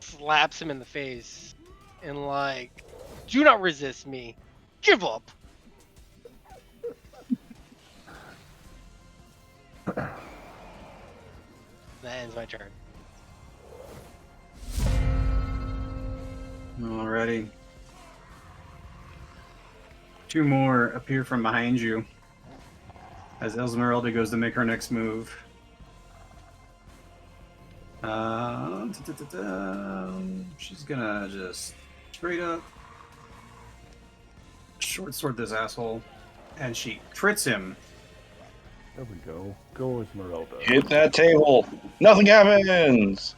S6: slaps him in the face and like, do not resist me. Give up. That ends my turn.
S2: Alrighty. 2 more appear from behind you as Esmeralda goes to make her next move. She's gonna just straight up short sword this asshole, and she crits him.
S1: There we go. Go Esmeralda.
S4: Hit that table. Nothing happens.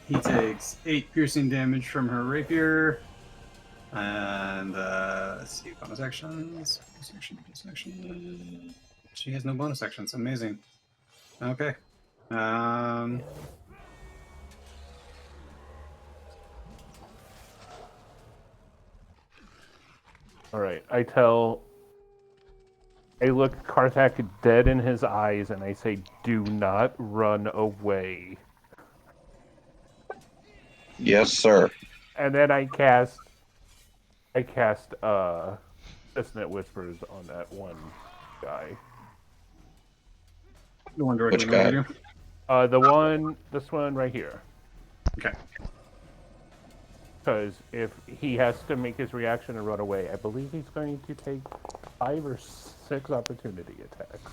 S2: He takes 8 piercing damage from her rapier. And let's see, bonus actions. Bonus action. She has no bonus actions. Amazing. Okay.
S1: Alright, I look Karthak dead in his eyes and I say, do not run away.
S4: Yes, sir.
S1: And then I cast Dissonant Whispers on that one guy.
S2: The one directly
S4: Which guy?
S2: behind you.
S1: This one right here.
S2: Okay.
S1: Because if he has to make his reaction and run away, I believe he's going to take 5 or 6 opportunity attacks.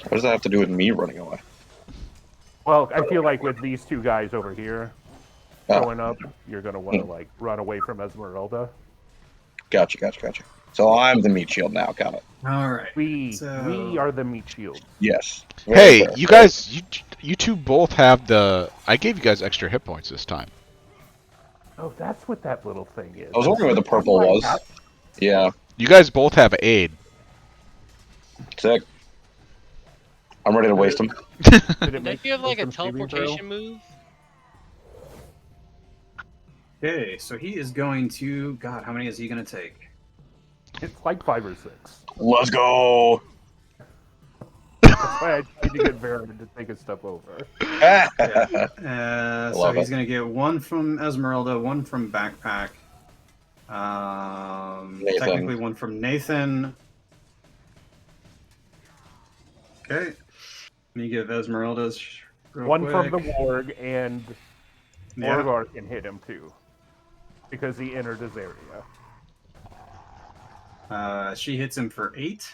S4: What does that have to do with me running away?
S1: Well, I feel like with these two guys over here showing up, you're going to want to like run away from Esmeralda.
S4: Gotcha. So I'm the meat shield now. Got it.
S2: All right.
S1: We are the meat shield.
S4: Yes.
S3: Hey, you guys, you two both have the. I gave you guys extra hit points this time.
S1: Oh, that's what that little thing is.
S4: I was wondering what the purple was. Yeah.
S3: You guys both have aid.
S4: Sick. I'm ready to waste them.
S6: Don't you have like a teleportation move?
S2: Okay, so he is going to. God, how many is he going to take?
S1: It's like 5 or 6.
S4: Let's go.
S1: That's why I tried to get Varen to take a step over.
S2: So he's going to get 1 from Esmeralda, 1 from Backpack. Technically 1 from Nathan. Okay. Let me give Esmeralda's real
S1: 1
S2: quick.
S1: from the Warg, and
S2: Yeah.
S1: Morgar can hit him too. Because he entered his area.
S2: She hits him for 8.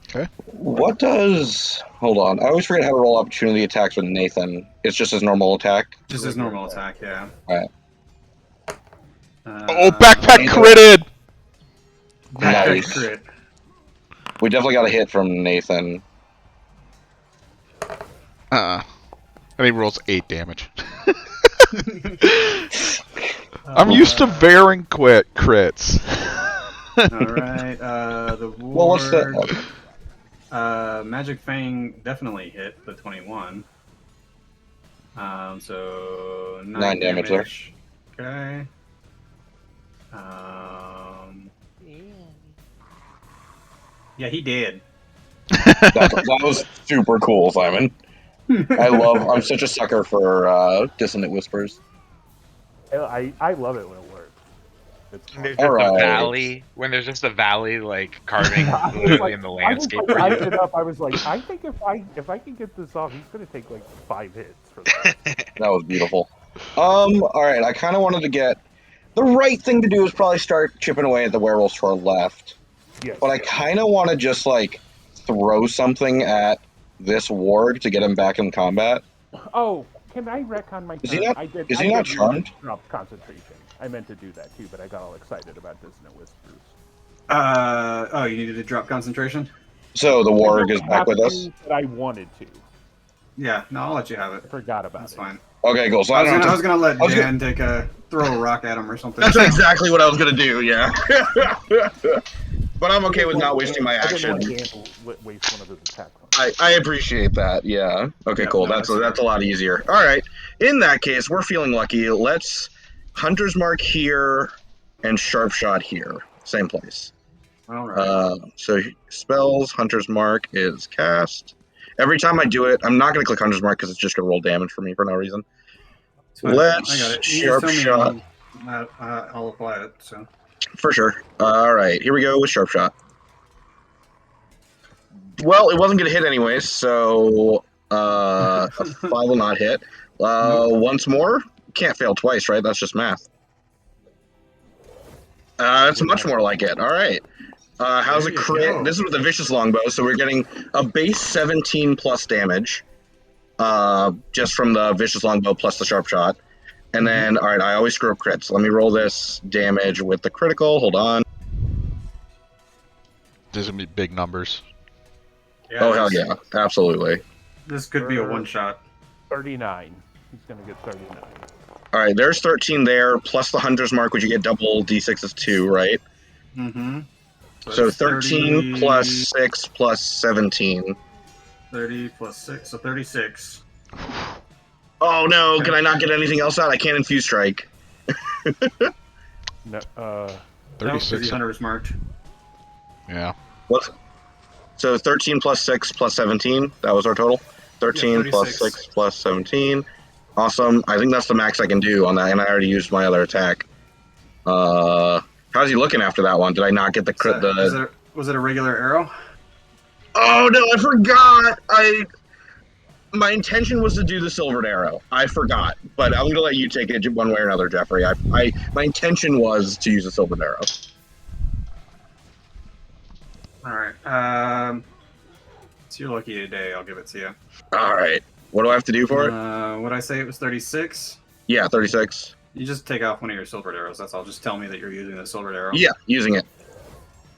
S3: Okay.
S4: What does... Hold on. I always forget how to roll opportunity attacks with Nathan. It's just his normal attack?
S2: Just his normal attack, yeah.
S4: Alright.
S3: Oh, Backpack critted!
S4: Nice.
S2: Crit.
S4: We definitely got a hit from Nathan.
S3: And he rolls 8 damage. I'm used to Varen crits.
S2: Alright, the Warg...
S4: Well, what's that?
S2: Magic Fang definitely hit the 21. So 9
S4: damage there.
S2: Okay. Yeah, he did.
S4: That was super cool, Simon. I'm such a sucker for Dissonant Whispers.
S1: I love it when it works. It's
S12: When there's
S1: fun.
S12: just a valley, like carving literally in the landscape.
S1: I ended up. I was like, I think if I can get this off, he's gonna take like 5 hits for that.
S4: That was beautiful. Alright, I kind of wanted to get... The right thing to do is probably start chipping away at the werewolves to our left.
S1: Yes.
S4: But I kind of want to just, like, throw something at this warg to get him back in combat.
S1: Oh, can I retcon my turn?
S4: Is he not-
S1: I did,
S4: is
S1: I
S4: he not
S1: did
S4: charmed?
S1: Drop concentration. I meant to do that too, but I got all excited about Dissonant Whispers.
S2: Oh, you needed to drop concentration?
S4: So the
S1: I
S4: warg
S1: didn't
S4: is back
S1: have
S4: with
S1: to,
S4: us?
S1: But I wanted to.
S2: Yeah, no, I'll let you have it.
S1: I forgot about
S2: That's
S1: it.
S2: fine.
S4: Okay, cool. So
S2: I
S4: I don't have
S2: was
S4: to...
S2: gonna let
S4: I was
S2: Dan throw a rock at him or something.
S4: That's exactly what I was going to do, yeah. But I'm okay with not wasting my
S1: I
S4: action.
S1: didn't want to waste one of his attacks on
S4: I appreciate that, yeah. Okay,
S2: Yeah,
S4: cool.
S2: no,
S4: That's
S2: that's
S4: a lot easier. All right. In that case, we're feeling lucky. Let's Hunter's Mark here and Sharp Shot here. Same place.
S2: All right.
S4: So spells, Hunter's Mark is cast. Every time I do it, I'm not going to click Hunter's Mark because it's just going to roll damage for me for no reason.
S2: It's fine.
S4: Let's
S2: I got it. You
S4: Sharp
S2: just tell me
S4: Shot.
S2: I'll apply it. So.
S4: For sure. All right, here we go with Sharp Shot. Well, it wasn't going to hit anyways, so a 5 will not hit. Once more, can't fail twice, right? That's just math. That's much more like it. All right. How's a
S2: There you
S4: crit?
S2: go.
S4: This is with the Vicious Longbow, so we're getting a base 17 plus damage, just from the Vicious Longbow plus the Sharp Shot. And then, all right, I always screw up crits. Let me roll this damage with the critical. Hold on.
S3: There's gonna be big numbers.
S2: Yeah,
S4: Oh, hell yeah. Absolutely.
S2: This could be a one shot.
S1: 39. He's gonna get 39.
S4: All right, there's 13 there, plus the Hunter's Mark, which you get double D6 is 2, right?
S2: Mm-hmm.
S4: So 13 plus 6 plus 17.
S2: 30 plus 6, so 36.
S4: Oh no, can I not get anything else out? I can't Infuse Strike.
S1: No,
S2: No,
S3: 36.
S2: Hunter's marked.
S3: Yeah.
S4: What? So 13 plus 6 plus 17, that was our total? 13
S2: Yeah,
S4: plus
S2: 36.
S4: 6 plus 17. Awesome. I think that's the max I can do on that, and I already used my other attack. How's he looking after that one? Did I not get the crit?
S2: Was it a regular arrow?
S4: Oh no, I forgot. My intention was to do the silvered arrow. I forgot, but I'm gonna let you take it one way or another, Jeffrey. My intention was to use a silvered arrow.
S2: All right. It's your lucky day. I'll give it to you.
S4: All right. What do I have to do for it?
S2: Would I say it was 36?
S4: Yeah, 36.
S2: You just take off one of your silvered arrows. That's all. Just tell me that you're using the silvered arrow.
S4: Yeah, using it.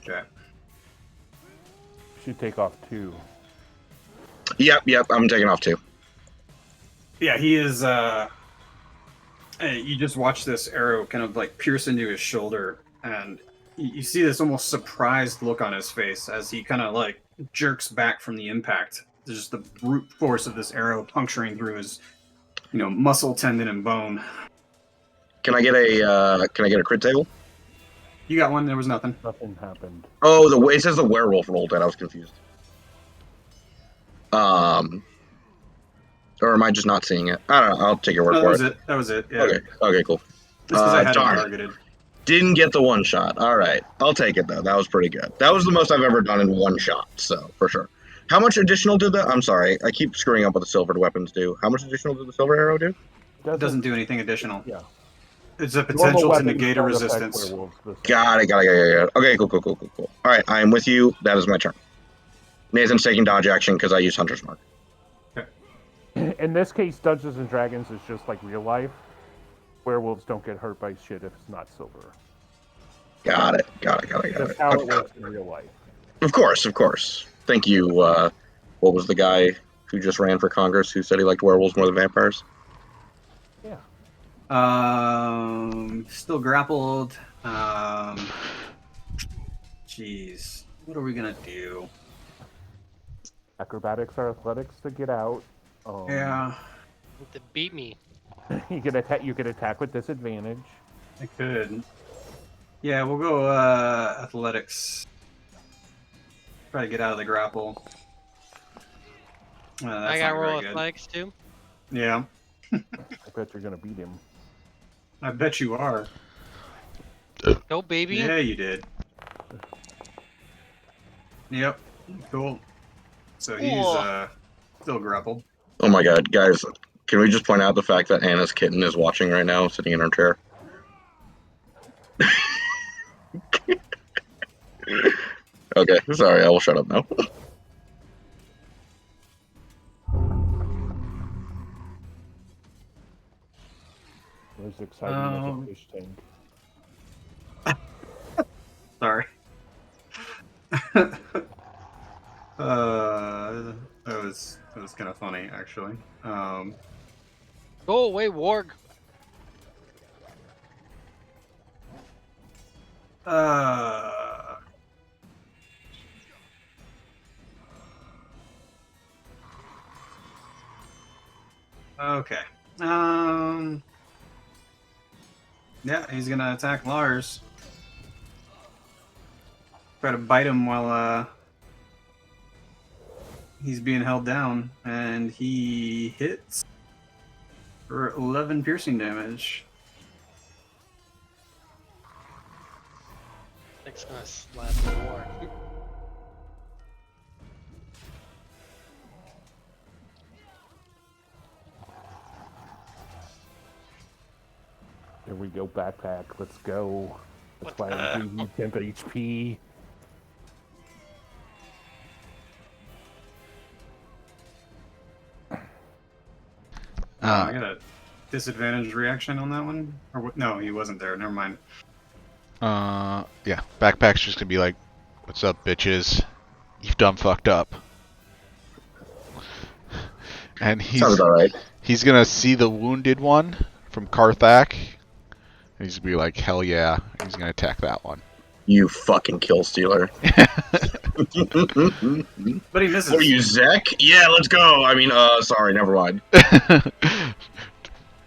S2: Okay.
S1: Should take off 2.
S4: Yep. I'm taking off 2.
S2: Yeah, he is. You just watch this arrow kind of like pierce into his shoulder, and you see this almost surprised look on his face as he kind of like jerks back from the impact. There's just the brute force of this arrow puncturing through his, muscle, tendon, and bone.
S4: Can I get a crit table?
S2: You got one. There was nothing.
S1: Nothing happened.
S4: Oh, it says the werewolf rolled it. I was confused. Or am I just not seeing it? I don't know. I'll take your word for it.
S2: That was it. Yeah.
S4: Okay, cool.
S2: Just because I had it
S4: darn it.
S2: targeted.
S4: Didn't get the one shot. All right. I'll take it, though. That was pretty good. That was the most I've ever done in one shot, so for sure. How much additional did the... I'm sorry. I keep screwing up what the silvered weapons do. How much additional did the silver arrow do?
S2: It doesn't do anything additional.
S1: Yeah.
S2: It's a potential to negate a resistance.
S4: Got it. Okay, cool. All right, I am with you. That is my turn. Nathan's taking dodge action because I use Hunter's Mark.
S1: In this case, Dungeons and Dragons is just like real life. Werewolves don't get hurt by shit if it's not silver.
S4: Got it.
S1: That's how it works in real life.
S4: Of course. Thank you. What was the guy who just ran for Congress who said he liked werewolves more than vampires?
S1: Yeah.
S2: Still grappled. Jeez. What are we gonna do?
S1: Acrobatics or athletics to get out.
S2: Yeah.
S6: To beat me.
S1: You can attack with disadvantage.
S2: I could. Yeah, we'll go athletics. Try to get out of the grapple.
S6: I got roll athletics too.
S2: Yeah.
S1: I bet you're gonna beat him.
S2: I bet you are.
S6: Go, baby.
S2: Yeah, you did. Yep. Cool. So he's still grappled.
S4: Oh my god, guys. Can we just point out the fact that Anna's kitten is watching right now, sitting in her chair? Okay, sorry, I will shut up now.
S1: Where's the excitement of the fish tank?
S2: Sorry. That was kind of funny, actually.
S6: Go away, Warg.
S2: Okay. Yeah, he's gonna attack Lars. Try to bite him while he's being held down, and he hits for 11 piercing damage.
S6: Nick's gonna slap more.
S1: Here we go, backpack. Let's go. That's why I gave you 10 HP.
S2: I got a disadvantage reaction on that one? Or what? No, he wasn't there. Never mind.
S3: Yeah. Backpack's just gonna be like, "What's up, bitches? You've done fucked up." And
S4: Sounds about right.
S3: He's gonna see the wounded one from Karthak. And he's gonna be like, "Hell yeah!" He's gonna attack that one.
S4: You fucking kill stealer.
S2: But he misses.
S4: What are you, Zek? Yeah, let's go. I mean, sorry, never mind.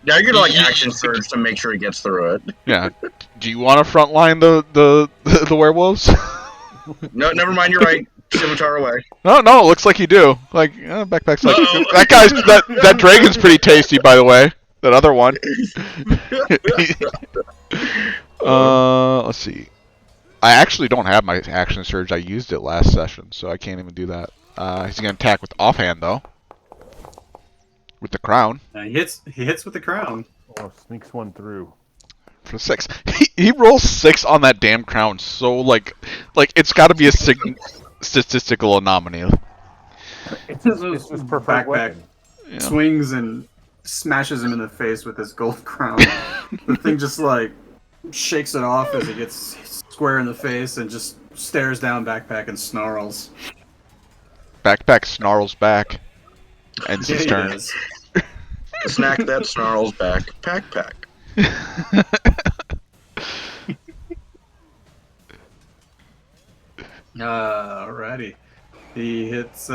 S4: Yeah, you're gonna like action surge to make sure he gets through it.
S3: Yeah. Do you want to frontline the werewolves?
S4: No, never mind. You're right. Scimitar away.
S3: No, it looks like you do. Like, Backpack's like, that dragon's pretty tasty, by the way. That other one. Let's see. I actually don't have my action surge. I used it last session, so I can't even do that. He's gonna attack with offhand though. With the crown.
S2: He hits with the crown.
S1: Oh, sneaks one through.
S3: For 6. He rolls 6 on that damn crown. So like it's got to be a statistical anomaly.
S1: It's his preferred weapon.
S3: Yeah.
S2: Swings and smashes him in the face with his gold crown. The thing just like shakes it off as it gets square in the face and just stares down Backpack and snarls.
S3: Backpack snarls back. Ends his turn.
S2: Does.
S4: Snack that snarls back. Backpack.
S2: Alrighty. He hits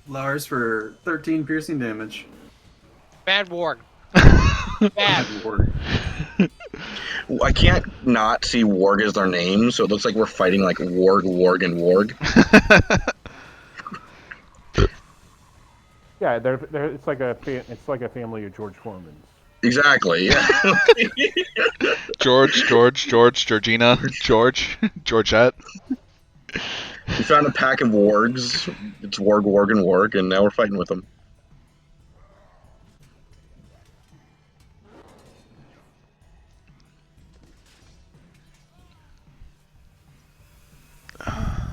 S2: Lars for 13 piercing damage.
S6: Bad warg.
S2: Bad warg.
S4: I can't not see Warg as their name, so it looks like we're fighting like Warg, and Warg.
S1: Yeah, it's like a family of George Foreman's.
S4: Exactly. Yeah.
S3: Georgina, Georgette.
S4: We found a pack of wargs. It's Warg, and now we're fighting with them.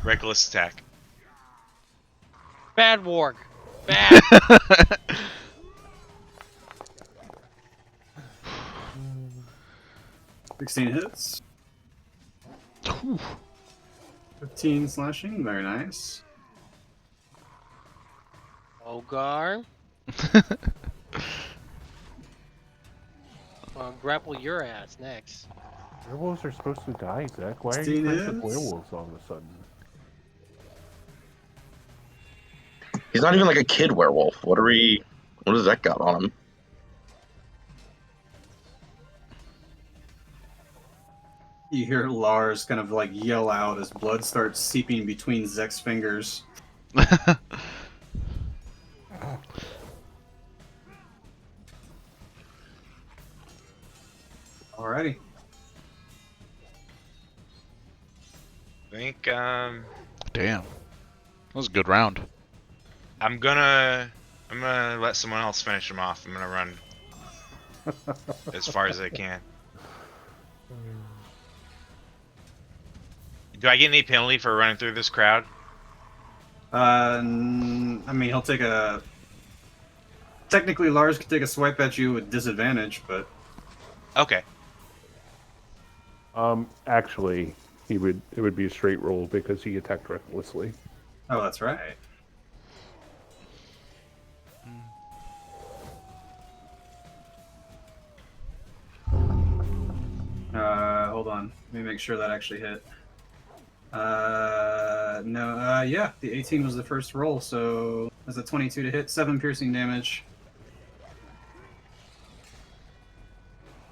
S8: Reckless attack.
S6: Bad warg. Bad.
S2: 16 hits. 15 slashing, very nice.
S6: Ogar. Grapple your ass next.
S1: Werewolves are supposed to die, Zach. Why are
S2: 16
S1: you friends with
S2: hits.
S1: werewolves all of a sudden?
S4: He's not even like a kid werewolf. What does that got on him?
S2: You hear Lars kind of like yell out as blood starts seeping between Zek's fingers. Alrighty.
S8: I think
S3: Damn. That was a good round.
S8: I'm gonna let someone else finish him off. I'm gonna run as far as I can. Do I get any penalty for running through this crowd?
S2: I mean, he'll take a. Technically, Lars could take a swipe at you with disadvantage, but.
S8: Okay.
S1: Actually, it would be a straight roll because he attacked recklessly.
S2: Oh, that's right. Hold on. Let me make sure that actually hit. No, yeah, the 18 was the first roll, so that's a 22 to hit, 7 piercing damage.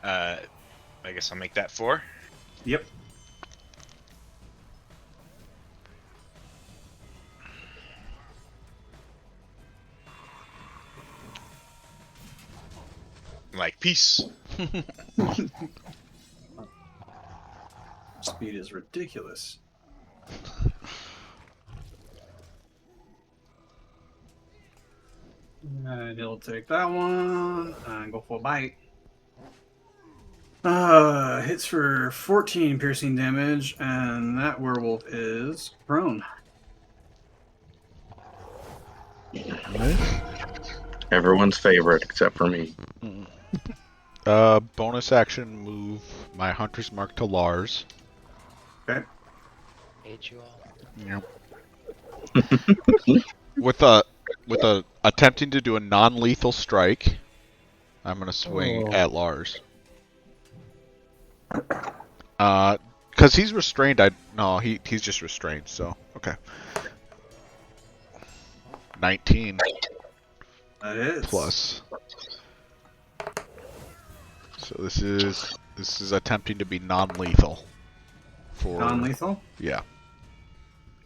S8: I guess I'll make that 4.
S2: Yep.
S8: Like, peace.
S2: Speed is ridiculous. And he'll take that one and go for a bite. Hits for 14 piercing damage, and that werewolf is prone.
S4: Everyone's favorite except for me.
S3: Bonus action move my Hunter's Mark to Lars.
S2: Okay.
S6: Hate you all.
S3: Yep. with a attempting to do a non-lethal strike, I'm gonna swing at Lars. Cause he's restrained. He's just restrained. So okay. 19.
S2: That is.
S3: Plus. So this is attempting to be non-lethal. For
S2: non-lethal?
S3: Yeah.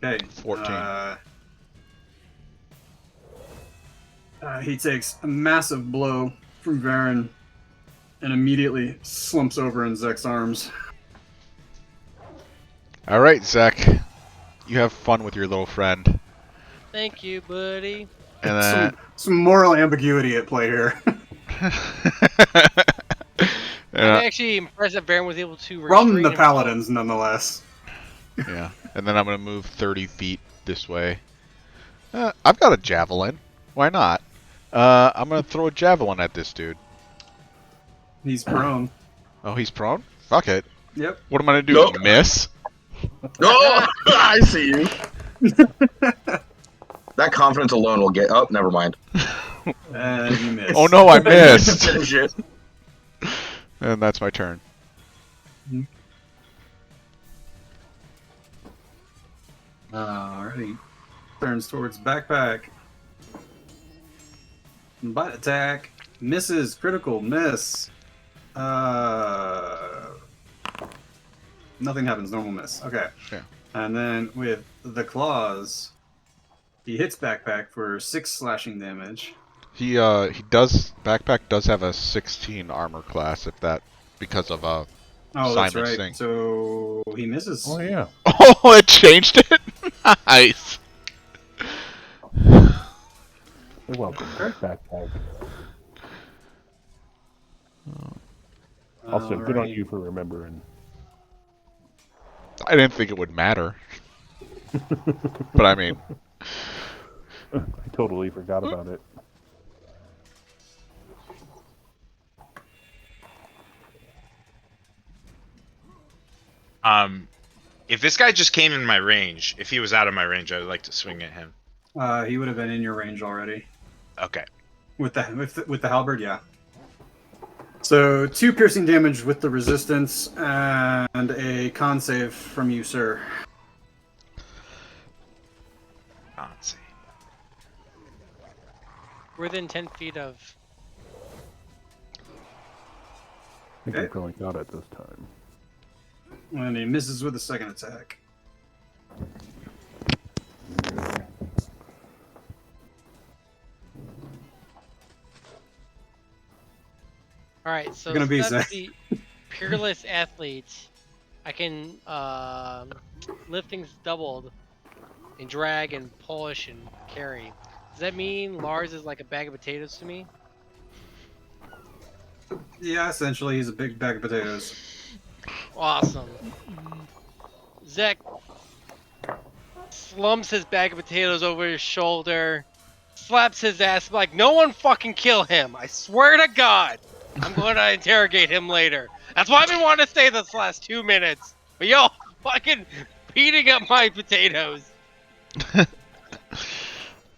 S2: Okay.
S3: 14.
S2: He takes a massive blow from Varen and immediately slumps over in Zek's arms.
S3: All right, Zek. You have fun with your little friend.
S6: Thank you, buddy.
S3: And then
S2: Some moral ambiguity at play here.
S6: I'm actually impressed that Baron was able to
S2: From
S6: restrain
S2: the
S6: himself.
S2: paladins, nonetheless.
S3: yeah, and then I'm gonna move 30 feet this way. I've got a javelin. Why not? I'm gonna throw a javelin at this dude.
S2: He's prone.
S3: Oh, he's prone? Fuck it.
S2: Yep.
S3: What am I gonna do?
S4: Nope.
S3: Miss?
S4: Oh, I see you. That confidence alone will get. Oh, never mind.
S2: And you missed.
S3: Oh no, I missed.
S4: Finish it.
S3: And that's my turn.
S2: Alrighty. Turns towards backpack. Bite attack. Misses. Critical. Miss. Nothing happens. Normal miss. Okay.
S3: Yeah.
S2: And then with the claws, he hits backpack for 6 slashing damage.
S3: He does. Backpack does have a 16 armor class, if that because of
S2: Oh, that's
S3: Simon
S2: right.
S3: Singh.
S2: So he misses.
S1: Oh yeah.
S3: Oh, it changed it. Nice.
S1: You're welcome. Backpack. Also, good on
S2: Alrighty.
S1: you for remembering.
S3: I didn't think it would matter, but I mean,
S1: I totally forgot about it.
S8: If this guy just came in my range, if he was out of my range, I would like to swing at him.
S2: He would have been in your range already.
S8: Okay.
S2: With the halberd, yeah. So 2 piercing damage with the resistance and a con save from you, sir.
S8: Let's see.
S6: Within 10 feet of.
S1: I think I probably got it this time.
S2: And he misses with a second attack.
S6: Alright, so
S2: You're gonna be
S6: that's
S2: Zach.
S6: the Peerless Athlete. I can lift things doubled and drag and polish and carry. Does that mean Lars is like a bag of potatoes to me?
S2: Yeah, essentially, he's a big bag of potatoes.
S6: Awesome. Zek slumps his bag of potatoes over his shoulder, slaps his ass like, no one fucking kill him. I swear to God, I'm going to interrogate him later. That's why I've been wanting to stay this last 2 minutes. But yo, fucking beating up my potatoes.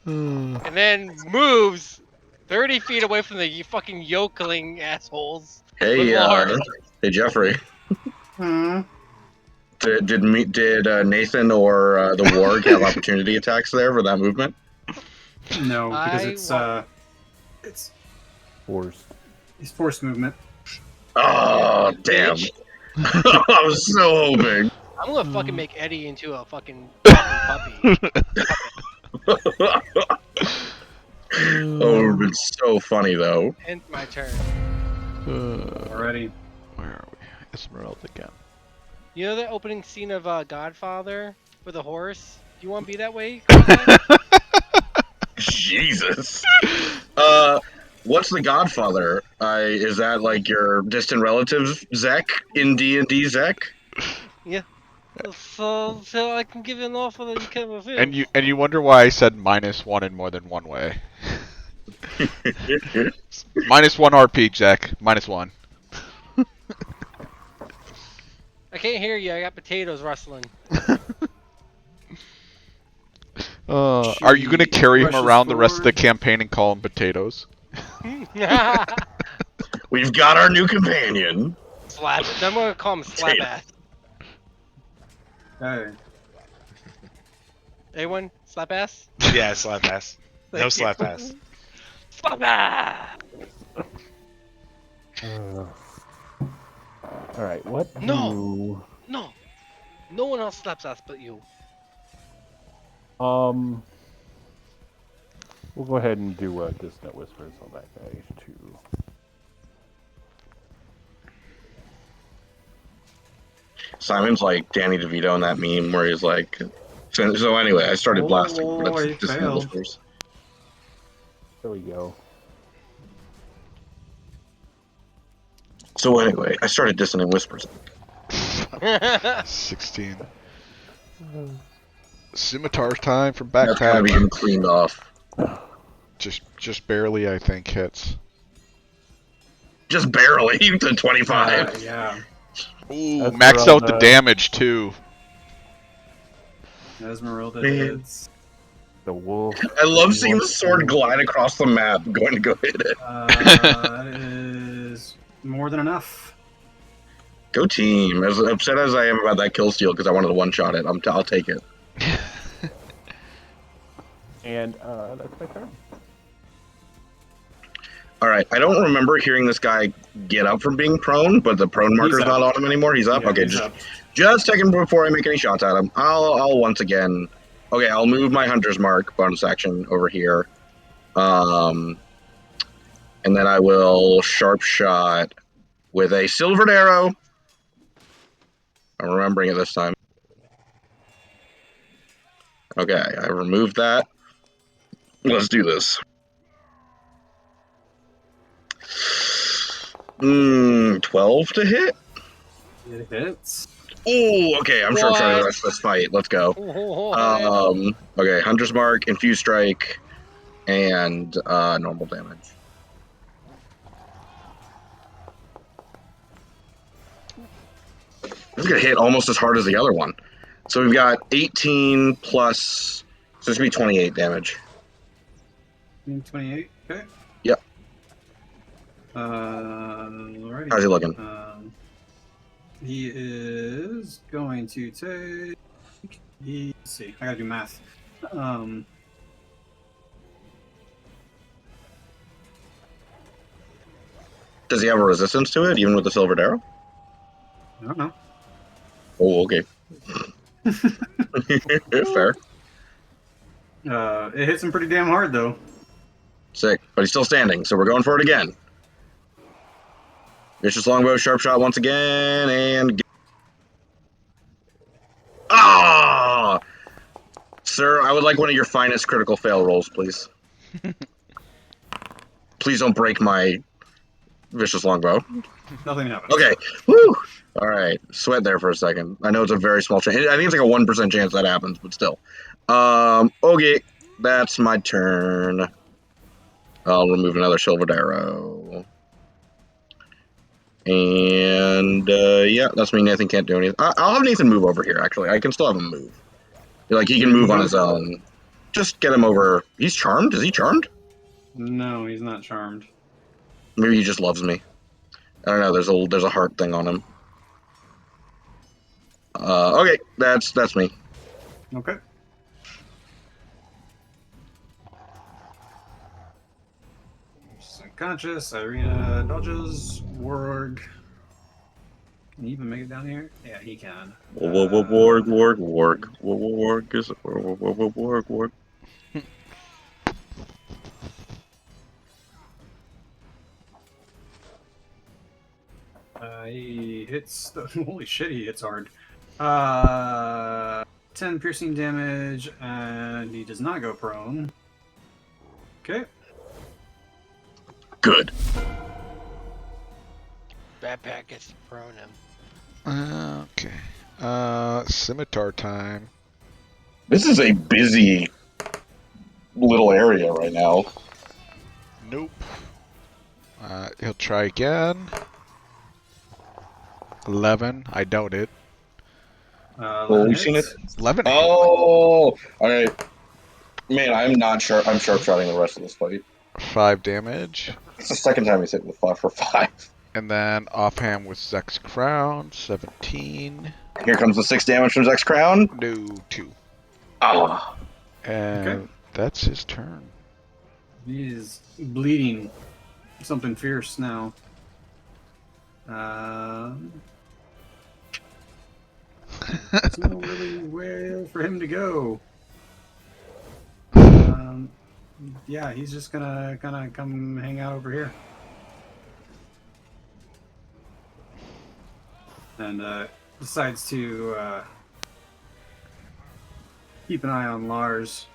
S6: And then moves 30 feet away from the fucking yokeling assholes.
S4: Hey,
S6: with Lars.
S4: hey, Jeffrey.
S2: Hmm.
S4: Did Nathan or the Warg have opportunity attacks there for that movement?
S2: No, because it's
S1: Forced.
S2: It's forced movement.
S4: Oh, damn. I was so hoping.
S6: I'm gonna fucking make Eddie into a fucking puppy.
S4: Oh, it would have been so funny, though.
S6: End my turn.
S2: Already.
S3: Where are we? Esmeralda again.
S6: You know the opening scene of Godfather with a horse? Do you want to be that way?
S4: Jesus. What's the Godfather? Is that like your distant relative Zek in D&D Zek?
S6: Yeah. So I can give you an offer that you can't refuse.
S3: And you wonder why I said -1 in more than one way. -1 RP, Jack. -1.
S6: I can't hear you. I got potatoes rustling.
S3: Are you gonna carry him around the rest of the campaign and call him potatoes?
S4: We've got our new companion.
S6: Slap. I'm gonna call him slap ass.
S2: Hey.
S6: Anyone? Slap ass?
S8: Yeah, slap ass. No
S6: Thank
S8: slap
S6: you.
S8: ass.
S6: Slap ass!
S1: Alright, what
S6: No.
S1: do...
S6: No. No one else slaps ass but you.
S1: We'll go ahead and do Dissonant Whispers on that guy, too.
S4: Simon's like Danny DeVito in that meme where he's like. So anyway, I started blasting.
S2: Oh,
S4: That's
S2: he
S4: Dissonant
S2: failed.
S4: Whispers.
S1: There we go.
S4: So anyway, I started Dissonant Whispers.
S3: 16. Scimitar time for
S4: That's gotta be
S3: backpack.
S4: him cleaned off.
S3: Just barely, I think, hits.
S4: Just barely to 25.
S2: Yeah.
S3: Ooh,
S1: That's
S3: max out the
S1: around,
S3: damage too.
S2: Esmeralda
S4: Man.
S2: hits.
S1: The wolf.
S4: I love seeing the sword glide across the map, going to go hit it.
S2: That is more than enough.
S4: Go team! As upset as I am about that kill steal because I wanted to one-shot it, I'll take it.
S1: And that's my turn.
S4: All right, I don't remember hearing this guy get up from being prone, but the prone marker's
S2: up.
S4: not on him anymore. He's up.
S2: Yeah,
S4: Okay,
S2: he's up.
S4: just a second before I make any shots at him. I'll once again. Okay, I'll move my hunter's mark bonus action over here, and then I will sharp shot with a silvered arrow. I'm remembering it this time. Okay, I removed that. Let's do this. 12 to hit?
S2: It hits.
S4: Ooh, okay, I'm sure I'm trying to
S6: What?
S4: rush this fight. Let's go.
S6: Oh,
S4: Okay, Hunter's Mark, Infused Strike, and normal damage. This is gonna hit almost as hard as the other one. So we've got 18 plus, so it's gonna be 28 damage.
S2: 28. Okay.
S4: Yep.
S2: Alrighty.
S4: How's he looking?
S2: He is going to take. Let's see. I gotta do math.
S4: Does he have a resistance to it, even with the silvered arrow?
S2: I don't know.
S4: Oh, okay. Fair.
S2: It hits him pretty damn hard though.
S4: Sick. But he's still standing, so we're going for it again. Vicious longbow, sharp shot once again, and... Ah! Sir, I would like one of your finest critical fail rolls, please. Please don't break my vicious longbow.
S2: Nothing happens.
S4: Okay. Woo! Alright. Sweat there for a second. I know it's a very small chance. I think it's like a 1% chance that happens, but still. Okay. That's my turn. I'll remove another silvered arrow. And, yeah, that's me. Nathan can't do anything. I'll have Nathan move over here, actually. I can still have him move. Like, he can move on his own. Just get him over. He's charmed? Is he charmed?
S2: No, he's not charmed.
S4: Maybe he just loves me. I don't know. There's a heart thing on him. Okay, that's me.
S2: Okay. She's unconscious. Irina dodges. Warg. Can he even make it down here? Yeah, he can.
S4: Warg is warg.
S2: He hits. Holy shit, he hits hard. 10 piercing damage, and he does not go prone. Okay.
S4: Good.
S6: Backpack gets to prone him.
S3: Okay. Scimitar time.
S4: This is a busy little area right now.
S3: Nope. He'll try again. 11. I doubt it.
S4: Oh, we've seen it.
S3: 11.
S4: Oh, alright. Man, I'm not sure. I'm sharp-shotting the rest of this fight.
S3: 5 damage.
S4: It's the second time he's hit with 5 for 5.
S3: And then offhand with Zex Crown. 17.
S4: Here comes the 6 damage from Zex Crown.
S3: No, 2.
S4: Ah.
S3: And
S2: Okay.
S3: that's his turn.
S2: He's bleeding something fierce now. There's no really where for him to go. yeah, he's just gonna come hang out over here. And decides to keep an eye on Lars.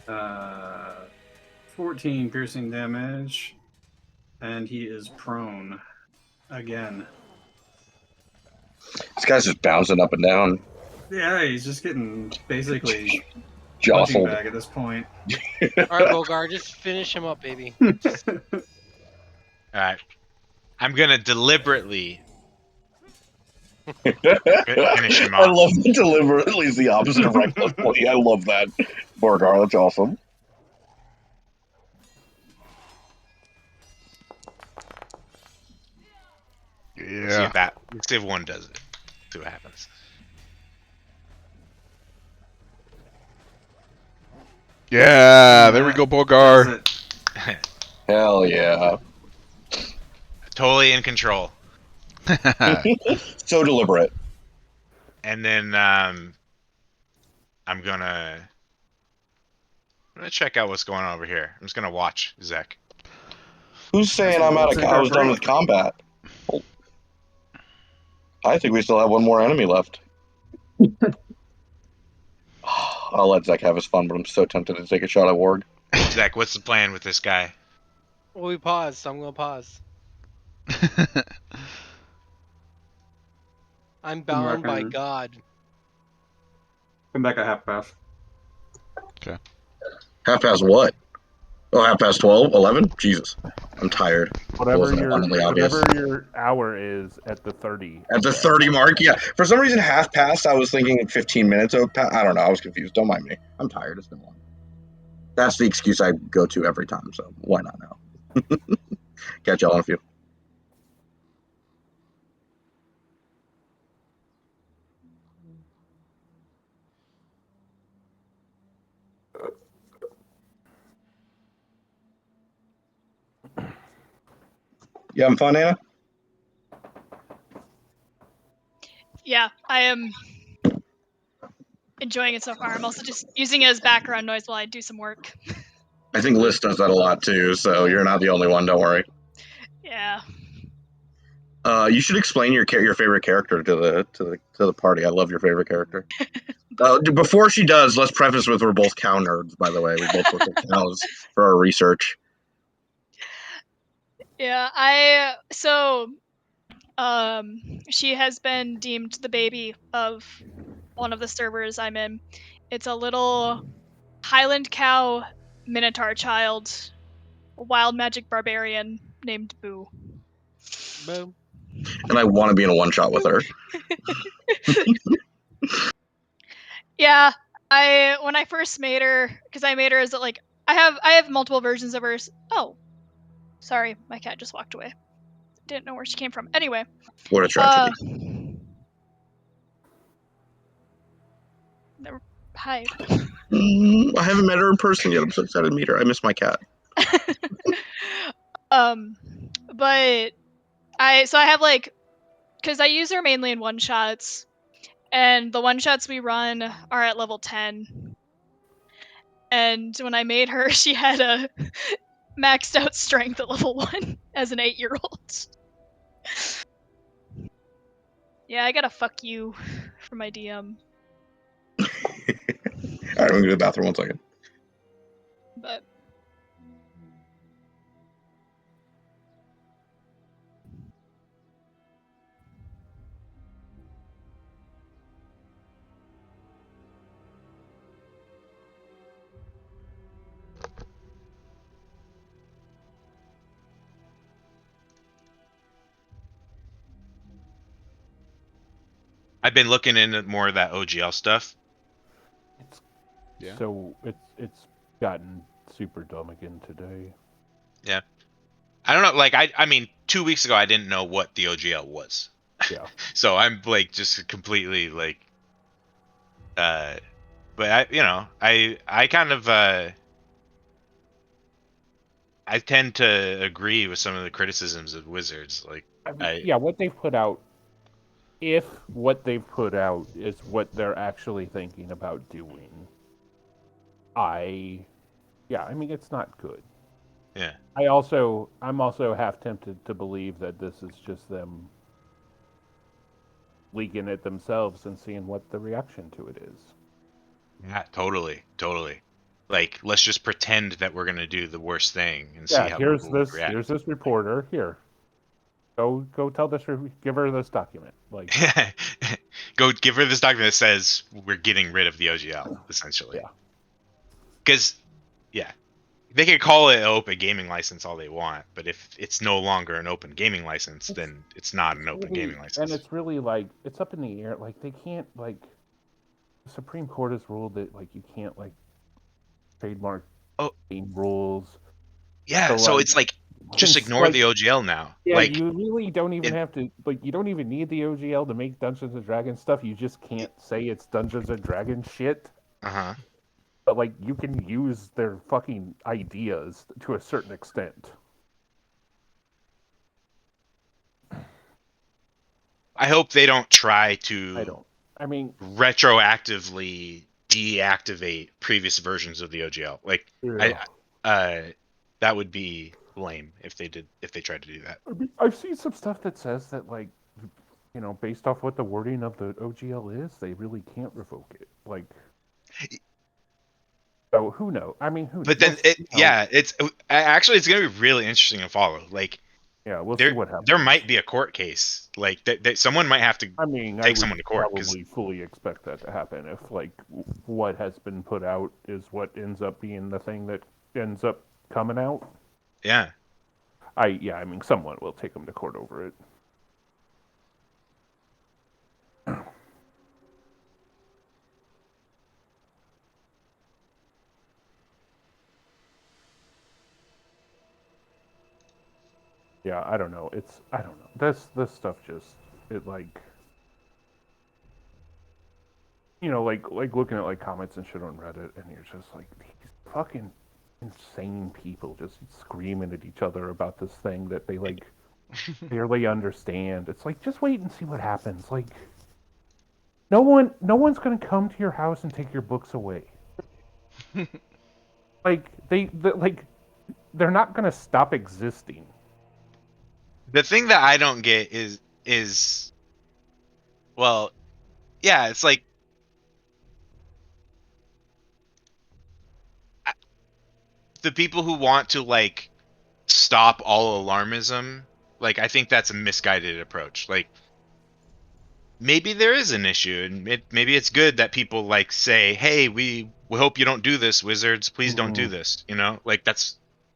S2: uh, 14 piercing damage, and he is prone again.
S4: This guy's just bouncing up and down.
S2: Yeah, he's just getting basically punching
S4: Jostled.
S2: bag at this point.
S6: All right, Bogar, just finish him up, baby.
S8: All right. I'm gonna deliberately finish him
S4: I
S8: off.
S4: love that deliberately is the opposite of recklessly. I love that. Borgar, that's awesome.
S3: Yeah.
S8: Let's see if one does it. See what happens.
S3: Yeah, there we go, Bogar.
S4: Hell yeah.
S8: Totally in control.
S4: So deliberate.
S8: And then I'm gonna check out what's going on over here. I'm just gonna watch Zek.
S4: Who's saying I was done with combat? I think we still have one more enemy left. I'll let Zek have his fun, but I'm so tempted to take a shot at Warg.
S8: Zek, what's the plan with this guy?
S6: Well, we paused, so I'm gonna pause. I'm bound by God.
S2: Come back at half past.
S3: Okay.
S4: Half past what? Oh, half past 12? 11? Jesus. I'm tired.
S1: Whatever
S4: Obvious.
S1: your hour is at the 30.
S4: At the 30 mark, yeah. For some reason, half past, I was thinking 15 minutes. I don't know. I was confused. Don't mind me. I'm tired. It's been long. That's the excuse I go to every time, so why not now? Catch y'all in a few. You having fun, Anna?
S10: Yeah, I am enjoying it so far. I'm also just using it as background noise while I do some work.
S4: I think Liz does that a lot too, so you're not the only one. Don't worry.
S10: Yeah.
S4: You should explain your favorite character to the party. I love your favorite character. Before she does, let's preface with we're both cow nerds. By the way, we both look at cows for our research.
S10: Yeah, she has been deemed the baby of one of the servers I'm in. It's a little Highland cow minotaur child, a wild magic barbarian named Boo.
S6: Boom.
S4: And I want to be in a one shot with her.
S10: Yeah, when I first made her, because I made her as like I have multiple versions of her. Oh, sorry, my cat just walked away. Didn't know where she came from. Anyway.
S4: What a tragedy.
S10: Hi.
S4: I haven't met her in person yet. I'm so excited to meet her. I miss my cat.
S10: But I have like, because I use her mainly in one shots, and the one shots we run are at level 10. And when I made her, she had a maxed out strength at level 1 as an 8-year-old. Yeah, I gotta fuck you for my DM.
S4: Alright, I'm gonna go to the bathroom 1 second.
S10: But
S8: I've been looking into more of that OGL stuff.
S3: Yeah.
S1: So it's gotten super dumb again today.
S8: Yeah. I don't know. Like I mean, 2 weeks ago I didn't know what the OGL was.
S1: Yeah.
S8: So I'm like just completely like. But I kind of I tend to agree with some of the criticisms of Wizards. Like,
S1: yeah, what they've put out, if what they've put out is what they're actually thinking about doing, I mean, it's not good.
S8: Yeah.
S1: I'm also half tempted to believe that this is just them leaking it themselves and seeing what the reaction to it is.
S8: Yeah, totally. Like, let's just pretend that we're gonna do the worst thing and see how people react.
S1: Here's this reporter. Here, go tell this. Give her this document. Like,
S8: go give her this document that says we're getting rid of the OGL, essentially.
S1: Yeah.
S8: Because, yeah, they can call it an open gaming license all they want, but if it's no longer an open gaming license, then it's not an open gaming license.
S1: And it's really like it's up in the air. Like they can't the Supreme Court has ruled that like you can't trademark game rules.
S8: Yeah, so it's like just ignore the OGL now.
S1: Yeah,
S8: like
S1: you really don't even have to you don't even need the OGL to make Dungeons and Dragons stuff. You just can't say it's Dungeons and Dragons shit.
S8: Uh-huh.
S1: But you can use their fucking ideas to a certain extent.
S8: I hope they don't try to retroactively deactivate previous versions of the OGL. That would be lame if they tried to do that.
S1: I mean, I've seen some stuff that says that based off what the wording of the OGL is, they really can't revoke it. So who knows? I mean,
S8: But then it's actually it's gonna be really interesting to follow.
S1: We'll see what happens.
S8: There might be a court case. Someone might have to take someone to court.
S1: Probably fully expect that to happen if what has been put out is what ends up being the thing that ends up coming out.
S8: Yeah.
S1: I mean, someone will take them to court over it. Yeah, I don't know. I don't know. This stuff just looking at comments and shit on Reddit, and you're just like, these fucking insane people just screaming at each other about this thing that they barely understand. It's just wait and see what happens. No one's gonna come to your house and take your books away. They're not gonna stop existing.
S8: The thing that I don't get is well, yeah, it's the people who want to stop all alarmism. I think that's a misguided approach. Maybe there is an issue, and maybe it's good that people say, "Hey, we hope you don't do this, Wizards. Please don't do this." I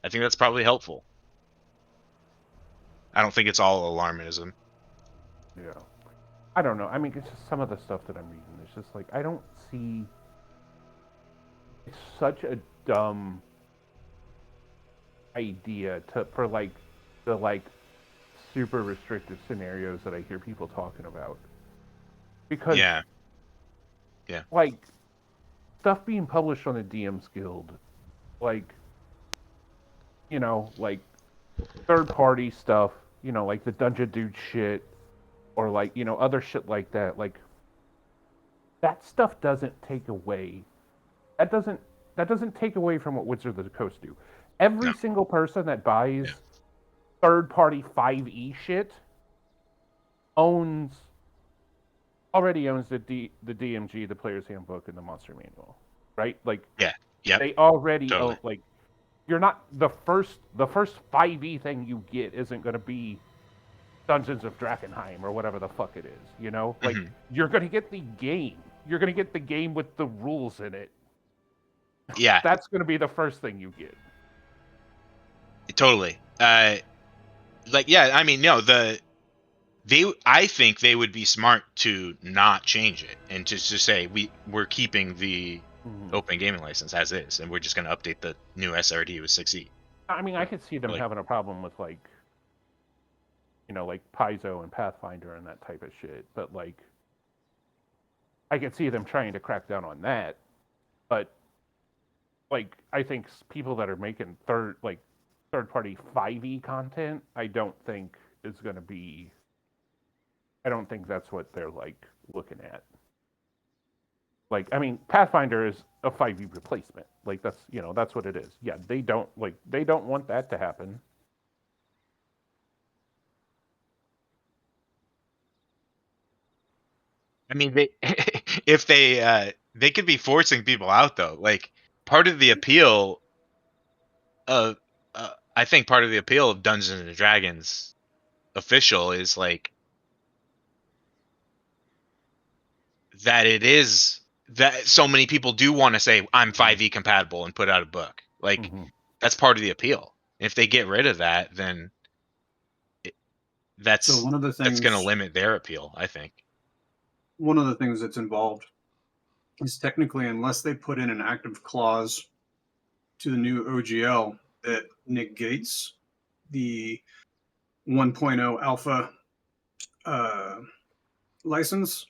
S8: think that's probably helpful. I don't think it's all alarmism.
S1: Yeah. I don't know. I mean, it's just some of the stuff that I'm reading. It's just I don't see. It's such a dumb idea for the super restrictive scenarios that I hear people talking about. Because
S8: yeah.
S1: Stuff being published on the DM's Guild, third party stuff, the Dungeon Dude shit, or other shit like that. That stuff doesn't take away. That doesn't take away from what Wizards of the Coast do. Every single person that buys third party 5e shit already owns the DMG, the Player's Handbook, and the Monster Manual, right? They already own. You're not the first 5e thing you get isn't going to be Dungeons of Drakkenheim or whatever the fuck it is. You're going to get the game. You're going to get the game with the rules in it.
S8: Yeah,
S1: that's going to be the first thing you get.
S8: Totally. I mean, no, I think they would be smart to not change it and just say we're keeping the open gaming license as is, and we're just going to update the new SRD with 6e.
S1: I mean, I could see them having a problem with Paizo and Pathfinder and that type of shit, but I could see them trying to crack down on that. But I think people that are making third third-party 5e content, I don't think is going to be. I don't think that's what they're like looking at. Like, I mean, Pathfinder is a 5e replacement. Like, that's that's what it is. Yeah, they don't want that to happen.
S8: I mean, if they could be forcing people out though. Like part of the appeal of I think part of the appeal of Dungeons and Dragons official is like that it is that so many people do want to say I'm 5e compatible and put out a book. Like that's part of the appeal. If they get rid of that, then that's
S2: So one of the
S8: that's going to
S2: things-
S8: limit their appeal, I think.
S2: One of the things that's involved is technically, unless they put in an active clause to the new OGL that negates the 1.0 alpha license,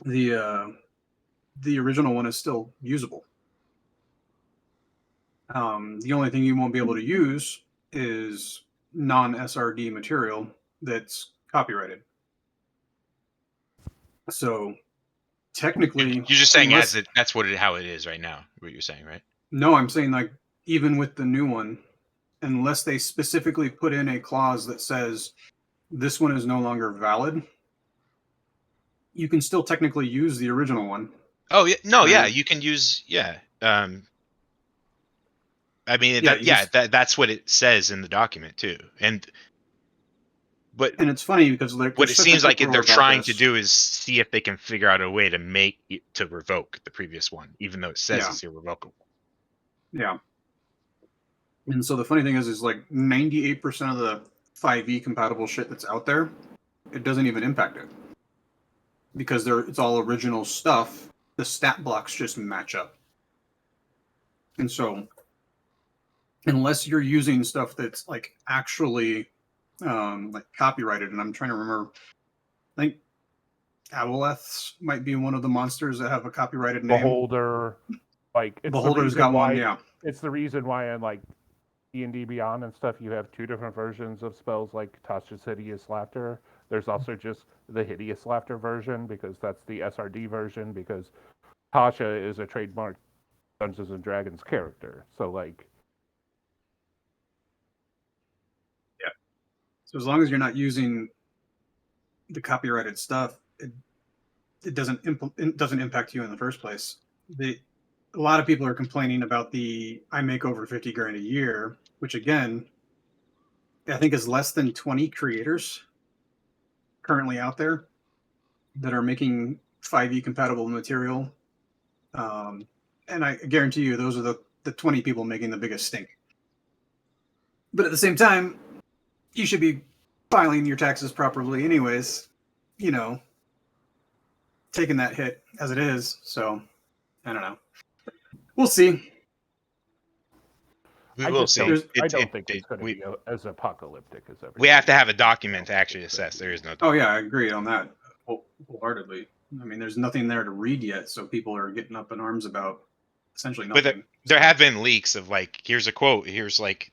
S2: the original one is still usable. The only thing you won't be able to use is non-SRD material that's copyrighted. So technically,
S8: You're just saying
S2: unless-
S8: that's how it is right now. What you're saying, right?
S2: No, I'm saying like even with the new one, unless they specifically put in a clause that says this one is no longer valid, you can still technically use the original one.
S8: Oh yeah, no, yeah,
S2: Right.
S8: you can use I mean,
S2: Yeah,
S8: that's what it says in the document too. And
S2: it's funny because like
S8: what
S2: there's
S8: it
S2: such an
S8: seems like
S2: uproar
S8: they're
S2: about
S8: trying
S2: this.
S8: to do is see if they can figure out a way to make it to revoke the previous one, even though it says
S2: Yeah.
S8: it's irrevocable.
S2: Yeah. And so the funny thing is like 98% of the 5e compatible shit that's out there, it doesn't even impact it. Because it's all original stuff. The stat blocks just match up. And so unless you're using stuff that's like actually like copyrighted, and I'm trying to remember, I think Aboleths might be one of the monsters that have a copyrighted name.
S1: Beholder, like it's
S2: Beholder's got one, yeah.
S1: It's the reason why in like D&D Beyond and stuff, you have two different versions of spells like Tasha's Hideous Laughter. There's also just the Hideous Laughter version because that's the SRD version because Tasha is a trademark Dungeons and Dragons character. So like,
S2: yeah. So as long as you're not using the copyrighted stuff, it doesn't impact you in the first place. A lot of people are complaining about I make over 50 grand a year, which again, I think is less than 20 creators currently out there that are making 5e compatible material. And I guarantee you those are the 20 people making the biggest stink. But at the same time, you should be filing your taxes properly anyways, taking that hit as it is. So I don't know. We'll see.
S8: We will see.
S1: I don't think it's going to be as apocalyptic as everything.
S8: We have to have a document to actually assess. There is no document.
S2: Oh yeah, I agree on that wholeheartedly. I mean, there's nothing there to read yet, so people are getting up in arms about essentially nothing.
S8: But there have been leaks of like, here's a quote, here's like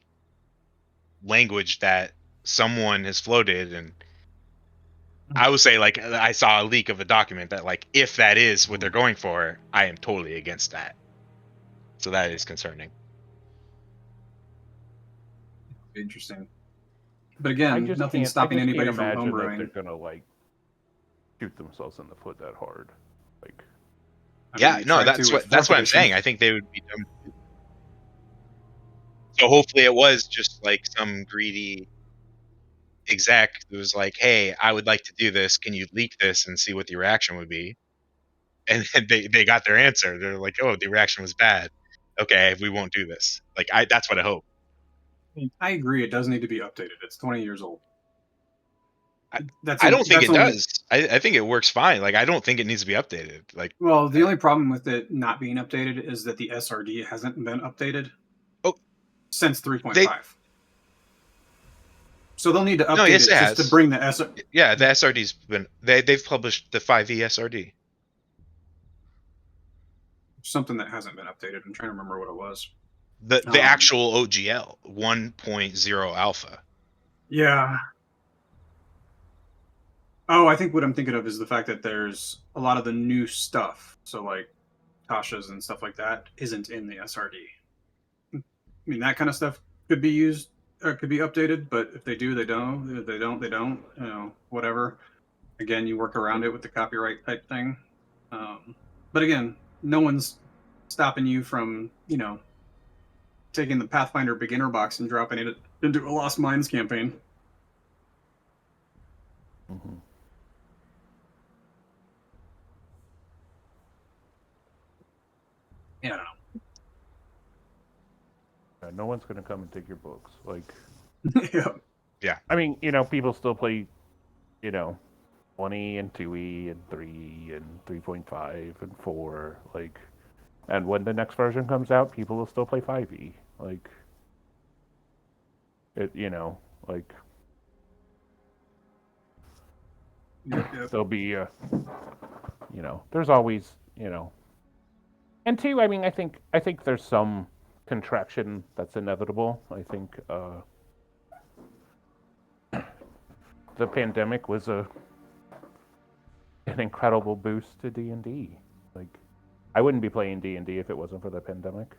S8: language that someone has floated, and I would say like I saw a leak of a document that like if that is what they're going for, I am totally against that. So that is concerning.
S2: Interesting. But again, nothing's stopping anybody from homebrewing.
S1: They're gonna like shoot themselves in the foot that hard. Like,
S8: yeah, no, that's what I'm saying. I think they would be dumb. So hopefully it was just like some greedy exec who was like, "Hey, I would like to do this. Can you leak this and see what the reaction would be?" And they got their answer. They're like, "Oh, the reaction was bad. Okay, we won't do this." Like that's what I hope.
S2: I agree. It does need to be updated. It's 20 years old.
S8: I don't think it does. I think it works fine. Like I don't think it needs to be updated. Like,
S2: well, the only problem with it not being updated is that the SRD hasn't been updated. Since 3.5. So they'll need to update it just to bring the SRD.
S8: Yeah, the SRD's been they've published the 5e SRD.
S2: Something that hasn't been updated. I'm trying to remember what it was.
S8: The actual OGL 1.0 alpha.
S2: Yeah. Oh, I think what I'm thinking of is the fact that there's a lot of the new stuff. So like Tasha's and stuff like that isn't in the SRD. I mean, that kind of stuff could be used, could be updated, but if they do, they don't. If they don't, they don't. You know, whatever. Again, you work around it with the copyright type thing. But again, no one's stopping you from, you know, taking the Pathfinder beginner box and dropping it into a Lost Mines campaign.
S1: Mm-hmm.
S2: Yeah.
S1: No one's gonna come and take your books. Like,
S2: yeah.
S1: I mean, you know, people still play, you know, 20 and 2e and 3 and 3.5 and 4. Like, and when the next version comes out, people will still play 5e. Like, it, you know, like, there'll be, you know, there's always, you know, and 2, I mean, I think there's some contraction that's inevitable. I think the pandemic was an incredible boost to D&D. Like, I wouldn't be playing D&D if it wasn't for the pandemic.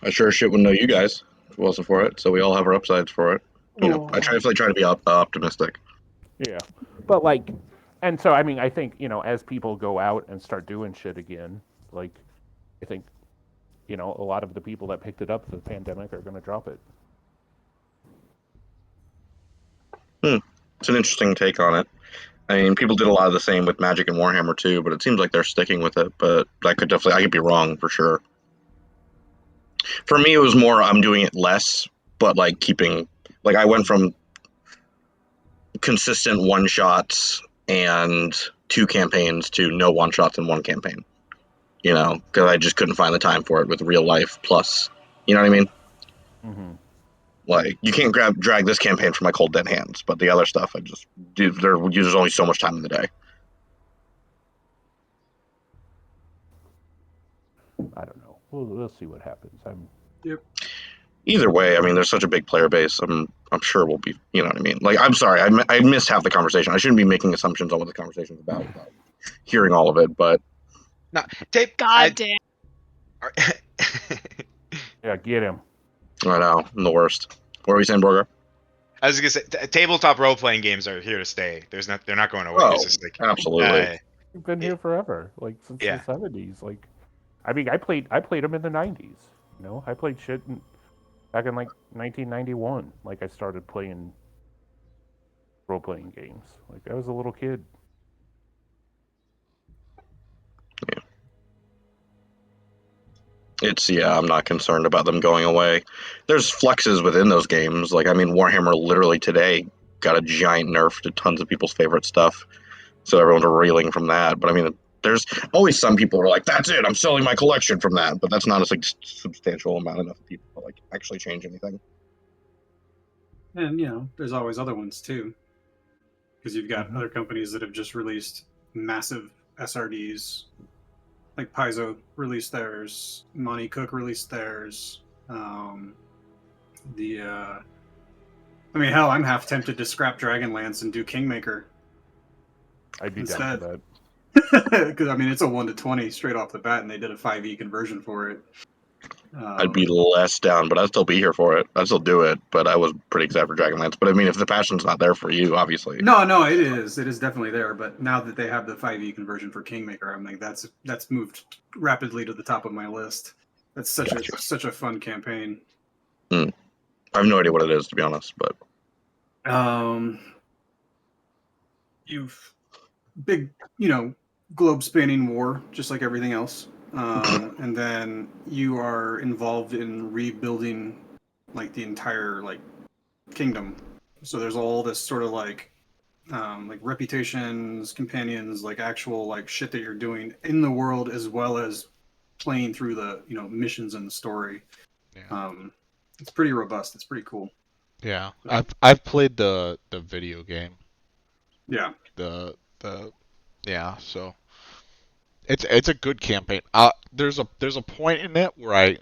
S4: I sure shit wouldn't know you guys if it wasn't for it. So we all have our upsides for it. You know, I try to be optimistic.
S1: Yeah, but like, and so I mean, I think, you know, as people go out and start doing shit again, like, I think, you know, a lot of the people that picked it up for the pandemic are going to drop it.
S4: It's an interesting take on it. I mean, people did a lot of the same with Magic and Warhammer too, but it seems like they're sticking with it. But I could be wrong for sure. For me, it was more I'm doing it less, but like keeping, like I went from consistent one shots and 2 campaigns to no one shots and 1 campaign. You know, because I just couldn't find the time for it with real life plus. You know what I mean?
S1: Mm-hmm.
S4: Like, you can't drag this campaign from my cold dead hands, but the other stuff I just do. There's only so much time in the day.
S1: I don't know. We'll see what happens.
S2: Yep.
S4: Either way, I mean, there's such a big player base. I'm sure we'll be. You know what I mean? Like, I'm sorry, I missed half the conversation. I shouldn't be making assumptions on what the conversation's about without hearing all of it. But
S8: no, tape.
S10: God damn.
S1: Yeah, get him.
S4: I know, I'm the worst. What are we saying, Borger?
S8: I was gonna say, tabletop role playing games are here to stay. They're not going away.
S4: Oh,
S8: it's just like,
S4: absolutely.
S1: We've been here forever, like since the 70s. Like, I mean, I played them in the 90s. You know, I played shit back in like 1991. Like, I started playing role playing games. Like, I was a little kid.
S4: I'm not concerned about them going away. There's fluxes within those games. Like, I mean, Warhammer literally today got a giant nerf to tons of people's favorite stuff. So everyone's reeling from that. But I mean, there's always some people who are like, that's it, I'm selling my collection from that. But that's not a substantial amount enough people to like actually change anything.
S2: And, you know, there's always other ones too. Because you've got other companies that have just released massive SRDs. Like Paizo released theirs, Monty Cook released theirs. I mean, hell, I'm half tempted to scrap Dragonlance and do Kingmaker.
S1: I'd be
S2: instead.
S1: down for that.
S2: Because I mean, it's a 1-20 straight off the bat, and they did a 5e conversion for it.
S4: I'd be less down, but I'd still be here for it. I'd still do it, but I was pretty excited for Dragonlance. But I mean, if the passion's not there for you, obviously.
S2: No, it is. It is definitely there. But now that they have the 5e conversion for Kingmaker, I'm like, that's moved rapidly to the top of my list. That's such a fun campaign.
S4: I have no idea what it is, to be honest, but
S2: you've big, you know, globe spanning war, just like everything else. And then you are involved in rebuilding like the entire like kingdom. So there's all this sort of like reputations, companions, like actual like shit that you're doing in the world, as well as playing through the, you know, missions and the story.
S11: Yeah.
S2: It's pretty robust. It's pretty cool.
S11: Yeah, I've played the video game.
S2: Yeah.
S11: Yeah, so
S3: It's a good campaign. There's a point in it where I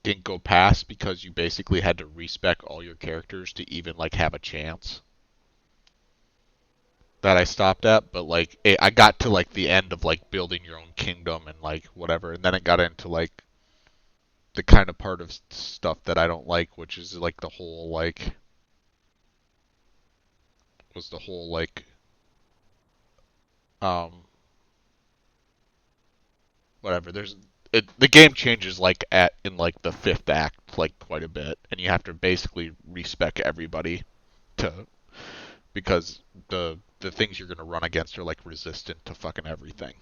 S3: didn't go past because you basically had to respec all your characters to even like have a chance. That I stopped at, but like I got to like the end of like building your own kingdom and like whatever, and then it got into like the kind of part of stuff that I don't like, which is like the whole like whatever. The game changes like in like the 5th act like quite a bit, and you have to basically respec everybody because the things you're gonna run against are like resistant to fucking everything.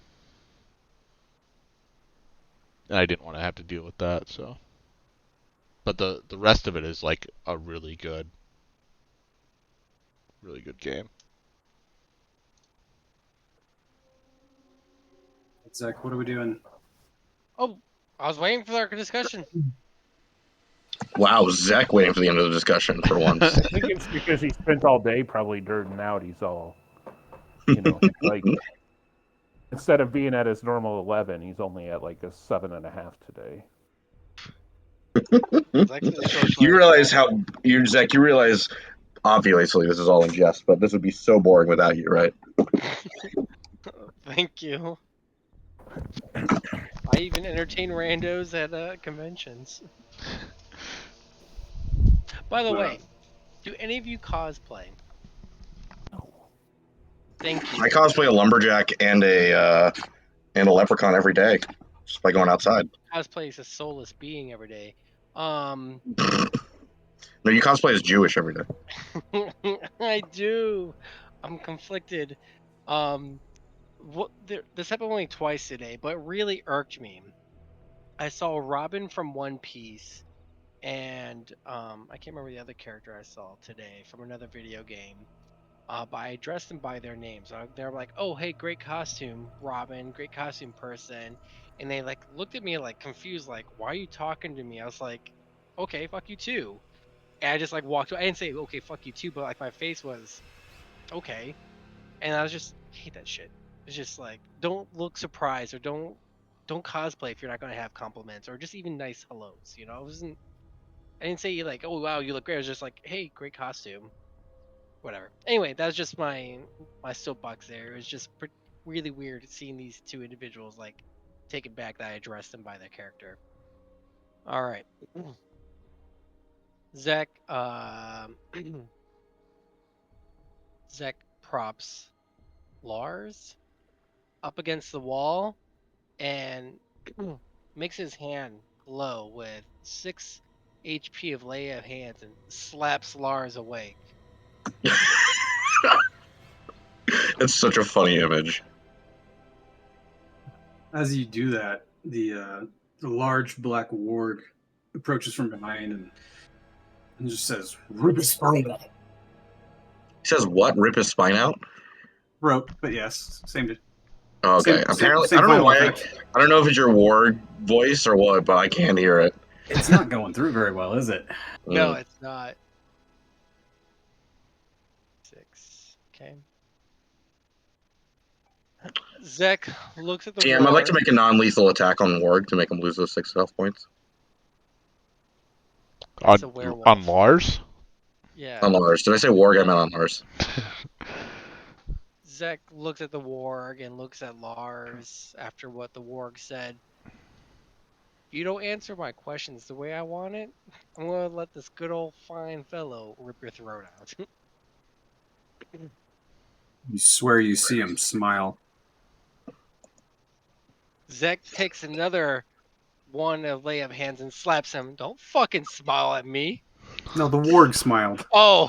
S3: And I didn't want to have to deal with that, so. But the rest of it is like a really good game.
S2: Zach, what are we doing?
S6: Oh, I was waiting for our discussion.
S4: Wow, Zach waiting for the end of the discussion for once.
S1: I think it's because he spent all day probably nerding out. He's all, like, instead of being at his normal 11, he's only at like a 7.5 today.
S4: You realize Zach, you realize, obviously this is all in jest, but this would be so boring without you, right?
S6: Thank you. I even entertain randos at conventions. By the way, do any of you cosplay?
S1: No.
S6: Thank you.
S4: I cosplay a lumberjack and a leprechaun every day, just by going outside.
S6: Cosplay is a soulless being every day.
S4: No, you cosplay as Jewish every day.
S6: I do. I'm conflicted. This happened only twice today, but it really irked me. I saw Robin from One Piece, and I can't remember the other character I saw today from another video game. But I addressed them by their names. They're like, "Oh, hey, great costume, Robin. Great costume, person." And they like looked at me like confused, like, "Why are you talking to me?" I was like, "Okay, fuck you too." And I just like walked away. I didn't say, "Okay, fuck you too," but like my face was, "Okay." And I was just hate that shit. It's just like, don't look surprised or don't cosplay if you're not gonna have compliments or just even nice hellos. You know, I didn't say like, "Oh wow, you look great." I was just like, "Hey, great costume." Whatever. Anyway, that was just my soapbox there. It was just really weird seeing these two individuals like take it back that I addressed them by their character. All right, Zach. Zach props Lars up against the wall and makes his hand glow with 6 HP of lay of hands and slaps Lars awake.
S4: It's such a funny image.
S2: As you do that, the large black warg approaches from behind and just says, "Rip his spine out."
S4: He says what? Rip his spine out?
S2: Rope, but yes, same.
S4: Okay. Apparently, I don't know why. I don't know if it's your warg voice or what, but I can't hear it.
S2: It's not going through very well, is it?
S6: No, it's not. 6. Okay. Zek looks at the
S4: DM, I'd like to make a non-lethal attack on Warg to make him lose those 6 health points.
S3: On Lars?
S6: Yeah.
S4: On Lars. Did I say Warg? I meant on Lars.
S6: Zek looks at the warg and looks at Lars after what the warg said. You don't answer my questions the way I want it, I'm going to let this good old fine fellow rip your throat out.
S2: You swear you see him smile.
S6: Zek takes another one of lay of hands and slaps him. Don't fucking smile at me.
S2: No, the warg smiled.
S6: Oh.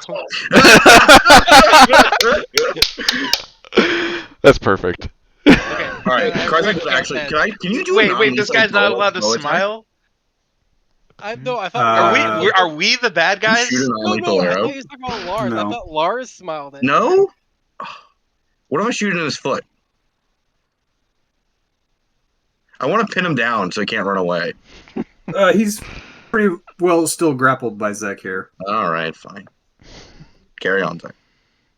S3: That's perfect.
S4: Okay. All right, Karthik, actually, can you do?
S8: Wait, this guy's not allowed to smile.
S6: I thought.
S8: Are we the bad guys?
S6: No, I thought he was talking about Lars.
S2: No.
S6: I thought Lars smiled at
S4: No. What if I shoot in his foot? I want to pin him down so he can't run away.
S2: He's pretty well still grappled by Zek here.
S4: All right, fine. Carry on, Zek.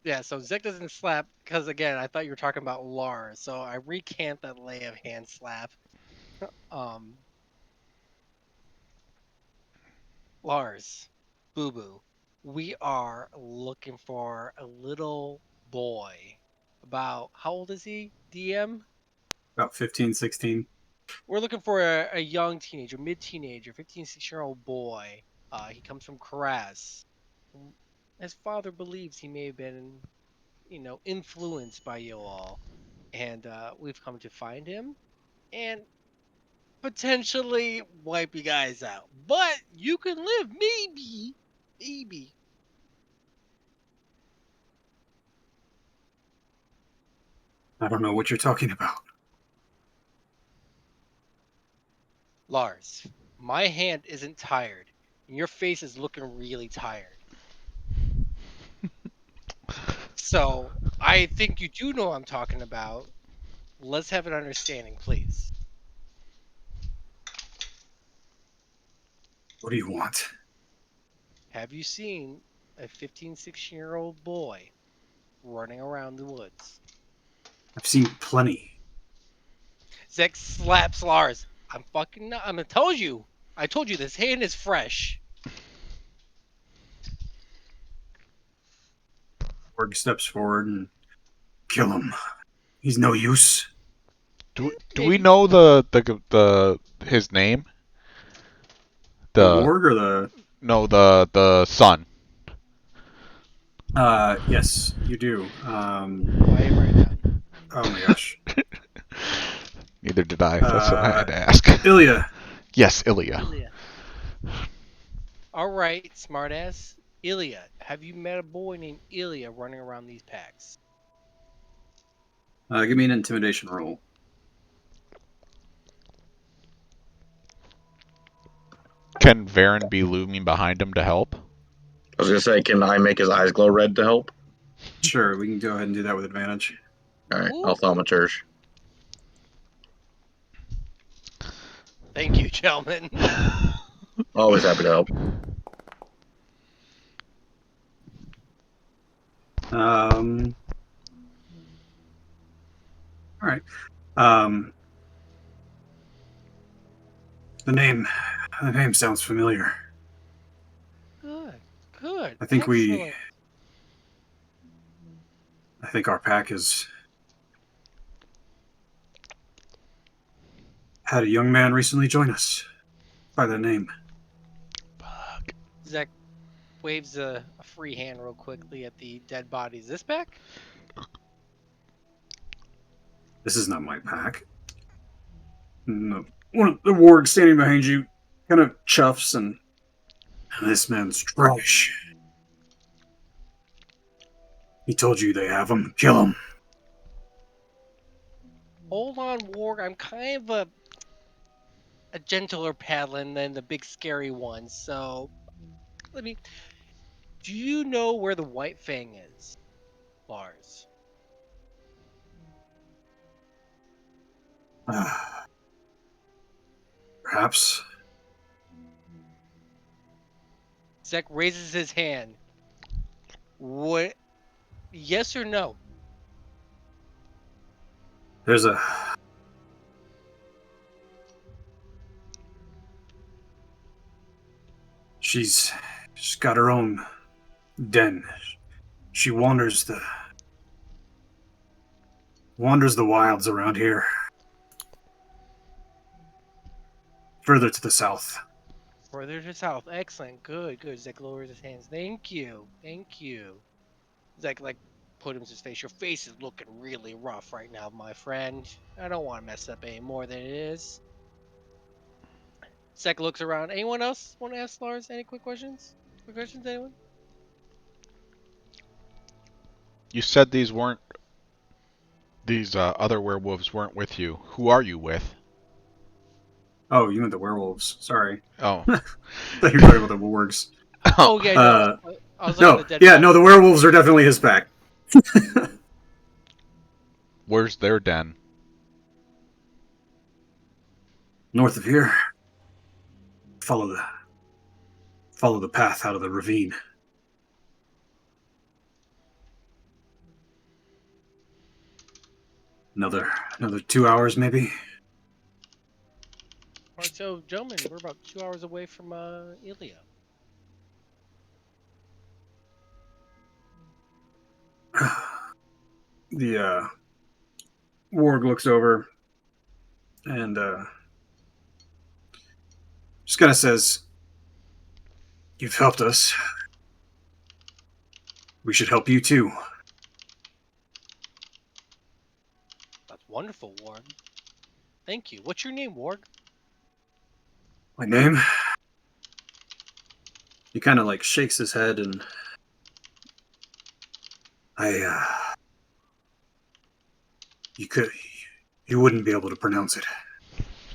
S6: Yeah, so Zek doesn't slap because again, I thought you were talking about Lars, so I recant that lay of hand slap. Um, Lars, Boo Boo, we are looking for a little boy. About how old is he? DM?
S2: About 15, 16.
S6: We're looking for a young teenager, mid-teenager, 15, 16-year-old boy. He comes from Karaz. His father believes he may have been, influenced by you all, and we've come to find him and potentially wipe you guys out. But you can live, maybe, maybe.
S2: I don't know what you're talking about.
S6: Lars, my hand isn't tired, and your face is looking really tired. So I think you do know what I'm talking about. Let's have an understanding, please.
S2: What do you want?
S6: Have you seen a 15, 16-year-old boy running around the woods?
S2: I've seen plenty.
S6: Zek slaps Lars. I'm gonna tell you. I told you this hand is fresh.
S2: Org steps forward and kill him. He's no use.
S3: Do we know the his name?
S2: The Warg or the?
S3: No, the son.
S2: Yes, you do.
S6: Why am I down?
S2: Oh my gosh.
S3: Neither did I. That's what I had to ask.
S2: Ilya.
S3: Yes, Ilya.
S6: All right, smartass. Ilya, have you met a boy named Ilya running around these packs?
S2: Give me an intimidation roll.
S3: Can Varen be looming behind him to help?
S4: I was gonna say, can I make his eyes glow red to help?
S2: Sure, we can go ahead and do that with advantage.
S4: All right, I'll thaumaturge.
S6: Thank you, gentlemen.
S4: Always happy to help.
S2: All right. The name sounds familiar.
S6: Good.
S2: I think
S6: Excellent.
S2: I think our pack has had a young man recently join us by that name.
S6: Zek waves a free hand real quickly at the dead bodies. This back?
S2: This is not my pack. No. One of the wargs standing behind you kind of chuffs and this man's trash. He told you they have him. Kill him.
S6: Hold on, Warg. I'm kind of a gentler paladin than the big scary one. So, do you know where the White Fang is, Lars?
S2: Perhaps.
S6: Zek raises his hand. What? Yes or no?
S2: There's a... She's got her own den. She wanders the wilds around here. Further to the south.
S6: Further to south. Excellent. Good. Zek lowers his hands. Thank you. Zek, put him to his face. Your face is looking really rough right now, my friend. I don't want to mess up any more than it is. Zek looks around. Anyone else want to ask Lars any quick questions? Anyone?
S3: You said these other werewolves weren't with you. Who are you with?
S2: Oh, you meant the werewolves. Sorry.
S3: Oh.
S2: I thought you were talking about the wargs.
S6: Oh, yeah, no. I was
S2: no, the werewolves are definitely his pack.
S3: Where's their den?
S2: North of here. Follow the path out of the ravine. Another 2 hours, maybe.
S6: Alright, so gentlemen, we're about 2 hours away from Ilia.
S2: The warg looks over and just kind of says, "You've helped us. We should help you too."
S6: That's wonderful, Warg. Thank you. What's your name, Warg?
S2: My name? He kind of like shakes his head and you wouldn't be able to pronounce it.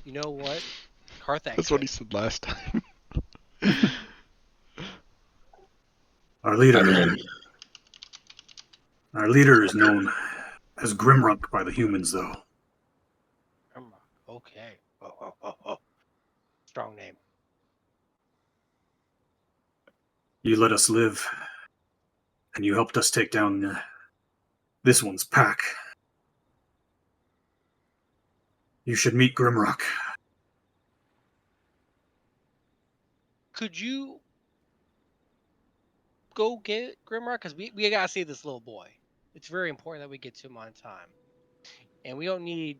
S6: You know what? Karthak.
S3: That's what he said last time.
S2: Our leader is known as Grimrock by the humans, though.
S6: Okay. Oh. Strong name.
S2: You let us live, and you helped us take down this one's pack. You should meet Grimrock.
S6: Could you go get Grimrock? Because we gotta see this little boy. It's very important that we get to him on time. And we don't need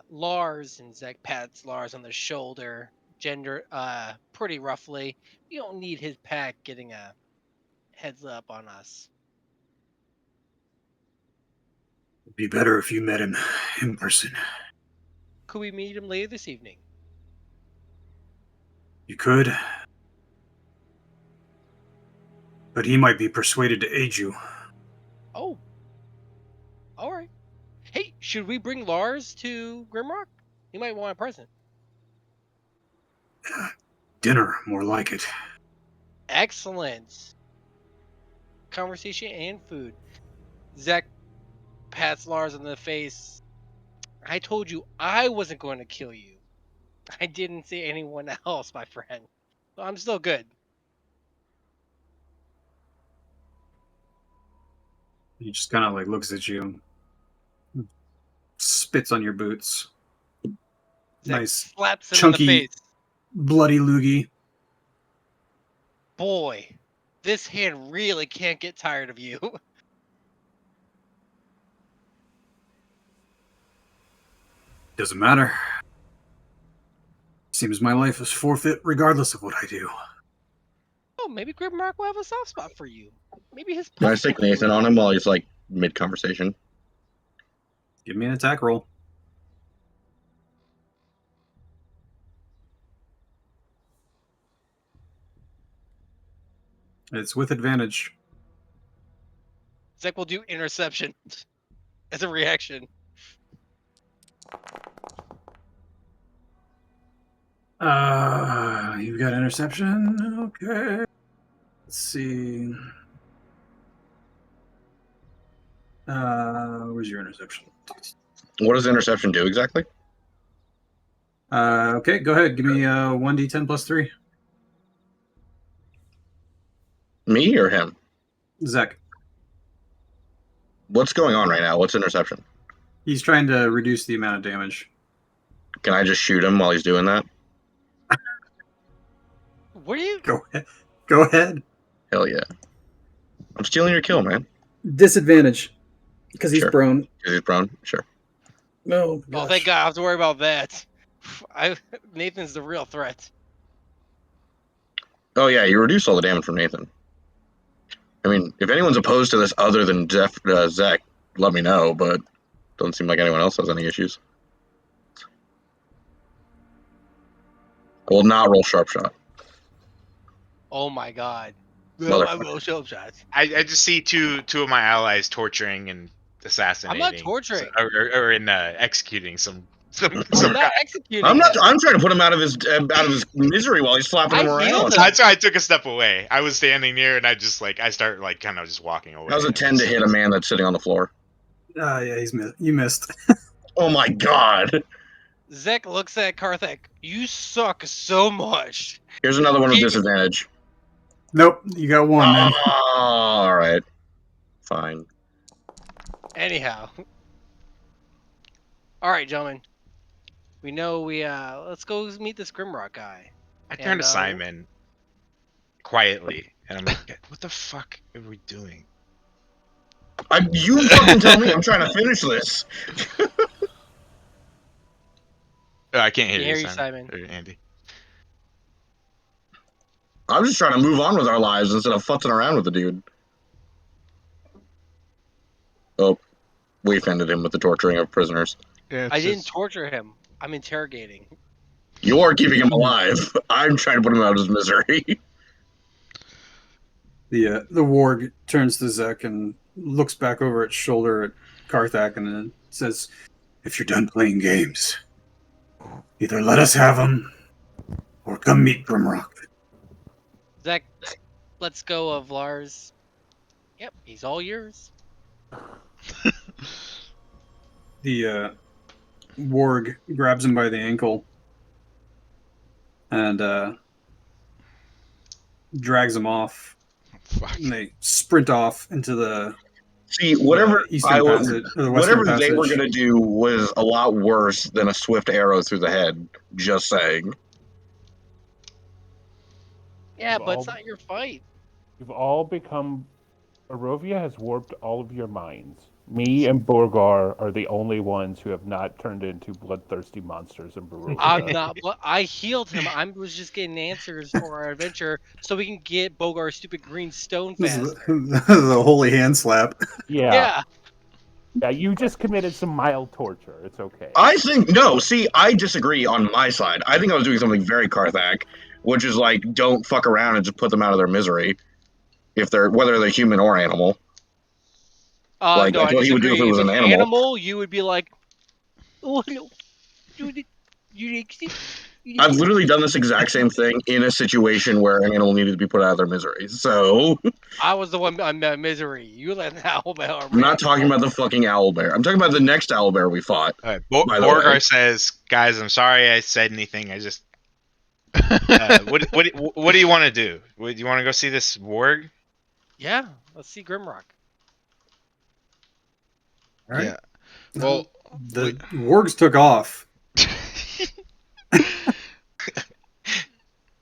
S6: Lars, and Zek pats Lars on the shoulder, pretty roughly. We don't need his pack getting a heads up on us.
S2: It'd be better if you met him in person.
S6: Could we meet him later this evening?
S2: You could. But he might be persuaded to aid you.
S6: Oh. Alright. Hey, should we bring Lars to Grimrock? He might want a present.
S2: Dinner, more like it.
S6: Excellent. Conversation and food. Zek pats Lars on the face. I told you I wasn't going to kill you. I didn't say anyone else, my friend. So I'm still good.
S2: He just kind of like looks at you, spits on your boots.
S6: Zek
S2: Nice,
S6: slaps him
S2: chunky,
S6: in the face.
S2: bloody loogie.
S6: Boy, this hand really can't get tired of you.
S2: Doesn't matter. Seems my life is forfeit regardless of what I do.
S6: Oh, maybe Grimrock will have a soft spot for you. Maybe his.
S4: Can I stick Nathan on him while he's like mid-conversation?
S2: Give me an attack roll. It's with advantage.
S6: Zek will do interception as a reaction.
S2: You've got interception. Okay. Let's see. Where's your interception?
S4: What does interception do exactly?
S2: Okay, go ahead. Give me 1d10 plus 3.
S4: Me or him?
S2: Zek.
S4: What's going on right now? What's interception?
S2: He's trying to reduce the amount of damage.
S4: Can I just shoot him while he's doing that?
S6: What are you?
S2: Go ahead.
S4: Hell yeah. I'm stealing your kill, man.
S2: Disadvantage. Because he's prone.
S4: Because he's prone? Sure.
S2: No.
S6: Oh, thank God. I don't have to worry about that. Nathan's the real threat.
S4: Oh, yeah, you reduce all the damage from Nathan. I mean, if anyone's opposed to this other than Zek, let me know, but doesn't seem like anyone else has any issues. I will not roll sharp shot.
S6: Oh my God.
S4: Motherfucker.
S6: I will show shots.
S8: I just see two of my allies torturing and assassinating.
S6: I'm not torturing.
S8: Or in executing some
S6: I'm not
S8: guy.
S6: executing.
S4: I'm trying to put him out of his misery while he's slapping him around.
S8: That's why I took a step away. I was standing near and I start like kind of just walking away.
S4: How's a 10 to hit a man that's sitting on the floor?
S2: Yeah, you missed.
S4: Oh my God.
S6: Zek looks at Karthak. You suck so much.
S4: Here's another one with disadvantage.
S2: Nope, you got one, man.
S4: All right. Fine.
S6: Anyhow. All right, gentlemen. We know we let's go meet this Grimrock guy.
S8: I turn to
S6: And,
S8: Simon quietly, and I'm like, "What the fuck are we doing?"
S4: You fucking tell me. I'm trying to finish this.
S8: I can't hear
S6: Can
S8: you,
S6: hear you,
S8: Simon.
S6: Simon.
S8: Or Andy.
S4: I'm just trying to move on with our lives instead of futzing around with the dude. Oh, we offended him with the torturing of prisoners.
S3: Yeah,
S6: I didn't torture him. I'm interrogating.
S4: You're keeping him alive. I'm trying to put him out of his misery.
S2: The warg turns to Zek and looks back over its shoulder at Karthak and then says, "If you're done playing games, either let us have them or come meet Grimrock."
S6: Zach, let's go of Lars. Yep, he's all yours.
S2: The warg grabs him by the ankle and drags him off.
S3: Fuck.
S2: And they sprint off into the
S4: Whatever
S2: Eastern Passage, or the Western
S4: whatever they were
S2: Passage.
S4: going to do was a lot worse than a swift arrow through the head. Just saying.
S6: Yeah,
S1: You've
S6: but
S1: all-
S6: it's not your fight.
S1: You've all become. Barovia has warped all of your minds. Me and Borgar are the only ones who have not turned into bloodthirsty monsters in Barovia.
S6: I'm not. I healed him. I was just getting answers for our adventure so we can get Bogar's stupid green stone
S2: This is
S6: faster.
S2: the holy hand slap.
S1: Yeah. Yeah, you just committed some mild torture. It's okay.
S4: I think no. See, I disagree on my side. I think I was doing something very Karthak, which is like, don't fuck around and just put them out of their misery, if they're whether they're human or animal. Like
S6: No,
S4: that's
S6: I
S4: what he would do
S6: disagree.
S4: if it was
S6: If
S4: an
S6: it's
S4: animal.
S6: you would be like, oh, no,
S4: I've literally done this exact same thing in a situation where an animal needed to be put out of their misery. So
S6: I was the one on misery. You let the owl bear.
S4: I'm not talking about the fucking owlbear. I'm talking about the next owlbear we fought.
S8: All right,
S4: by the way.
S8: Borgar says, "Guys, I'm sorry I said anything. I just what do you want to do? Do you want to go see this warg?"
S6: Yeah, let's see Grimrock.
S2: All right.
S3: Yeah. Well,
S2: the wargs took off.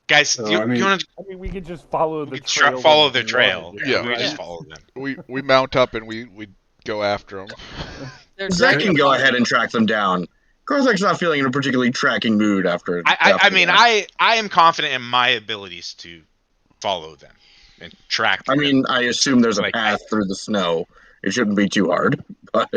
S8: Guys,
S2: So,
S8: you
S2: I mean-
S8: want to?
S1: I mean, we could just follow the trail.
S8: Follow
S1: when
S8: their
S1: we
S8: trail.
S1: wanted.
S3: Yeah,
S8: we
S3: right.
S8: just follow them.
S3: we mount up and we go after them.
S4: Zach can go ahead and track them down. Karthak's not feeling in a particularly tracking mood after.
S8: I mean,
S4: that.
S8: I am confident in my abilities to follow them and track
S4: I
S8: them.
S4: mean, I assume there's a
S8: Like,
S4: path through the snow. It shouldn't be too hard. But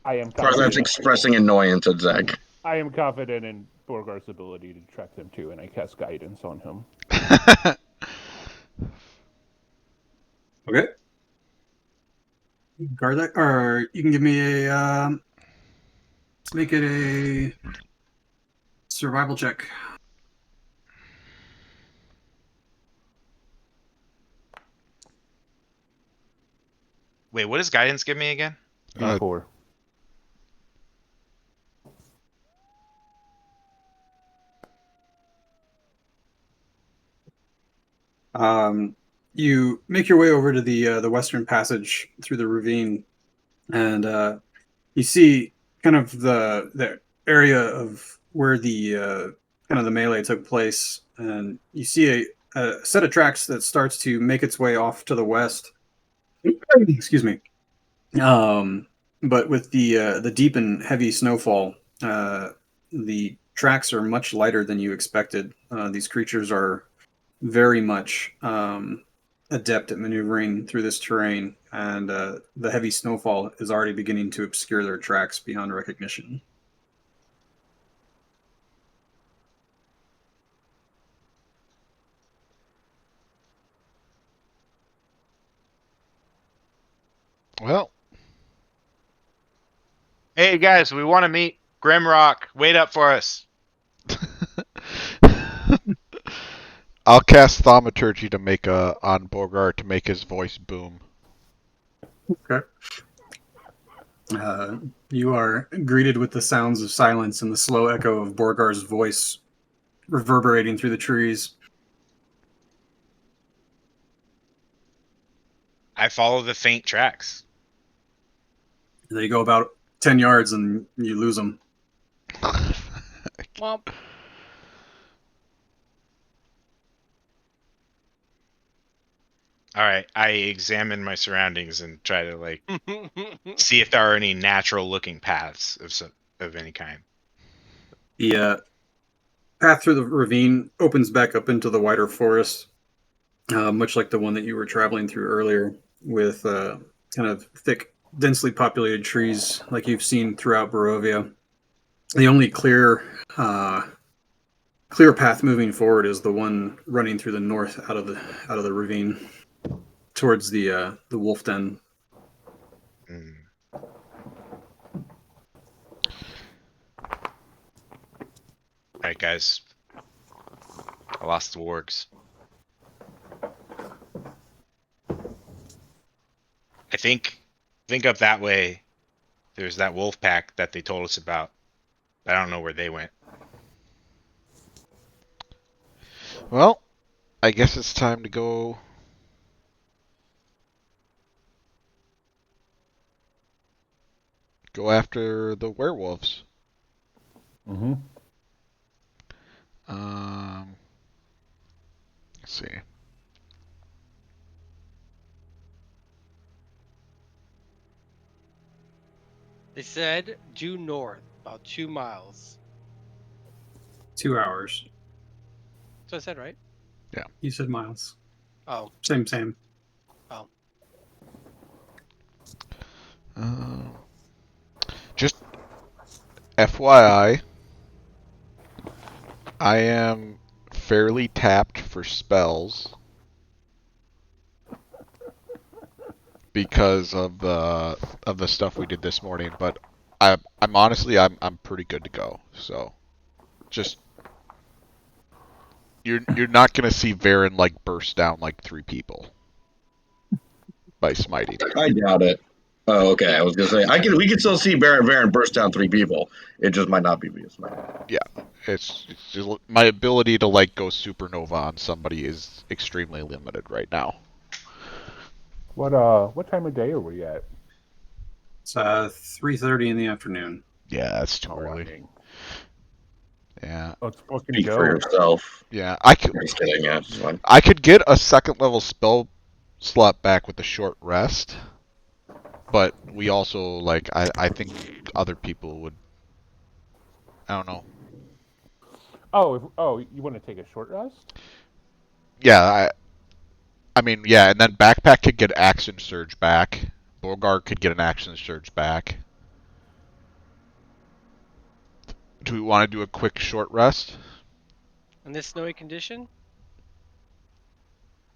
S1: I am
S4: Karthak's
S1: confident.
S4: expressing annoyance at Zach.
S1: I am confident in Borgar's ability to track them too, and I cast guidance on him.
S2: Okay. Karthak, or you can give me a. Let's make it a survival check.
S8: Wait, what does guidance give me again?
S1: D4.
S2: You make your way over to the Western Passage through the ravine, and you see kind of the area of where the kind of the melee took place, and you see a set of tracks that starts to make its way off to the west. Excuse me. But with the deep and heavy snowfall, the tracks are much lighter than you expected. These creatures are very much adept at maneuvering through this terrain, and the heavy snowfall is already beginning to obscure their tracks beyond recognition.
S3: Well,
S8: Hey guys, we want to meet Grimrock. Wait up for us.
S3: I'll cast Thaumaturgy to make on Borgar to make his voice boom.
S2: Okay. You are greeted with the sounds of silence and the slow echo of Borgar's voice reverberating through the trees.
S8: I follow the faint tracks.
S2: They go about 10 yards and you lose them.
S6: Womp.
S8: All right, I examine my surroundings and try to like see if there are any natural looking paths of any kind.
S2: The path through the ravine opens back up into the wider forest, much like the one that you were traveling through earlier, with kind of thick, densely populated trees like you've seen throughout Barovia. The only clear path moving forward is the one running through the north out of the ravine towards the wolf den.
S8: Mm. All right, guys. I lost the wargs. I think up that way. There's that wolf pack that they told us about. I don't know where they went.
S3: Well, I guess it's time to go. Go after the werewolves.
S1: Mm-hmm.
S3: Let's see.
S6: They said due north, about 2 miles.
S2: 2 hours.
S6: So I said right?
S2: You said miles.
S6: Oh.
S2: Same.
S6: Oh.
S3: Just FYI, I am fairly tapped for spells because of the stuff we did this morning, but I'm honestly I'm pretty good to go. So just you're not gonna see Varen like burst down like 3 people by smiting.
S4: I doubt it. Oh, okay. I was gonna say we could still see Baron burst down 3 people. It just might not be via smite.
S3: Yeah, it's just, my ability to like go supernova on somebody is extremely limited right now.
S1: What time of day are we at?
S2: It's 3:30 in the afternoon.
S3: Yeah, that's too
S1: I
S3: early.
S1: mean,
S3: Yeah.
S1: let's fucking
S4: Speak
S1: go.
S4: for yourself.
S3: Yeah, I could.
S4: Just kidding. Yeah, it's fine.
S3: I could get a 2nd level spell slot back with a short rest, but we also like I think other people would. I don't know.
S1: Oh, you want to take a short rest?
S3: Yeah, I mean, yeah, and then Backpack could get action surge back. Borgar could get an action surge back. Do we want to do a quick short rest?
S6: In this snowy condition?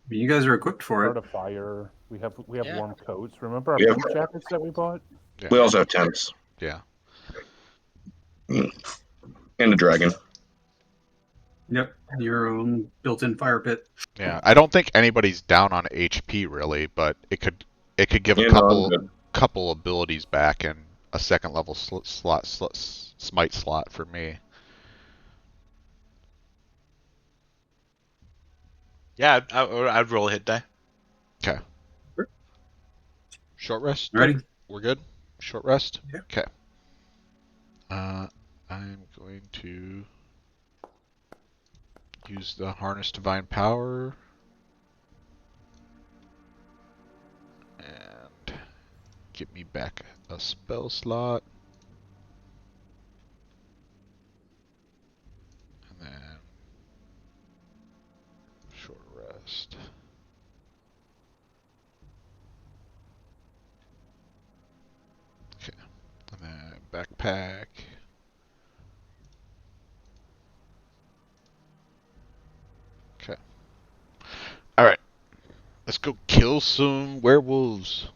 S2: You guys are equipped for
S1: Start
S2: it.
S1: a fire. We have
S6: Yeah.
S1: warm coats. Remember our
S4: We have-
S1: boot jackets that we bought?
S3: Yeah.
S4: We also have tents.
S3: Yeah.
S4: And a dragon.
S2: Yep, your own built-in fire pit.
S3: Yeah, I don't think anybody's down on HP really, but it could give a
S4: Yeah, no,
S3: couple
S4: I'm good.
S3: couple abilities back and a 2nd level smite slot for me.
S8: Yeah, I'd roll a hit die.
S3: Okay. Short rest.
S2: Ready?
S3: We're good. Short rest.
S2: Yeah.
S3: Okay. I'm going to use the harness divine power and get me back a spell slot. And then short rest. Okay. And then backpack. Okay. Alright. Let's go kill some werewolves.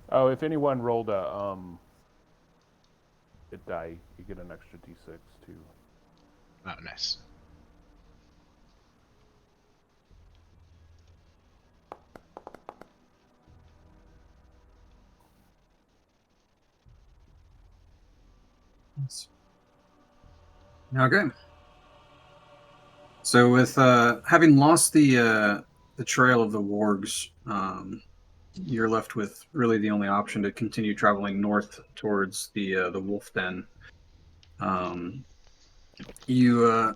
S1: Oh, if anyone rolled a die, you get an extra d6 too.
S8: Oh, nice.
S2: Okay. So with having lost the trail of the wargs, you're left with really the only option to continue traveling north towards the wolf den. You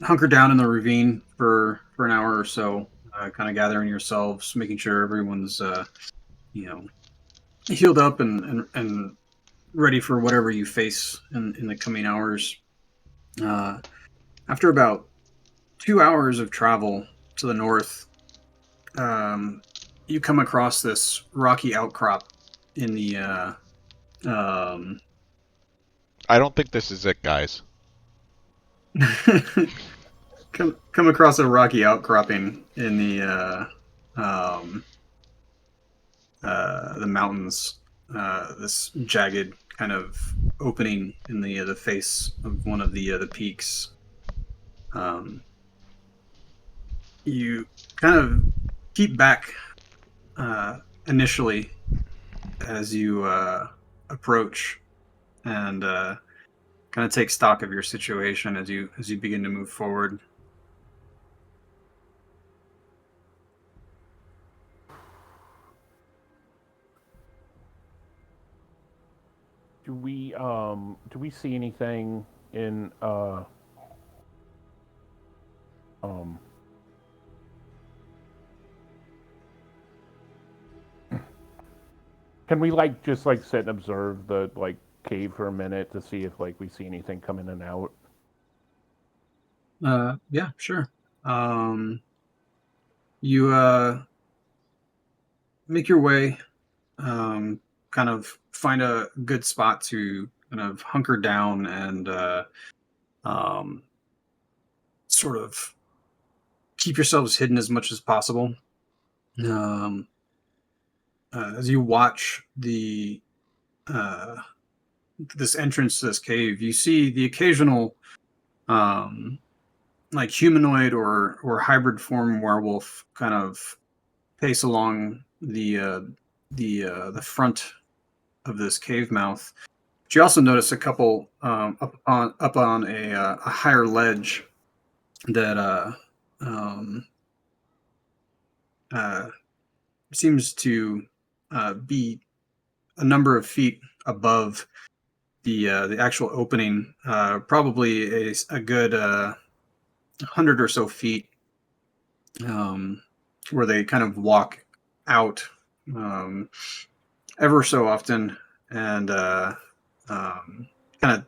S2: hunker down in the ravine for an hour or so, kind of gathering yourselves, making sure everyone's healed up and ready for whatever you face in the coming hours. After about 2 hours of travel to the north, you come across this rocky outcrop in the.
S3: I don't think this is it, guys.
S2: come across a rocky outcropping in the mountains. This jagged kind of opening in the face of one of the peaks. You kind of keep back initially as you approach, and kind of take stock of your situation as you begin to move forward.
S1: Do we see anything in can we just sit and observe the cave for a minute to see if we see anything come in and out?
S2: Yeah, sure. You make your way, kind of find a good spot to kind of hunker down and sort of keep yourselves hidden as much as possible. As you watch the this entrance to this cave, you see the occasional humanoid or hybrid form werewolf kind of pace along the front of this cave mouth. But you also notice a couple up on a higher ledge that seems to be a number of feet above the actual opening, probably a good 100 or so feet, where they kind of walk out ever so often and kind of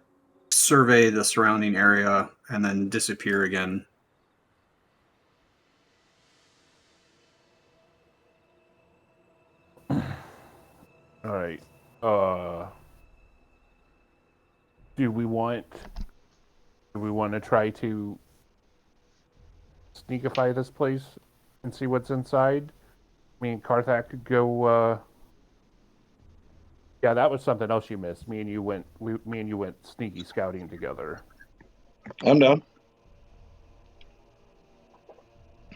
S2: survey the surrounding area and then disappear again.
S1: All right. Do we want to try to sneakify this place and see what's inside? Me and Karthak could go. Yeah, that was something else you missed. Me and you went sneaky scouting together.
S4: I'm down.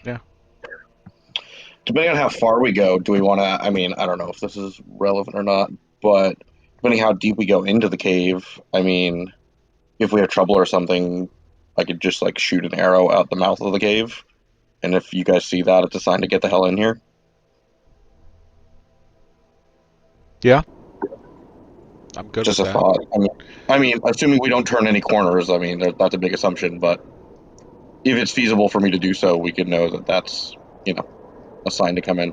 S3: Yeah.
S4: Depending on how far we go, do we want to? I mean, I don't know if this is relevant or not, but depending how deep we go into the cave, I mean, if we have trouble or something, I could just shoot an arrow out the mouth of the cave, and if you guys see that, it's a sign to get the hell in here.
S3: Yeah, I'm good.
S4: Just
S3: with
S4: a
S3: that.
S4: thought. I mean, assuming we don't turn any corners. I mean, that's a big assumption, but if it's feasible for me to do so, we could know that that's a sign to come in.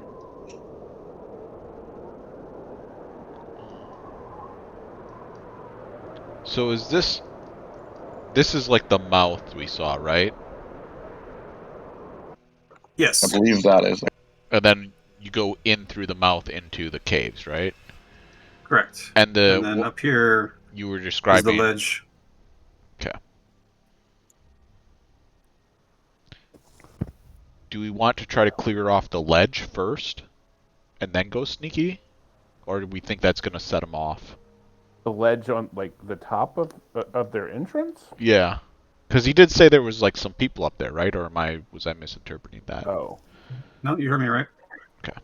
S3: So is this is the mouth we saw, right?
S2: Yes.
S4: I believe that is.
S3: And then you go in through the mouth into the caves, right?
S2: Correct.
S3: And
S2: then up here
S3: you were
S2: is
S3: describing
S2: the ledge.
S3: Okay. Do we want to try to clear off the ledge first and then go sneaky? Or do we think that's going to set them off?
S1: The ledge on the top of their entrance?
S3: Yeah. Because he did say there was some people up there, right? Or was I misinterpreting that?
S1: Oh.
S2: No, you heard me right.
S3: Okay.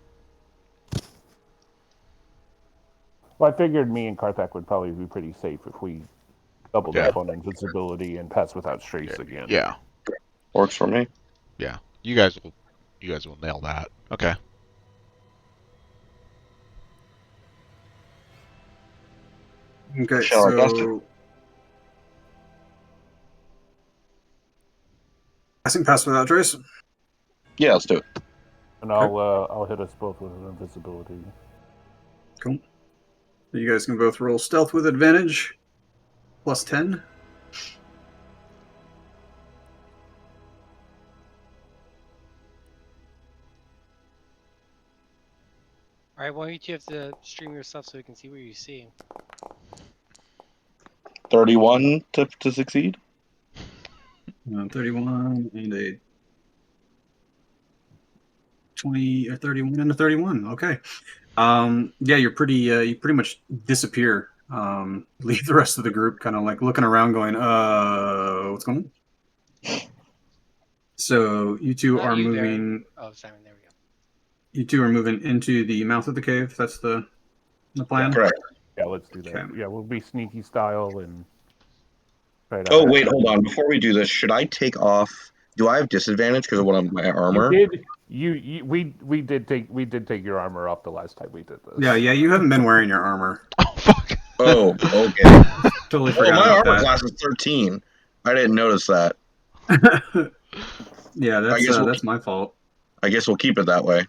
S1: Well, I figured me and Karthak would probably be pretty safe if we doubled up on invisibility and pass without trace again.
S3: Yeah.
S4: Works for me.
S3: Yeah. You guys will nail that. Okay.
S2: Okay,
S4: Shall I cast it?
S2: so passing pass without trace.
S4: Yeah, let's do it.
S1: And I'll hit us both with an invisibility.
S2: Cool. You guys can both roll stealth with advantage. Plus 10.
S6: All right, why don't you have to stream yourself so we can see what you see?
S4: 31 to succeed.
S2: 31 and a 20 or 31 and a 31. Okay. Yeah, you're pretty. You pretty much disappear. Leave the rest of the group kind of like looking around, going, what's going on?" So you two
S6: Not
S2: are
S6: you, Darren.
S2: moving.
S6: Oh, Simon, there we go.
S2: You two are moving into the mouth of the cave. That's the plan.
S4: Correct.
S1: Yeah, let's do that. Yeah, we'll be sneaky style and try to.
S4: Oh wait, hold on. Before we do this, should I take off? Do I have disadvantage because of one of my armor?
S1: You did. We did take your armor off the last time we did this.
S2: Yeah. You haven't been wearing your armor.
S4: Oh, okay.
S2: Totally
S4: Oh,
S2: forgot
S4: my
S2: about
S4: armor
S2: that.
S4: class is 13. I didn't notice that.
S2: Yeah, that's my fault.
S4: I guess we'll keep it that way.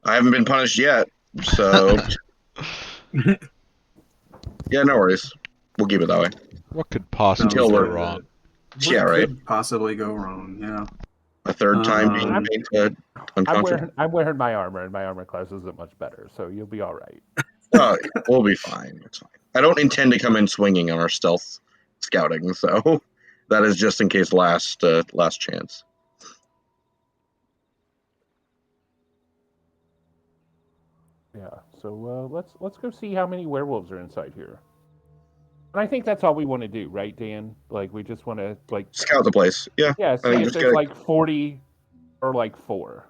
S4: I haven't been punished yet, so yeah, no worries. We'll keep it that way.
S3: What could possibly
S4: Until
S3: go
S4: we're
S3: wrong?
S4: Yeah,
S2: What
S4: right.
S2: could possibly go wrong? Yeah.
S4: A third time being
S1: I'm-
S4: made unconscious.
S1: I'm wearing my armor, and my armor class isn't much better, so you'll be all right.
S4: Oh, we'll be fine. It's fine. I don't intend to come in swinging on our stealth scouting, so that is just in case last chance.
S1: Yeah. So let's go see how many werewolves are inside here. And I think that's all we want to do, right, Dan? Like we just want to
S4: Scout the place. Yeah.
S1: Yeah.
S4: I
S1: See
S4: think
S1: if
S4: just
S1: there's
S4: gotta-
S1: like 40 or like 4.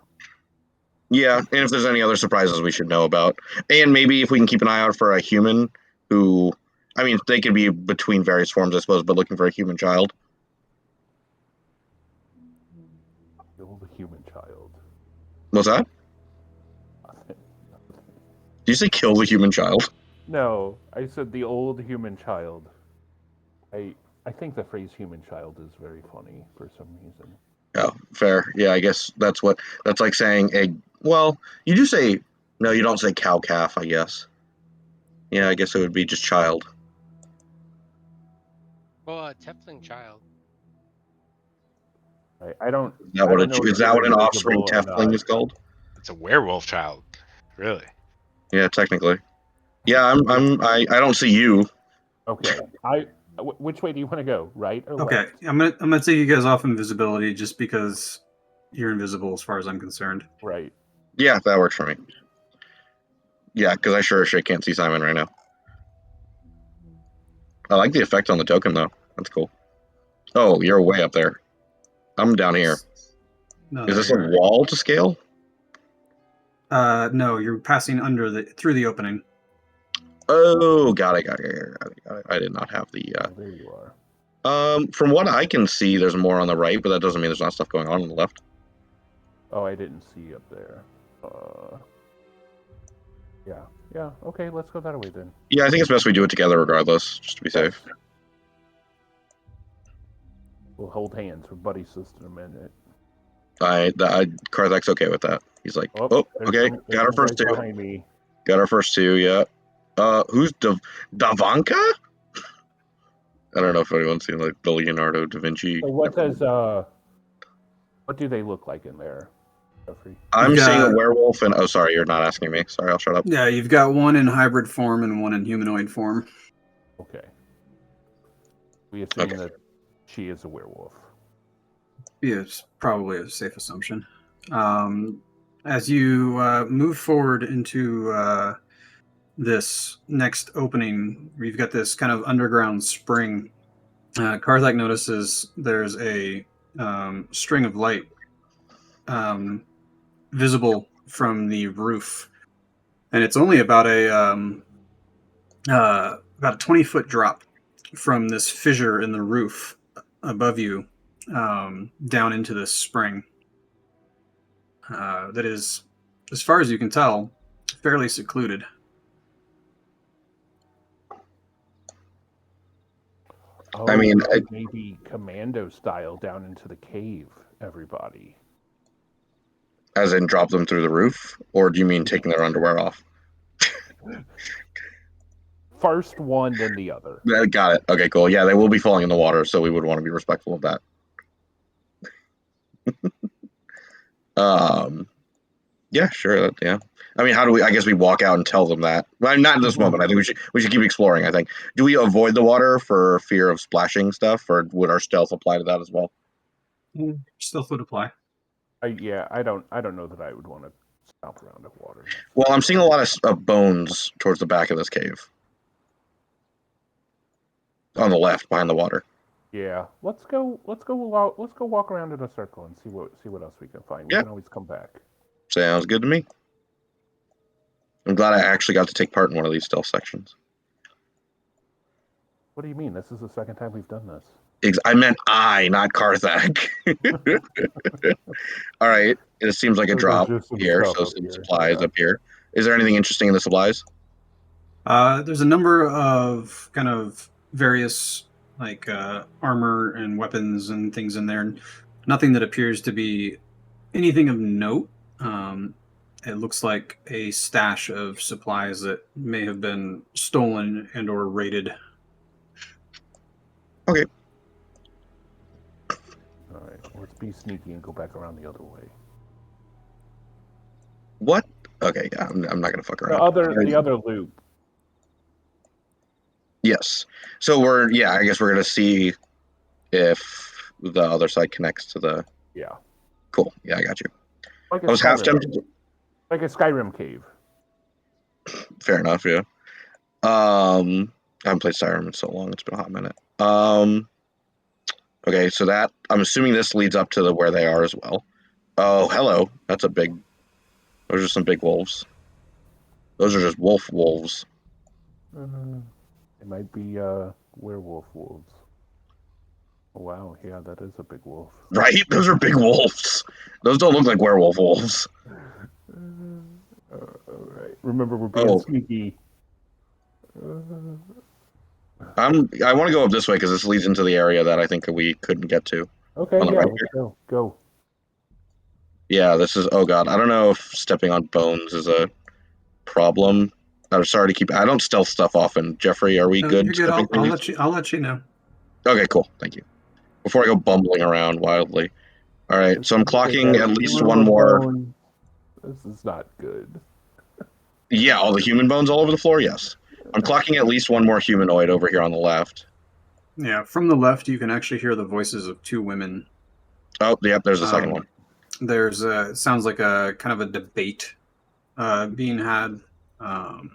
S4: Yeah, and if there's any other surprises we should know about, and maybe if we can keep an eye out for a human who, I mean, they could be between various forms, I suppose, but looking for a human child.
S1: Kill the human child.
S4: What's that? Did you say kill the human child?
S1: No, I said the old human child. I think the phrase human child is very funny for some reason.
S4: Oh, fair. Yeah, I guess that's like saying egg. Well, you do say, no, you don't say cow calf, I guess. Yeah, I guess it would be just child.
S6: Well, Tefling child.
S1: I don't.
S4: Is that what, is that what an offspring
S1: invisible or
S4: Tefling
S1: not.
S4: is called?
S8: It's a werewolf child. Really?
S4: Yeah, technically. Yeah, I don't see you.
S1: Okay. Which way do you want to go? Right or
S2: Okay,
S1: left?
S2: I'm gonna take you guys off invisibility just because you're invisible as far as I'm concerned.
S1: Right.
S4: Yeah, that works for me. Yeah, because I sure as shit can't see Simon right now. I like the effect on the token though. That's cool. Oh, you're way up there. I'm down here.
S2: No,
S4: Is this
S2: there
S4: a
S2: you
S4: wall to scale?
S2: are. No, you're passing through the opening.
S4: Oh, got it. I did not have the.
S1: There you are.
S4: From what I can see, there's more on the right, but that doesn't mean there's not stuff going on the left.
S1: Oh, I didn't see up there. Yeah. Okay, let's go that way then.
S4: Yeah, I think it's best we do it together regardless, just to be safe.
S1: We'll hold hands for buddy system in it.
S4: Karthak's okay with that. He's like,
S1: Oh,
S4: oh,
S1: there's
S4: okay,
S1: some-
S4: got our
S1: there's some
S4: first
S1: guys
S4: two.
S1: behind me.
S4: Got our first two, yeah. Who's Davanka? I don't know if anyone's seen like the Leonardo da Vinci.
S1: So what do they look like in there, Jeffrey?
S4: I'm
S2: Yeah.
S4: seeing a werewolf and sorry, you're not asking me. Sorry, I'll shut up.
S2: Yeah, you've got one in hybrid form and one in humanoid form.
S1: Okay. We assume
S4: Okay.
S1: that she is a werewolf.
S2: Yeah, it's probably a safe assumption. As you move forward into this next opening, we've got this kind of underground spring. Karthak notices there's a string of light visible from the roof, and it's only about a 20-foot drop from this fissure in the roof above you down into this spring. That is, as far as you can tell, fairly secluded.
S1: Oh,
S4: I mean,
S1: maybe commando style down into the cave, everybody.
S4: as in drop them through the roof, or do you mean taking their underwear off?
S1: First one, then the other.
S4: Got it. Okay, cool. Yeah, they will be falling in the water, so we would want to be respectful of that. Yeah, sure. Yeah. I mean, how do we? I guess we walk out and tell them that. Well, not in this moment. I think we should keep exploring. I think. Do we avoid the water for fear of splashing stuff, or would our stealth apply to that as well?
S2: Stealth would apply.
S1: I don't know that I would want to stomp around the water.
S4: Well, I'm seeing a lot of bones towards the back of this cave. On the left, behind the water.
S1: Yeah, let's go walk around in a circle and see what else we can find. We can always come back.
S4: Sounds good to me. I'm glad I actually got to take part in one of these stealth sections.
S1: What do you mean? This is the second time we've done this.
S4: I meant not Karthak. All right. It seems like a drop here, so some supplies up here. Is there anything interesting in the supplies?
S2: There's a number of kind of various armor and weapons and things in there. Nothing that appears to be anything of note. It looks like a stash of supplies that may have been stolen and or raided.
S4: Okay.
S1: All right, let's be sneaky and go back around the other way.
S4: What? Okay, yeah, I'm not gonna fuck around.
S1: The other loop.
S4: Yes. So I guess we're gonna see if the other side connects to the.
S1: Yeah.
S4: Cool. Yeah, I got you.
S1: Like
S4: I was half tempted.
S1: Like a Skyrim cave.
S4: Fair enough. Yeah. I haven't played Skyrim in so long; it's been a hot minute. Okay, so that I'm assuming this leads up to where they are as well. Oh, hello. That's a big. Those are some big wolves. Those are just wolves.
S1: It might be werewolf wolves. Oh, wow, yeah, that is a big wolf.
S4: Right? Those are big wolves. Those don't look like werewolf wolves.
S1: All right. Remember, we're being sneaky.
S4: I want to go up this way because this leads into the area that I think we couldn't get to.
S1: Okay, yeah,
S4: right
S1: let's go.
S4: Yeah, this is. Oh god, I don't know if stepping on bones is a problem. I'm sorry to keep. I don't stealth stuff often. Jeffrey, are we good?
S2: You're good. I'll let you know.
S4: Okay, cool. Thank you. Before I go bumbling around wildly. All right, so I'm clocking at least one more.
S1: This is not good.
S4: Yeah, all the human bones all over the floor. Yes, I'm clocking at least one more humanoid over here on the left.
S2: Yeah, from the left, you can actually hear the voices of two women.
S4: Oh, yep. There's the second one.
S2: There's it sounds like a kind of a debate being had. Kind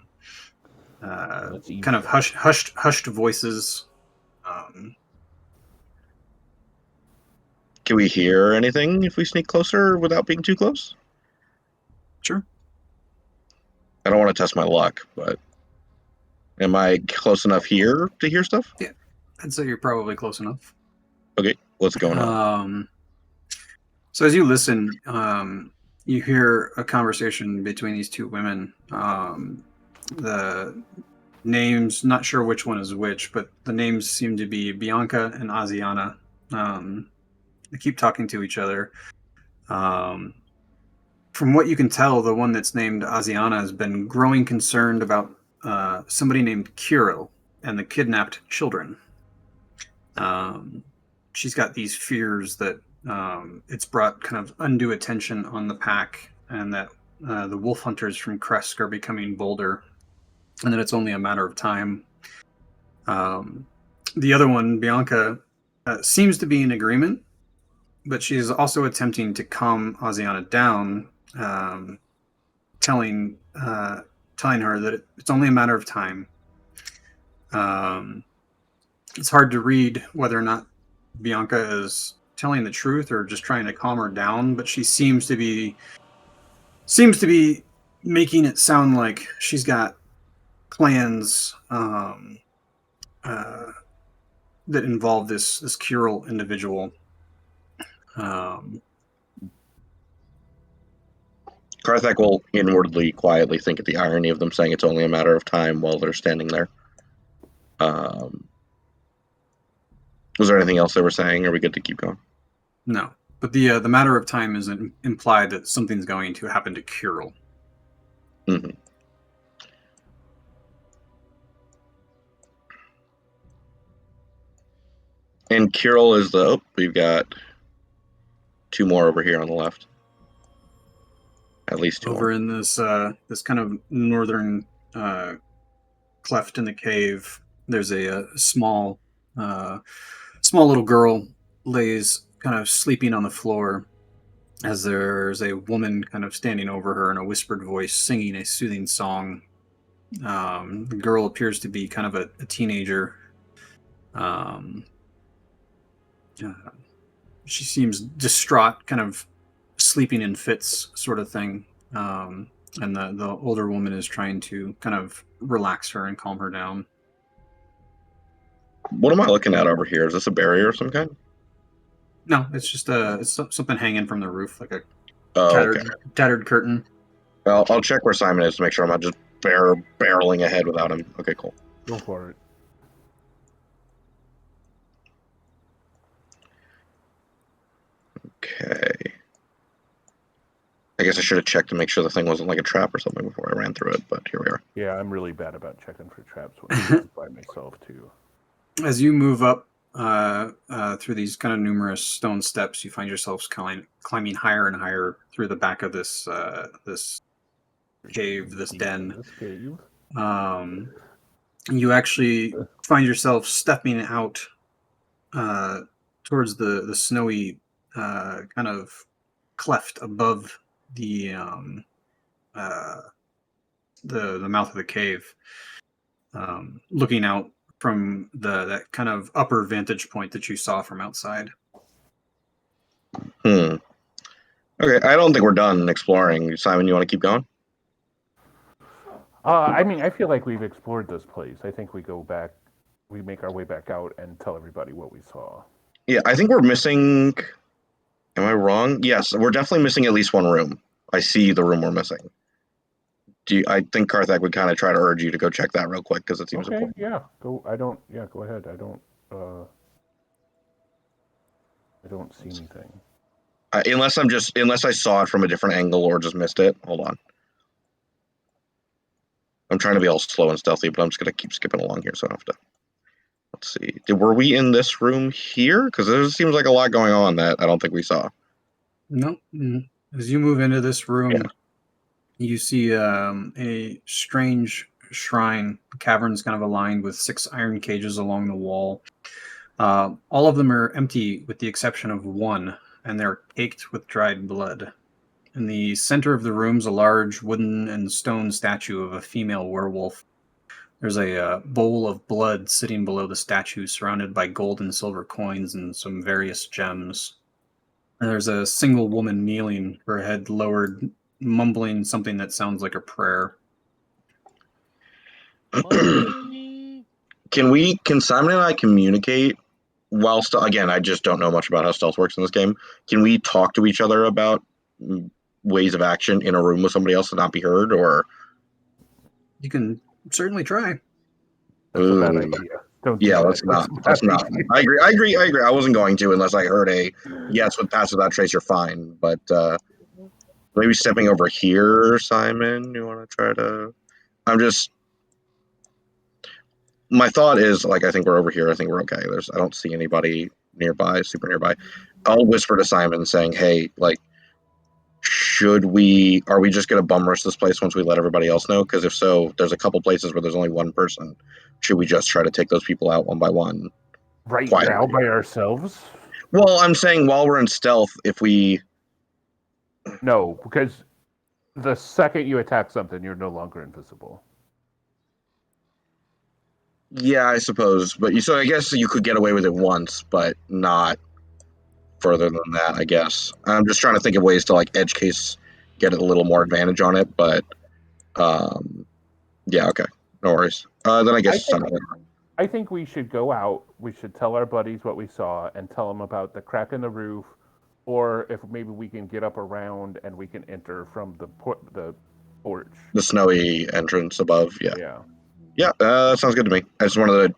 S2: of hushed voices.
S4: Can we hear anything if we sneak closer without being too close?
S2: Sure.
S4: I don't want to test my luck, but am I close enough here to hear stuff?
S2: Yeah, I'd say you're probably close enough.
S4: Okay, what's going on?
S2: So as you listen, you hear a conversation between these two women. The names, not sure which one is which, but the names seem to be Bianca and Asiana. They keep talking to each other. From what you can tell, the one that's named Asiana has been growing concerned about somebody named Kirill and the kidnapped children. She's got these fears that it's brought kind of undue attention on the pack, and that the wolf hunters from Kresk are becoming bolder, and that it's only a matter of time. The other one, Bianca, seems to be in agreement, but she is also attempting to calm Asiana down, telling her that it's only a matter of time. It's hard to read whether or not Bianca is telling the truth or just trying to calm her down, but she seems to be making it sound like she's got plans that involve this Kirill individual.
S4: Karthak will inwardly, quietly think at the irony of them saying it's only a matter of time while they're standing there. Was there anything else they were saying? Are we good to keep going?
S2: No, but the matter of time is implied that something's going to happen to Kirill.
S4: Mm-hmm. And Kirill is the. Oh, we've got 2 more over here on the left. At least 2
S2: Over
S4: more.
S2: in this this kind of northern cleft in the cave, there's a small little girl lays kind of sleeping on the floor, as there's a woman kind of standing over her in a whispered voice singing a soothing song. The girl appears to be kind of a teenager. She seems distraught, kind of sleeping in fits sort of thing. And the older woman is trying to kind of relax her and calm her down.
S4: What am I looking at over here? Is this a barrier of some kind?
S2: No, it's just something hanging from the roof, like a
S4: okay.
S2: tattered curtain.
S4: Well, I'll check where Simon is to make sure I'm not just barreling ahead without him. Okay, cool.
S1: Go for it.
S4: Okay. I guess I should have checked to make sure the thing wasn't like a trap or something before I ran through it, but here we are.
S1: Yeah, I'm really bad about checking for traps when I'm by myself, too.
S2: As you move up through these kind of numerous stone steps, you find yourselves climbing higher and higher through the back of this this cave, this den. You actually find yourself stepping out towards the snowy kind of cleft above the mouth of the cave, looking out from that kind of upper vantage point that you saw from outside.
S4: Okay, I don't think we're done exploring. Simon, you want to keep going?
S1: I mean, I feel like we've explored this place. I think we go back, we make our way back out and tell everybody what we saw.
S4: Yeah, I think we're missing... Am I wrong? Yes, we're definitely missing at least one room. I see the room we're missing. I think Karthak would kind of try to urge you to go check that real quick because it seems important.
S1: Yeah, go ahead. I don't see anything.
S4: Unless I saw it from a different angle or just missed it. Hold on. I'm trying to be all slow and stealthy, but I'm just gonna keep skipping along here, so I don't have to. Let's see. Were we in this room here? Because there seems like a lot going on that I don't think we saw.
S2: No. As you move into this room, you see a strange shrine. The cavern's kind of aligned with 6 iron cages along the wall. All of them are empty with the exception of one, and they're caked with dried blood. In the center of the room's a large wooden and stone statue of a female werewolf. There's a bowl of blood sitting below the statue, surrounded by gold and silver coins and some various gems. And there's a single woman kneeling, her head lowered, mumbling something that sounds like a prayer.
S4: Can Simon and I communicate whilst, again, I just don't know much about how stealth works in this game. Can we talk to each other about ways of action in a room with somebody else and not be heard, or?
S2: You can certainly try.
S1: That's a bad idea.
S4: Let's not. I agree. I wasn't going to unless I heard a yes with pass without trace, you're fine. But maybe stepping over here, Simon, you want to try to? My thought is, like, I think we're over here. I think we're okay. I don't see anybody super nearby. I'll whisper to Simon saying, hey, like, are we just going to bum rush this place once we let everybody else know? Because if so, there's a couple places where there's only one person. Should we just try to take those people out one by one?
S1: Right now by ourselves?
S4: Well, I'm saying while we're in stealth, if we...
S1: No, because the second you attack something, you're no longer invisible.
S4: Yeah, I suppose. But so I guess you could get away with it once, but not further than that, I guess. I'm just trying to think of ways to, like, edge case, get a little more advantage on it, but yeah, okay. No worries. Then I guess
S1: I think we should go out. We should tell our buddies what we saw and tell them about the crack in the roof, or if maybe we can get up around and we can enter from the porch.
S4: The snowy entrance above, yeah. Yeah, that sounds good to me. I just wanted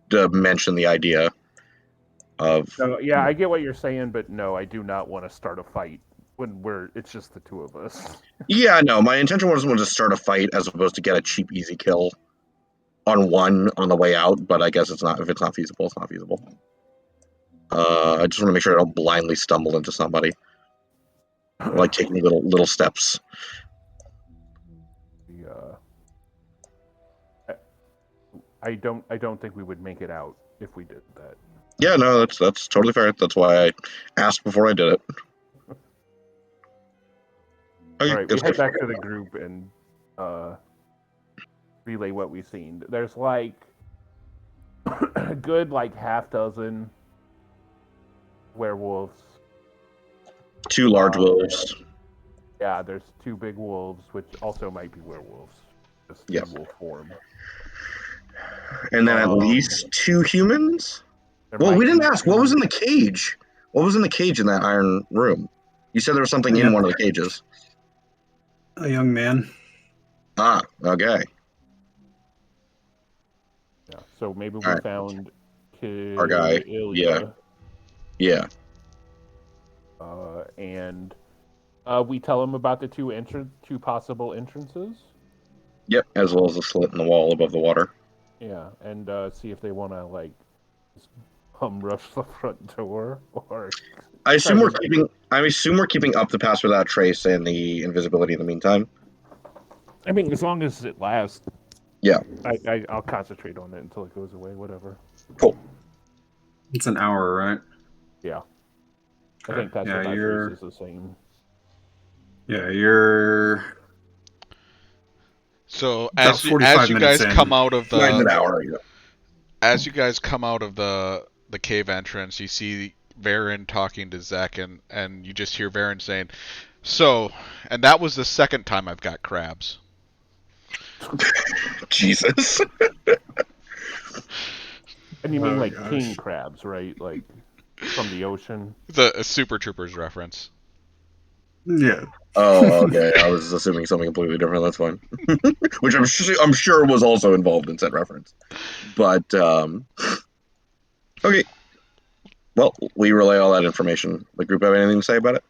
S4: to mention the idea. of.
S1: So yeah, I get what you're saying, but no, I do not want to start a fight when it's just the two of us.
S4: Yeah, no, my intention wasn't to start a fight as opposed to get a cheap, easy kill on one on the way out, but I guess it's not. If it's not feasible, it's not feasible. I just want to make sure I don't blindly stumble into somebody, like taking little steps.
S1: I don't think we would make it out if we did that.
S4: Yeah, no, that's totally fair. That's why I asked before I did it. Okay,
S1: All right, we head back to the group and relay what we've seen. There's like a good like half dozen werewolves.
S4: 2 large wolves.
S1: Yeah, there's 2 big wolves, which also might be werewolves. Just in wolf form.
S4: And then at least 2 humans? Well, we didn't ask. What was in the cage? What was in the cage in that iron room? You said there was something in one of the cages.
S2: A young man.
S4: Ah, okay.
S1: Yeah, so maybe we found
S4: our guy.
S1: Ilya.
S4: Yeah.
S1: And we tell him about the 2 possible entrances.
S4: Yep, as well as the slit in the wall above the water.
S1: Yeah, and see if they want to like rush the front door, or
S4: I assume we're keeping up the pass without trace and the invisibility in the meantime.
S1: I mean, as long as it lasts.
S4: Yeah.
S1: I'll concentrate on it until it goes away. Whatever.
S4: Cool.
S2: It's an hour, right?
S1: Yeah. I think that's what trace is the same.
S2: Yeah, you're.
S3: So as you guys come out of the as you guys come out of the cave entrance, you see Varen talking to Zek, and you just hear Varen saying, "So, and that was the second time I've got crabs."
S4: Jesus.
S1: And you mean king crabs, right? Like from the ocean?
S3: It's a Super Troopers reference.
S2: Yeah.
S4: Oh, okay. I was assuming something completely different. That's fine. Which I'm sure was also involved in said reference. But okay. Well, we relay all that information. The group have anything to say about it?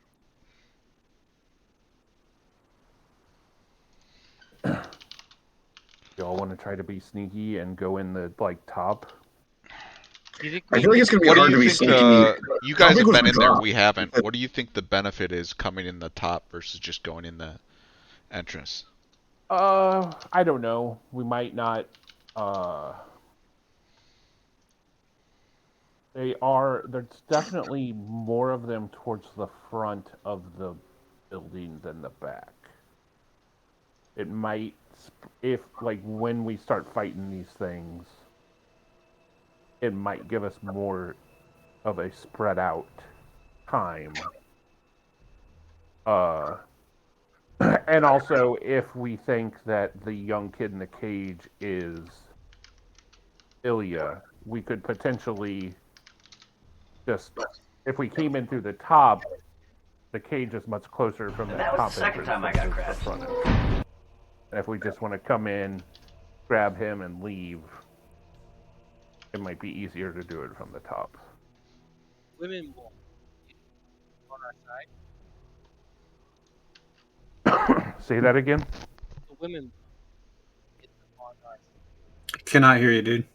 S1: Y'all want to try to be sneaky and go in the top?
S4: I feel like it's gonna be hard to be sneaky.
S3: You guys have been in there. We haven't. What do you think the benefit is coming in the top versus just going in the entrance?
S1: I don't know. We might not. There's definitely more of them towards the front of the building than the back. It might, when we start fighting these things, it might give us more of a spread out time. And also, if we think that the young kid in the cage is Ilya, we could potentially if we came in through the top, the cage is much closer from the top entrance than the front entrance. And if we just want to come in, grab him, and leave, it might be easier to do it from the top.
S6: Women will on our side.
S1: Say that again?
S6: The women on our side.
S2: Cannot hear you, dude.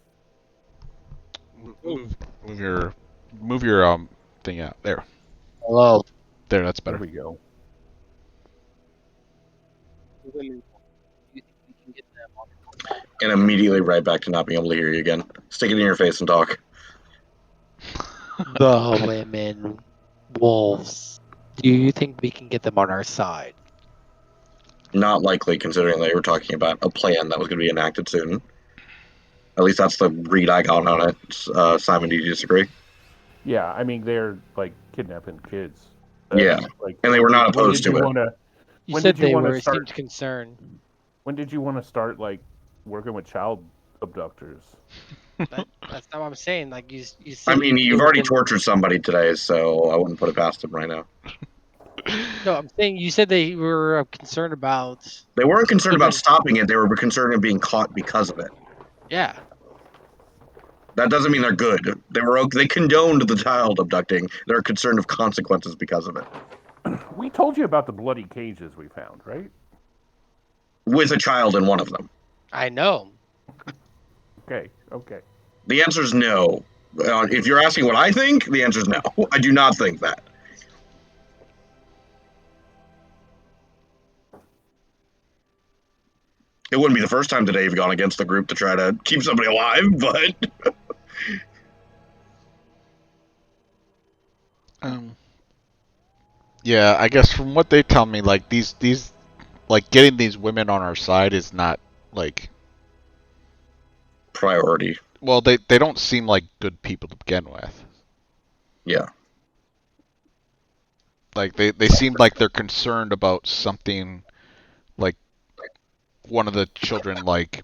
S3: Move your thing out. There.
S6: Hello.
S3: There, that's better.
S1: There we go.
S6: The women, do you think we can get them on?
S4: And immediately right back to not being able to hear you again. Stick it in your face and talk.
S6: The women wolves. Do you think we can get them on our side?
S4: Not likely, considering they were talking about a plan that was going to be enacted soon. At least that's the read I got on it. Simon, do you disagree?
S1: Yeah, I mean, they're, kidnapping kids.
S4: Yeah, and they were not opposed to it.
S6: You said they were seemed concerned.
S1: When did you want to start, working with child abductors?
S6: That's not what I'm saying. You said.
S4: I mean, you've already tortured somebody today, so I wouldn't put it past them right now.
S6: No, I'm saying you said they were concerned about.
S4: They weren't concerned about stopping it. They were concerned of being caught because of it.
S6: Yeah.
S4: That doesn't mean they're good. They condoned the child abducting. They're concerned of consequences because of it.
S1: We told you about the bloody cages we found, right?
S4: With a child in one of them.
S6: I know.
S1: Okay.
S4: The answer is no. If you're asking what I think, the answer is no. I do not think that. It wouldn't be the first time today you've gone against the group to try to keep somebody alive, but...
S3: Yeah, I guess from what they tell me, like these like getting these women on our side is not like
S4: priority.
S3: Well, they don't seem like good people to begin with.
S4: Yeah.
S3: Like they seem like they're concerned about something, like one of the children like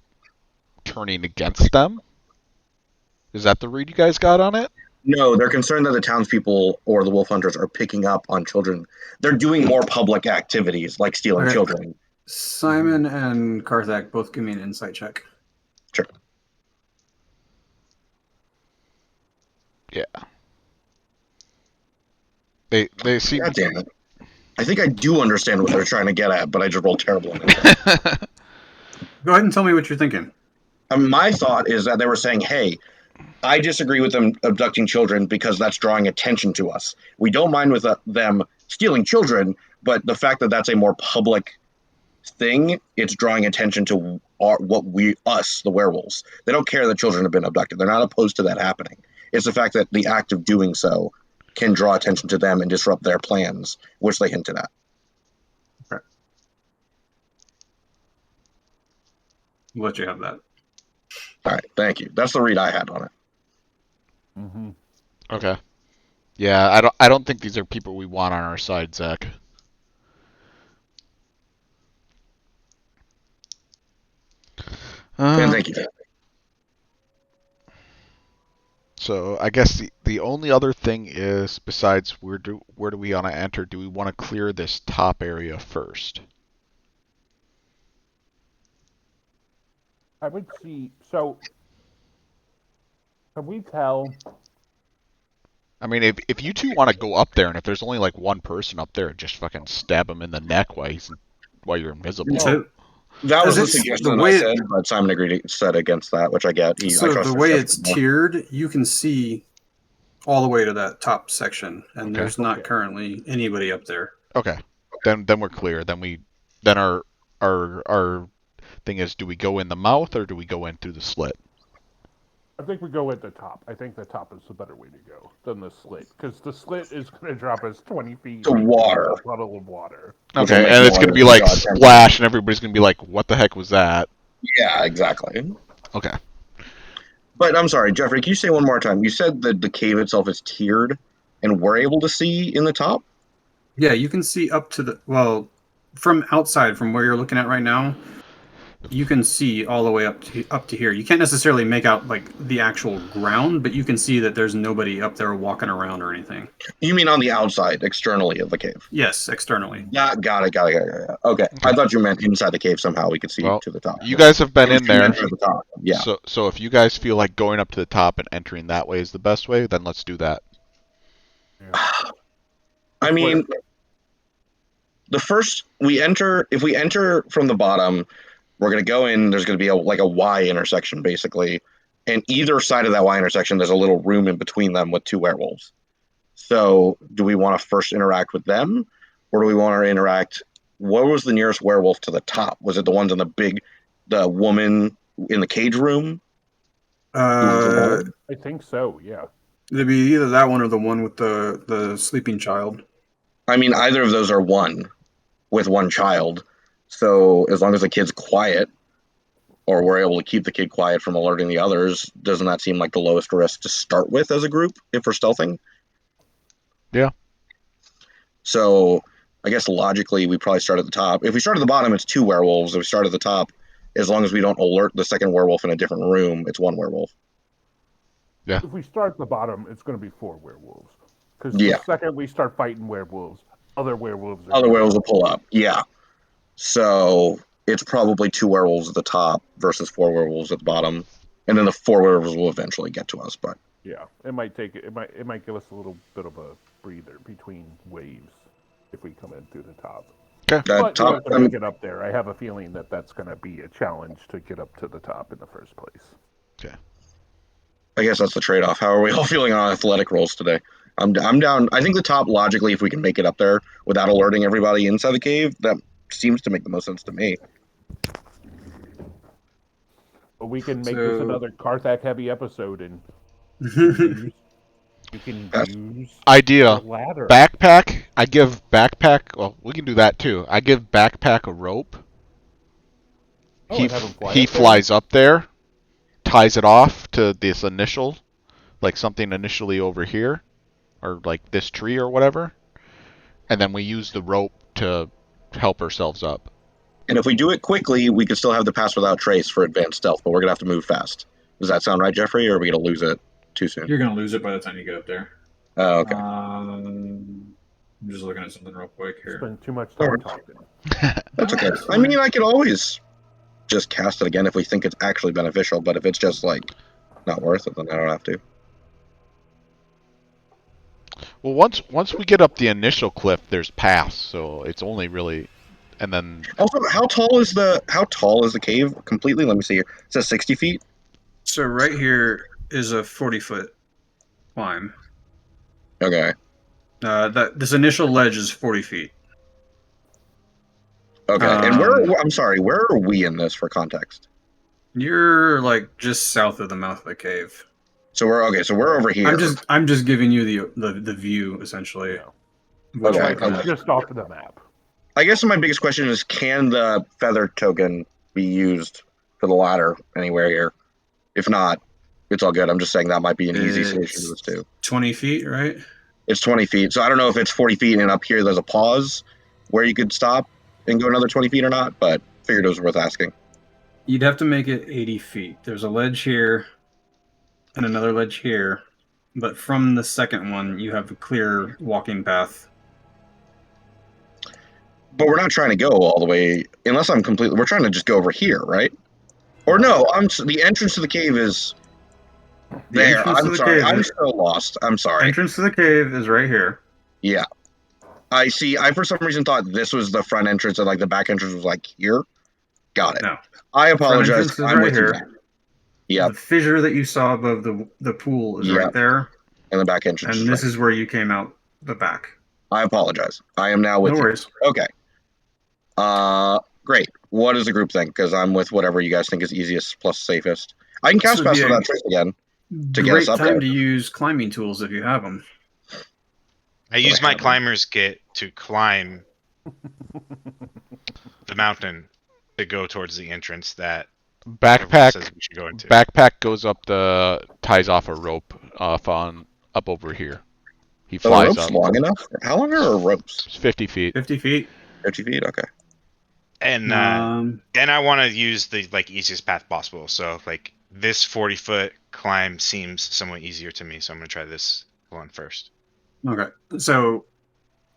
S3: turning against them. Is that the read you guys got on it?
S4: No, they're concerned that the townspeople or the wolf hunters are picking up on children. They're doing more public activities like stealing children.
S2: Simon and Karthak both give me an insight check.
S4: Sure.
S3: Yeah. They seem.
S4: God damn it. I think I do understand what they're trying to get at, but I just rolled terrible on it.
S2: Go ahead and tell me what you're thinking.
S4: My thought is that they were saying, hey, I disagree with them abducting children because that's drawing attention to us. We don't mind with them stealing children, but the fact that that's a more public thing, it's drawing attention to us, the werewolves. They don't care that children have been abducted. They're not opposed to that happening. It's the fact that the act of doing so can draw attention to them and disrupt their plans, which they hinted at.
S2: Okay. We'll let you have that.
S4: All right, thank you. That's the read I had on it.
S1: Mm-hmm.
S3: Okay. Yeah, I don't think these are people we want on our side, Zach.
S4: And thank you.
S3: So I guess the only other thing is, besides where do we want to enter? Do we want to clear this top area first?
S1: I would see. So, can we tell?
S3: I mean, if you two want to go up there, and if there's only like one person up there, just fucking stab him in the neck while you're invisible.
S4: So, that was a suggestion I said, but Simon said against that, which I get.
S2: So the way it's tiered, you can see all the way to that top section, and there's not currently anybody up there.
S3: Okay, then we're clear. Then our thing is, do we go in the mouth or do we go in through the slit?
S1: I think we go at the top. I think the top is the better way to go than the slit, because the slit is going to drop us 20 feet
S4: to water.
S1: A puddle of water.
S3: Okay, and it's going to be like splash, and everybody's going to be like, "What the heck was that?"
S4: Yeah, exactly.
S3: Okay.
S4: But I'm sorry, Jeffrey, can you say one more time? You said that the cave itself is tiered, and we're able to see in the top?
S2: Yeah, you can see up to from outside, from where you're looking at right now, you can see all the way up to here. You can't necessarily make out like the actual ground, but you can see that there's nobody up there walking around or anything.
S4: You mean on the outside, externally of the cave?
S2: Yes, externally.
S4: Yeah, got it. Okay. I thought you meant inside the cave somehow we could see to the top.
S3: You guys have been in there.
S4: To the top. Yeah.
S3: So if you guys feel like going up to the top and entering that way is the best way, then let's do that.
S1: Yeah.
S4: I mean, if we enter from the bottom, we're going to go in, there's going to be a Y intersection, basically. And either side of that Y intersection, there's a little room in between them with two werewolves. So do we want to first interact with them? Or do we want to interact... What was the nearest werewolf to the top? Was it the ones in the woman in the cage room?
S1: I think so, yeah.
S2: It'd be either that one or the one with the sleeping child.
S4: I mean, either of those are one with one child. So as long as the kid's quiet, or we're able to keep the kid quiet from alerting the others, doesn't that seem like the lowest risk to start with as a group if we're stealthing?
S3: Yeah.
S4: So I guess logically we probably start at the top. If we start at the bottom, it's two werewolves. If we start at the top, as long as we don't alert the second werewolf in a different room, it's one werewolf.
S3: Yeah.
S1: If we start at the bottom, it's going to be 4 werewolves. Because the second we start fighting werewolves, other werewolves
S4: will pull up. Yeah. So it's probably 2 werewolves at the top versus 4 werewolves at the bottom. and then the four rivers will eventually get to us. But
S1: Yeah, it might give us a little bit of a breather between waves if we come in through the top.
S3: Okay.
S1: But in order to get up there, I have a feeling that that's going to be a challenge to get up to the top in the first place.
S3: Okay.
S4: I guess that's the trade-off. How are we all feeling on athletic rolls today? I'm down. I think the top, logically, if we can make it up there without alerting everybody inside the cave, that seems to make the most sense to me.
S1: But we can make this another Karthak heavy episode, and you can use
S3: idea
S1: the ladder.
S3: Backpack. I give Backpack. Well, we can do that too. I give Backpack a rope.
S1: Oh,
S3: he
S1: and have him fly
S3: he
S1: up there?
S3: flies up there, ties it off to this initial, like something initially over here, or like this tree or whatever, and then we use the rope to help ourselves up.
S4: And if we do it quickly, we can still have the pass without trace for advanced stealth, but we're gonna have to move fast. Does that sound right, Jeffrey, or are we gonna lose it too soon?
S2: You're gonna lose it by the time you get up there.
S4: Oh, okay.
S2: I'm just looking at something real quick here.
S1: Spend too much time talking.
S4: That's okay. I mean, I could always just cast it again if we think it's actually beneficial, but if it's just like not worth it, then I don't have to.
S3: Well, once we get up the initial cliff, there's paths, so it's only really, and then
S4: Also, how tall is the cave completely? Let me see here. It says 60 feet.
S2: So right here is a 40-foot climb.
S4: Okay.
S2: This initial ledge is 40 feet.
S4: Okay. And where are we in this for context?
S2: You're like just south of the mouth of the cave.
S4: So we're over here.
S2: I'm just giving you the view essentially. Which
S4: Okay.
S2: way can I-
S1: Just off the map.
S4: I guess my biggest question is, can the feather token be used for the ladder anywhere here? If not, it's all good. I'm just saying that might be an easy solution to this too.
S2: 20 feet, right?
S4: It's 20 feet. So I don't know if it's 40 feet and up here there's a pause where you could stop and go another 20 feet or not, but figured it was worth asking.
S2: You'd have to make it 80 feet. There's a ledge here and another ledge here. But from the second one, you have a clear walking path.
S4: But we're not trying to go all the way, unless I'm completely. We're trying to just go over here, right? Or no, the entrance to the cave is there. I'm sorry, I'm so lost. I'm sorry.
S2: Entrance to the cave is right here.
S4: Yeah, I see. I for some reason thought this was the front entrance, and like the back entrance was like here. Got it.
S2: No,
S4: I
S2: front
S4: apologize.
S2: entrance is
S4: I'm
S2: right
S4: with you.
S2: here.
S4: Yeah,
S2: The fissure that you saw above the pool is
S4: Yeah.
S2: right there,
S4: and the back entrance.
S2: and
S4: is
S2: this
S4: right.
S2: is where you came out the back.
S4: I apologize. I am now with
S2: No
S4: you.
S2: worries.
S4: Okay. Great. What does the group think? Because I'm with whatever you guys think is easiest plus safest. I can cast
S2: This would
S4: pass
S2: be a
S4: without trace again to get
S2: Great
S4: us up
S2: time
S4: there.
S2: to use climbing tools if you have them.
S8: I use my climber's kit to climb the mountain to go towards the entrance that everyone
S3: backpack
S8: says we should go into.
S3: backpack goes up ties off a rope up over here. He
S4: The
S3: flies
S4: rope's
S3: up.
S4: long enough? How long are ropes?
S3: It's 50 feet.
S2: 50 feet.
S4: 50 feet? Okay.
S8: And I want to use the easiest path possible. So like this 40-foot climb seems somewhat easier to me, so I'm gonna try this one first.
S2: Okay. So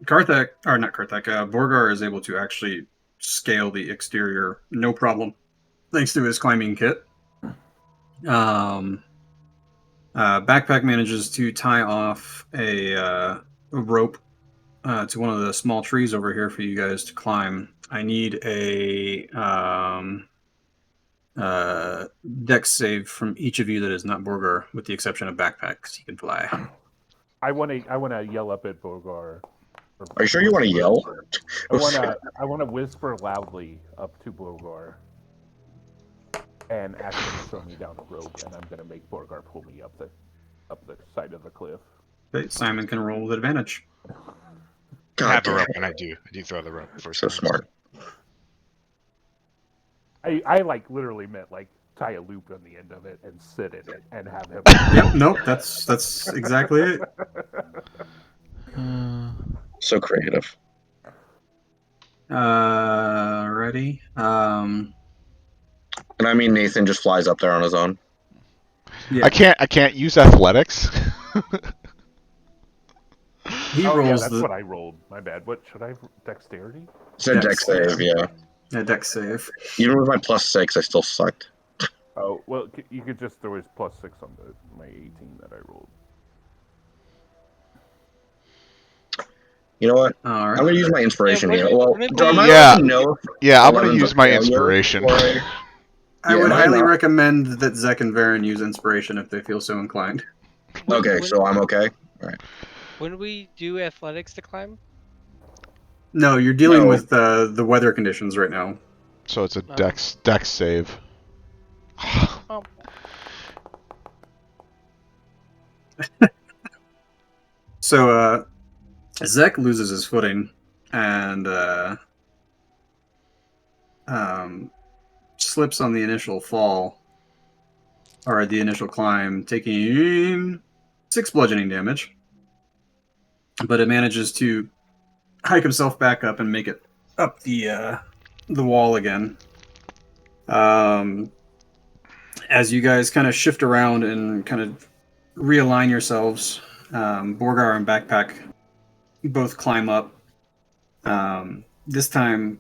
S2: Karthak, or not Karthak, Borgar is able to actually scale the exterior no problem, thanks to his climbing kit. Backpack manages to tie off a rope to one of the small trees over here for you guys to climb. I need a dex save from each of you that is not Borgar, with the exception of Backpack, because he can fly.
S1: I want to yell up at Borgar.
S4: Are you sure you want to yell?
S1: I want to whisper loudly up to Borgar and ask him to throw me down the rope, and I'm gonna make Borgar pull me up the side of the cliff.
S2: Okay, Simon can roll with advantage.
S8: I have a rope, and I do throw the rope first.
S4: So smart.
S1: I like literally meant like tie a loop on the end of it and sit in it and have him.
S2: Yep, nope, that's exactly it.
S4: So creative.
S2: Ready?
S4: And I mean, Nathan just flies up there on his own.
S2: Yeah.
S3: I can't use athletics.
S2: He
S1: Oh, yeah,
S2: rolls
S1: that's
S2: the
S1: what I rolled. My bad. What should I? Dexterity?
S4: It's a dex save, yeah.
S2: dex save.
S4: Even with my +6, I still sucked.
S1: Oh, well, you could just throw his +6 on my 18 that I rolled.
S4: You know what?
S2: All right.
S4: I'm gonna use my inspiration
S6: Yeah,
S4: here. Well,
S6: wouldn't
S4: am I
S3: Yeah.
S4: allowed to know if
S3: Yeah, I'm gonna
S4: 11's a
S3: use my
S4: failure
S3: inspiration.
S4: before
S2: I
S4: Yeah,
S2: would
S4: am I
S2: highly
S4: not-
S2: recommend that Zek and Varen use inspiration if they feel so inclined.
S4: Okay, so I'm okay. All right.
S6: When we do athletics to climb,
S2: No, you're dealing
S4: No.
S2: with the weather conditions right now.
S3: So it's a
S6: Oh.
S3: dex save.
S2: So Zek loses his footing and slips on the initial fall, or the initial climb, taking 6 bludgeoning damage. But it manages to hike himself back up and make it up the wall again. As you guys kind of shift around and kind of realign yourselves, Borgar and Backpack both climb up. This time,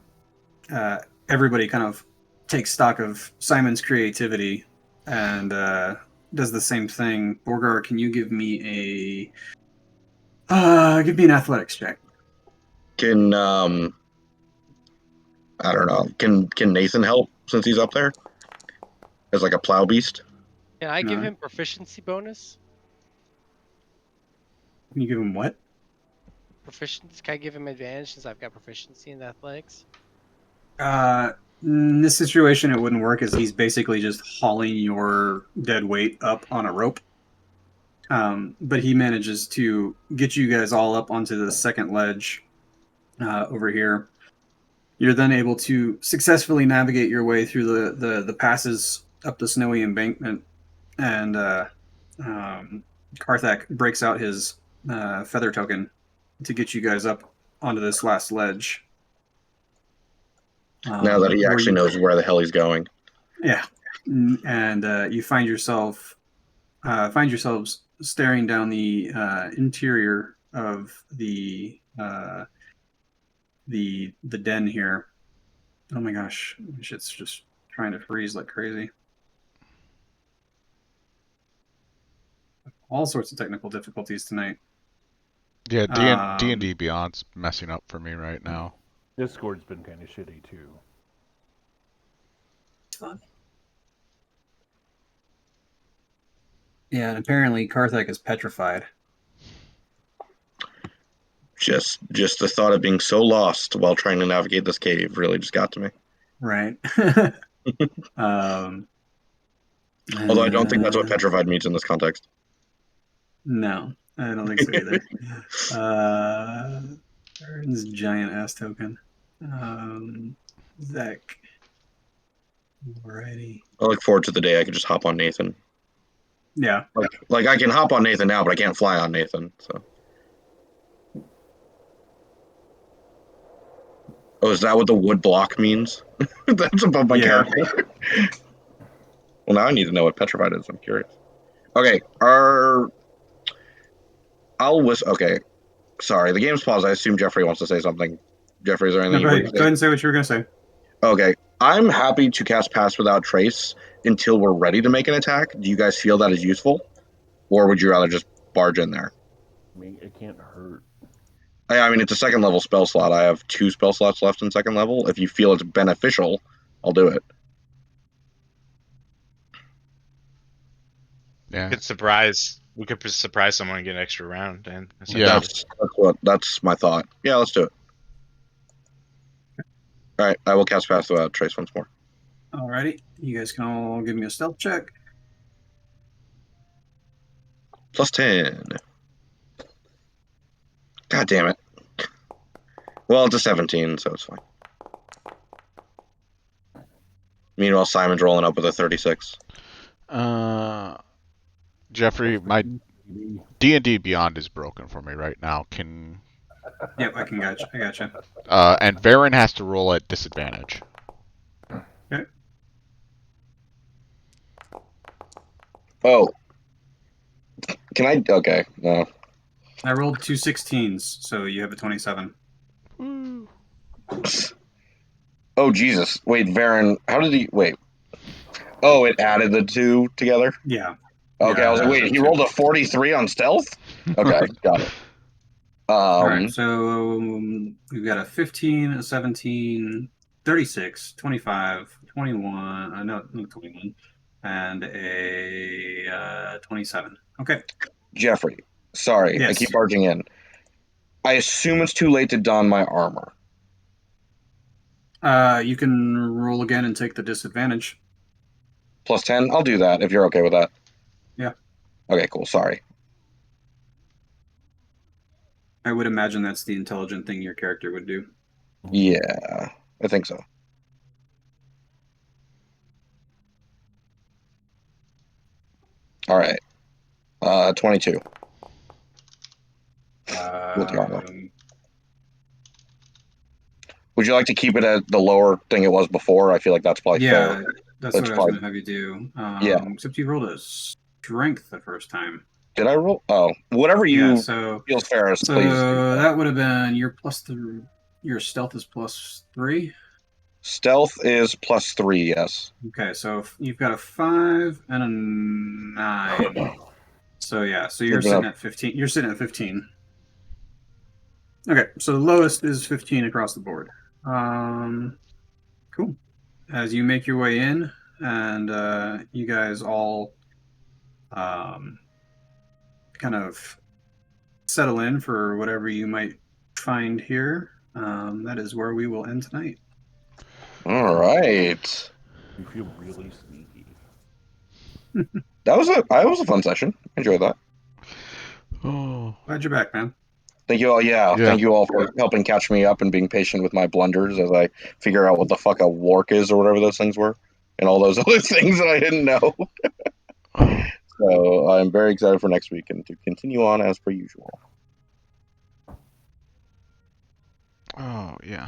S2: everybody kind of takes stock of Simon's creativity and does the same thing. Borgar, can you give me an athletics check?
S4: Can I don't know. Can Nathan help since he's up there as like a plow beast?
S6: can I give
S2: No.
S6: him proficiency bonus?
S2: Can you give him what?
S6: Proficiency? Can I give him advantage since I've got proficiency in athletics?
S2: In this situation, it wouldn't work, as he's basically just hauling your dead weight up on a rope. But he manages to get you guys all up onto the second ledge over here. You're then able to successfully navigate your way through the passes up the snowy embankment, and Karthak breaks out his feather token to get you guys up onto this last ledge.
S4: Now that he
S2: where
S4: actually
S2: you-
S4: knows where the hell he's going.
S2: Yeah, and you find yourselves staring down the interior of the den here. Oh my gosh, shit's just trying to freeze like crazy. All sorts of technical difficulties tonight.
S3: Yeah, D&D Beyond's messing up for me right now.
S1: Discord's been kind of shitty too.
S2: Fun. Yeah, and apparently Karthak is petrified.
S4: Just the thought of being so lost while trying to navigate this cave really just got to me.
S2: Right.
S4: Although I don't think that's what petrified means in this context.
S2: No, I don't think so either. This giant ass token. Zach. Alrighty.
S4: I look forward to the day I can just hop on Nathan.
S2: Yeah.
S4: Like I can hop on Nathan now, but I can't fly on Nathan. So. Oh, is that what the wood block means? That's above my character. Well, now I need to know what petrified is. I'm curious. Okay, okay. Sorry, the game's paused. I assume Jeffrey wants to say something. Jeffrey, is there anything
S2: No, go
S4: you
S2: ahead and say what you were going to say.
S4: Okay, I'm happy to cast Pass Without Trace until we're ready to make an attack. Do you guys feel that is useful? Or would you rather just barge in there?
S1: I mean, it can't hurt.
S4: I mean, it's a second level spell slot. I have 2 spell slots left in second level. If you feel it's beneficial, I'll do it.
S3: Yeah.
S8: We could surprise someone and get an extra round. And
S3: Yeah.
S4: That's my thought. Yeah, let's do it. All right, I will cast Pass Without Trace once more.
S2: Alrighty, you guys can all give me a stealth check.
S4: Plus 10. God damn it. Well, it's a 17, so it's fine. Meanwhile, Simon's rolling up with a 36.
S3: Jeffrey, my D&D Beyond is broken for me right now.
S2: Yep, I gotcha.
S3: And Varen has to roll at disadvantage.
S2: Okay.
S4: Oh. Can I? Okay, no.
S2: I rolled 2 16s, so you have a 27.
S4: Oh, Jesus. Wait, Varen, how did he... Wait. Oh, it added the two together?
S2: Yeah.
S4: Okay,
S2: Yeah,
S4: I was like,
S2: it
S4: wait,
S2: added
S4: he
S2: the
S4: rolled a 43 on stealth? Okay, got it.
S2: All right, so we've got a 15, a 17, 36, 25, 21, no, 21, and a 27. Okay.
S4: Jeffrey, sorry, I
S2: Yes.
S4: keep barging in. I assume it's too late to don my armor.
S2: You can roll again and take the disadvantage.
S4: Plus 10? I'll do that if you're okay with that.
S2: Yeah.
S4: Okay, cool. Sorry.
S2: I would imagine that's the intelligent thing your character would do.
S4: Yeah, I think so. All right. 22. With the armor. Would you like to keep it at the lower thing it was before? I feel like that's probably
S2: Yeah,
S4: fair.
S2: that's what I was going to have you do.
S4: Yeah.
S2: Except you rolled a strength the first time.
S4: Did I roll? Oh, whatever you feels fairest,
S2: so
S4: please.
S2: that would have been your your stealth is +3.
S4: Stealth is +3, yes.
S2: Okay, so you've got a 5 and a 9. So yeah, so you're sitting at 15. You're sitting at 15. Okay, so the lowest is 15 across the board. Cool. As you make your way in, and you guys all kind of settle in for whatever you might find here, that is where we will end tonight.
S4: All right.
S1: You feel really sneaky.
S4: That was a fun session. Enjoyed that.
S3: Oh.
S2: Glad you're back, man.
S4: Thank you all. Yeah,
S3: Yeah.
S4: thank you all for helping catch me up and being patient with my blunders as I figure out what the fuck a wark is or whatever those things were, and all those other things that I didn't know. So I'm very excited for next week and to continue on as per usual.
S3: Oh, yeah.